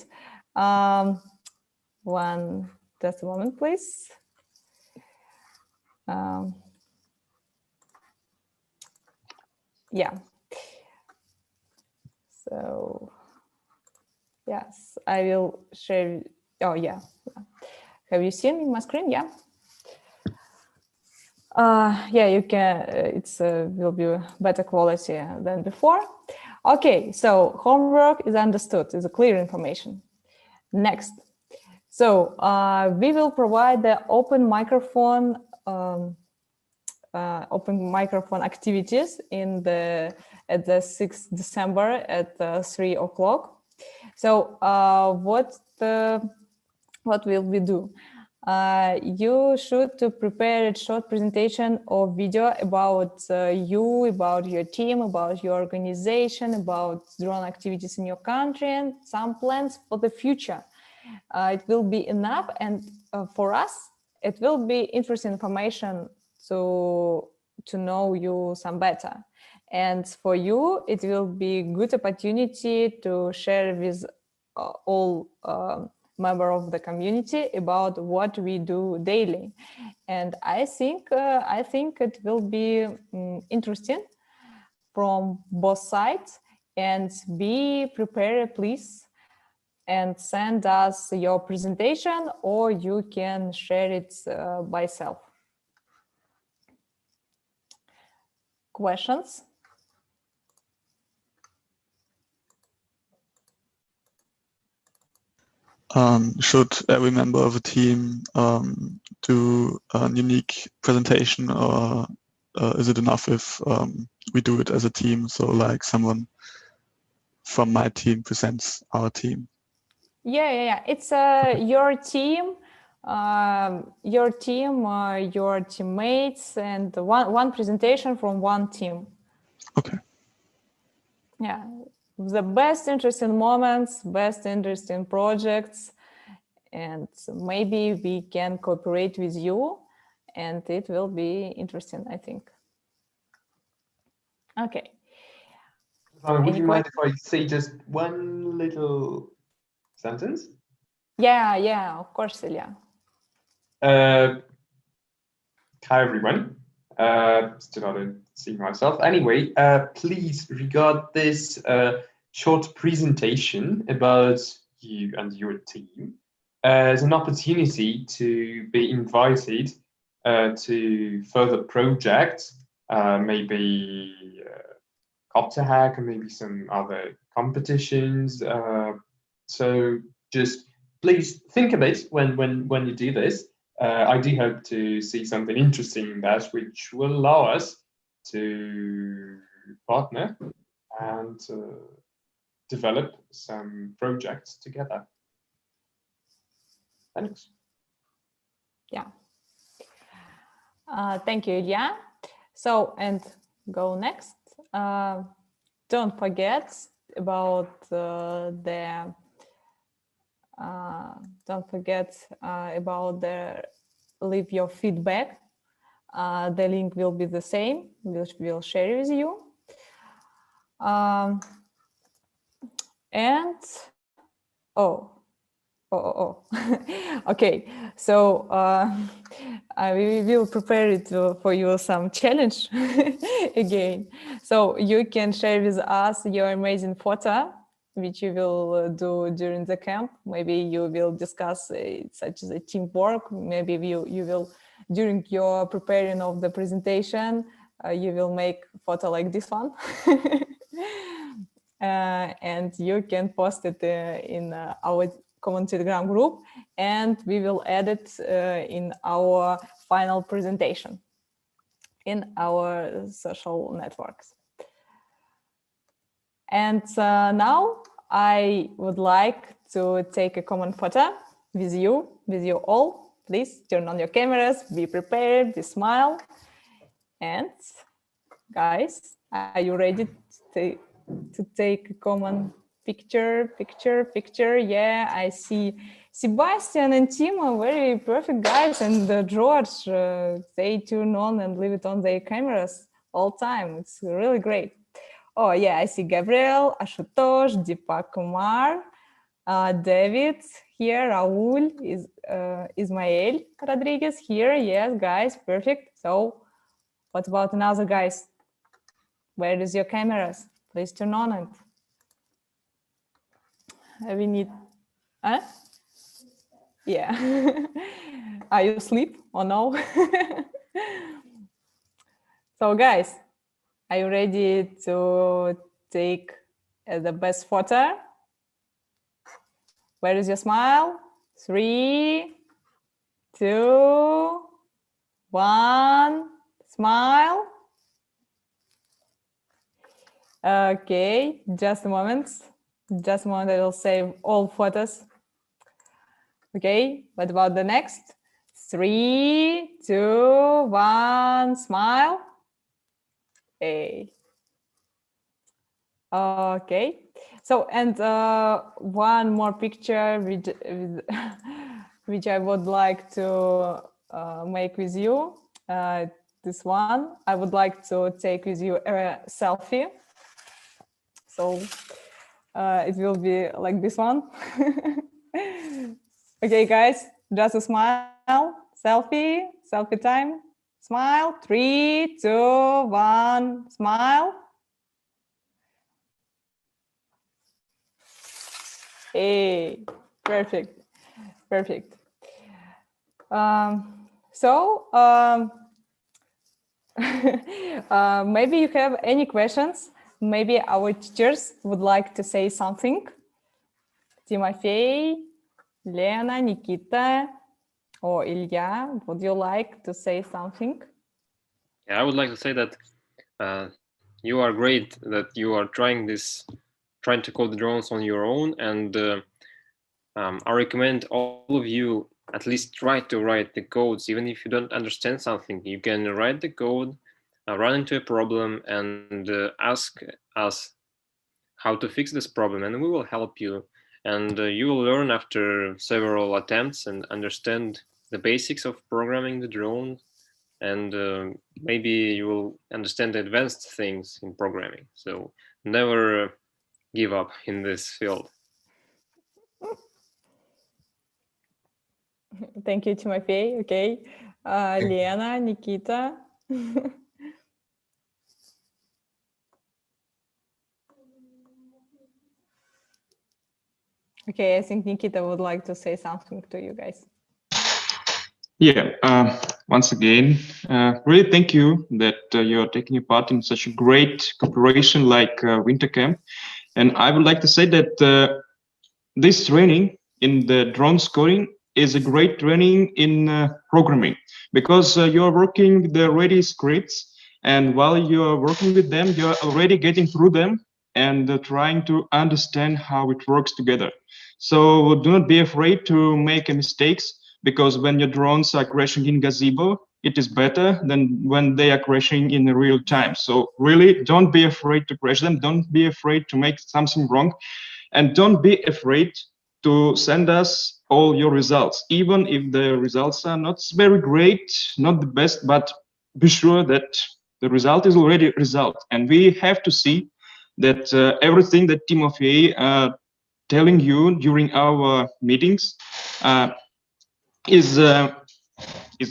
just a moment, please. Yeah. So, yes, I will share. Oh, yeah. Have you seen my screen? Yeah. Yeah, you can. It's will be better quality than before. Okay, so homework is understood. It's a clear information. Next. So we will provide the open microphone activities at the 6th December at 3 o'clock. So what will we do? You should prepare a short presentation or video about you, about your team, about your organization, about drone activities in your country, and some plans for the future. It will be enough, and for us, it will be interesting information to know you some better. And for you, it will be good opportunity to share with all member of the community about what we do daily. And I think it will be interesting from both sides. And be prepared, please, and send us your presentation, or you can share it by self. Questions? Should every member of a team do a unique presentation, or is it enough if we do it as a team? So like someone from my team presents our team. Yeah. It's your team, your teammates, and one presentation from one team. Okay. Yeah, the best interesting moments, best interesting projects, and maybe we can cooperate with you, and it will be interesting, I think. Okay. Would you mind if I say just one little sentence? Yeah, of course, Ilya. Hi, everyone. Still not see myself. Anyway, please regard this short presentation about you and your team as an opportunity to be invited to further projects, maybe Copter Hack or maybe some other competitions. So just please think of it when you do this. I do hope to see something interesting in that, which will allow us to partner and develop some projects together. Thanks. Yeah. Thank you, Ilya. So, and go next. Don't forget about leave your feedback. The link will be the same. We'll share with you. And okay, so we will prepare it for you some challenge again. So you can share with us your amazing photo, which you will do during the camp. Maybe you will discuss such as a teamwork. Maybe you will, during your preparing of the presentation, you will make photo like this one. And you can post it in our common Telegram group, and we will add it in our final presentation in our social networks. And now I would like to take a common photo with you all. Please turn on your cameras, be prepared, be smile. And guys, are you ready to take a common picture? Yeah, I see Sebastian and Timo, very perfect guys, and George, they turn on and leave it on their cameras all time. It's really great. Oh yeah, I see Gabriel, Ashutosh, Deepak Kumar, David here, Raul, Ismael Rodriguez here. Yes, guys, perfect. So what about another guys? Where is your cameras? Please turn on it. We need, huh? Yeah. Are you asleep or no? So guys, are you ready to take the best photo? Where is your smile? 3, 2, 1, smile. Okay, just a moment. Just a moment, I will save all photos. Okay, what about the next? 3, 2, 1, smile. Hey. Okay, so and one more picture which I would like to make with you. This one, I would like to take with you a selfie. So it will be like this one. Okay, guys, just a smile, selfie time, smile, 3, 2, 1, smile. Hey, perfect. Maybe you have any questions. Maybe our teachers would like to say something. Timofey, Lena, Nikita, or Ilya, would you like to say something? Yeah, I would like to say that you are great, that you are trying to code the drones on your own, and I recommend all of you at least try to write the codes. Even if you don't understand something, you can write the code, run into a problem, and ask us how to fix this problem, and we will help you. And you will learn after several attempts and understand the basics of programming the drone, and maybe you will understand the advanced things in programming. So never give up in this field. Thank you, Timofey. Okay, Lena, Nikita. Okay, I think Nikita would like to say something to you guys. Yeah, once again, really thank you that you're taking a part in such a great cooperation like Winter Camp. And I would like to say that this training in the drone scoring is a great training in programming, because you're working with the ready scripts, and while you're working with them, you're already getting through them and trying to understand how it works together. So do not be afraid to make mistakes, because when your drones are crashing in GAZEBO, it is better than when they are crashing in real time. So really don't be afraid to crash them. Don't be afraid to make something wrong. And don't be afraid to send us all your results, even if the results are not very great, not the best, but be sure that the result is already a result. And we have to see that everything that Timofey telling you during our meetings is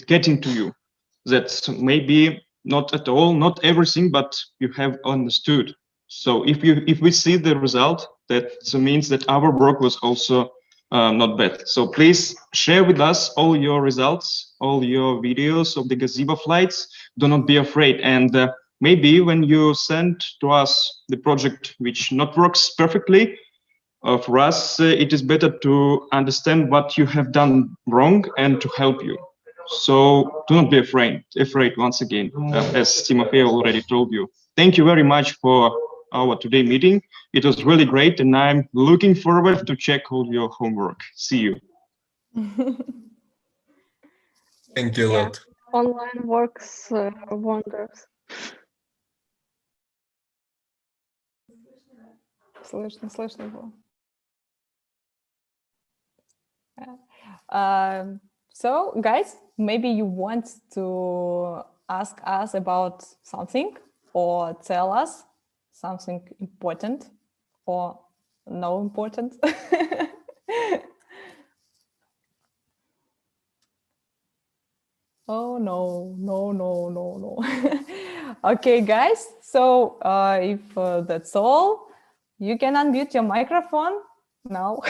getting to you. That's maybe not at all, not everything, but you have understood. So if we see the result, that means that our work was also not bad. So please share with us all your results, all your videos of the GAZEBO flights. Do not be afraid. And maybe when you send to us the project which not works perfectly, for us, it is better to understand what you have done wrong and to help you. So do not be afraid once again, as Timofey already told you. Thank you very much for our today meeting. It was really great, and I'm looking forward to check all your homework. See you. Thank you a Yeah, lot. online works wonders. Слышно было. So, guys, maybe you want to ask us about something or tell us something important or no important. Oh, no. Okay, guys, so if that's all, you can unmute your microphone now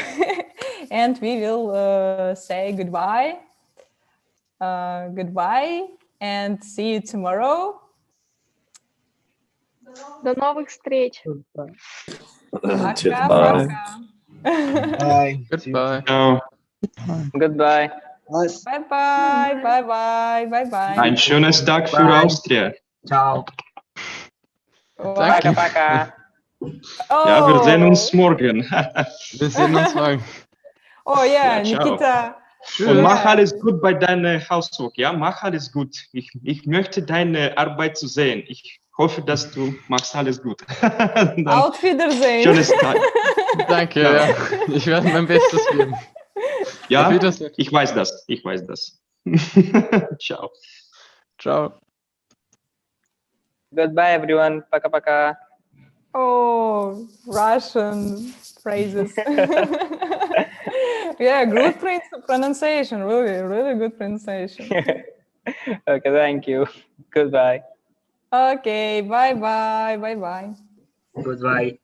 and we will say goodbye. Goodbye and see you tomorrow. До новых встреч. Пока-пока. Bye. Goodbye. Goodbye. Bye-bye. Ein schönes Tag für Bye. Austria. Ciao. Danke. Пока-пока. Ja, wir sehen uns morgen. Wir sehen uns morgen. Oh ja, Ja, ciao. Nikita. Und mach alles gut bei deinem Hauswork, ja? Mach alles gut. Ich möchte deine Arbeit zu sehen. Ich hoffe, dass du machst alles gut. Auf Wiedersehen. Schönes Tag. Danke, ja. Ich werde mein Bestes geben. Ja, Auf Wiedersehen. ich weiß das. Ciao. Ciao. Goodbye, everyone. Пока-пока. Oh, Russian phrases. Yeah, good pronunciation. Really good pronunciation. Okay, thank you. Goodbye. Okay, bye-bye. Goodbye.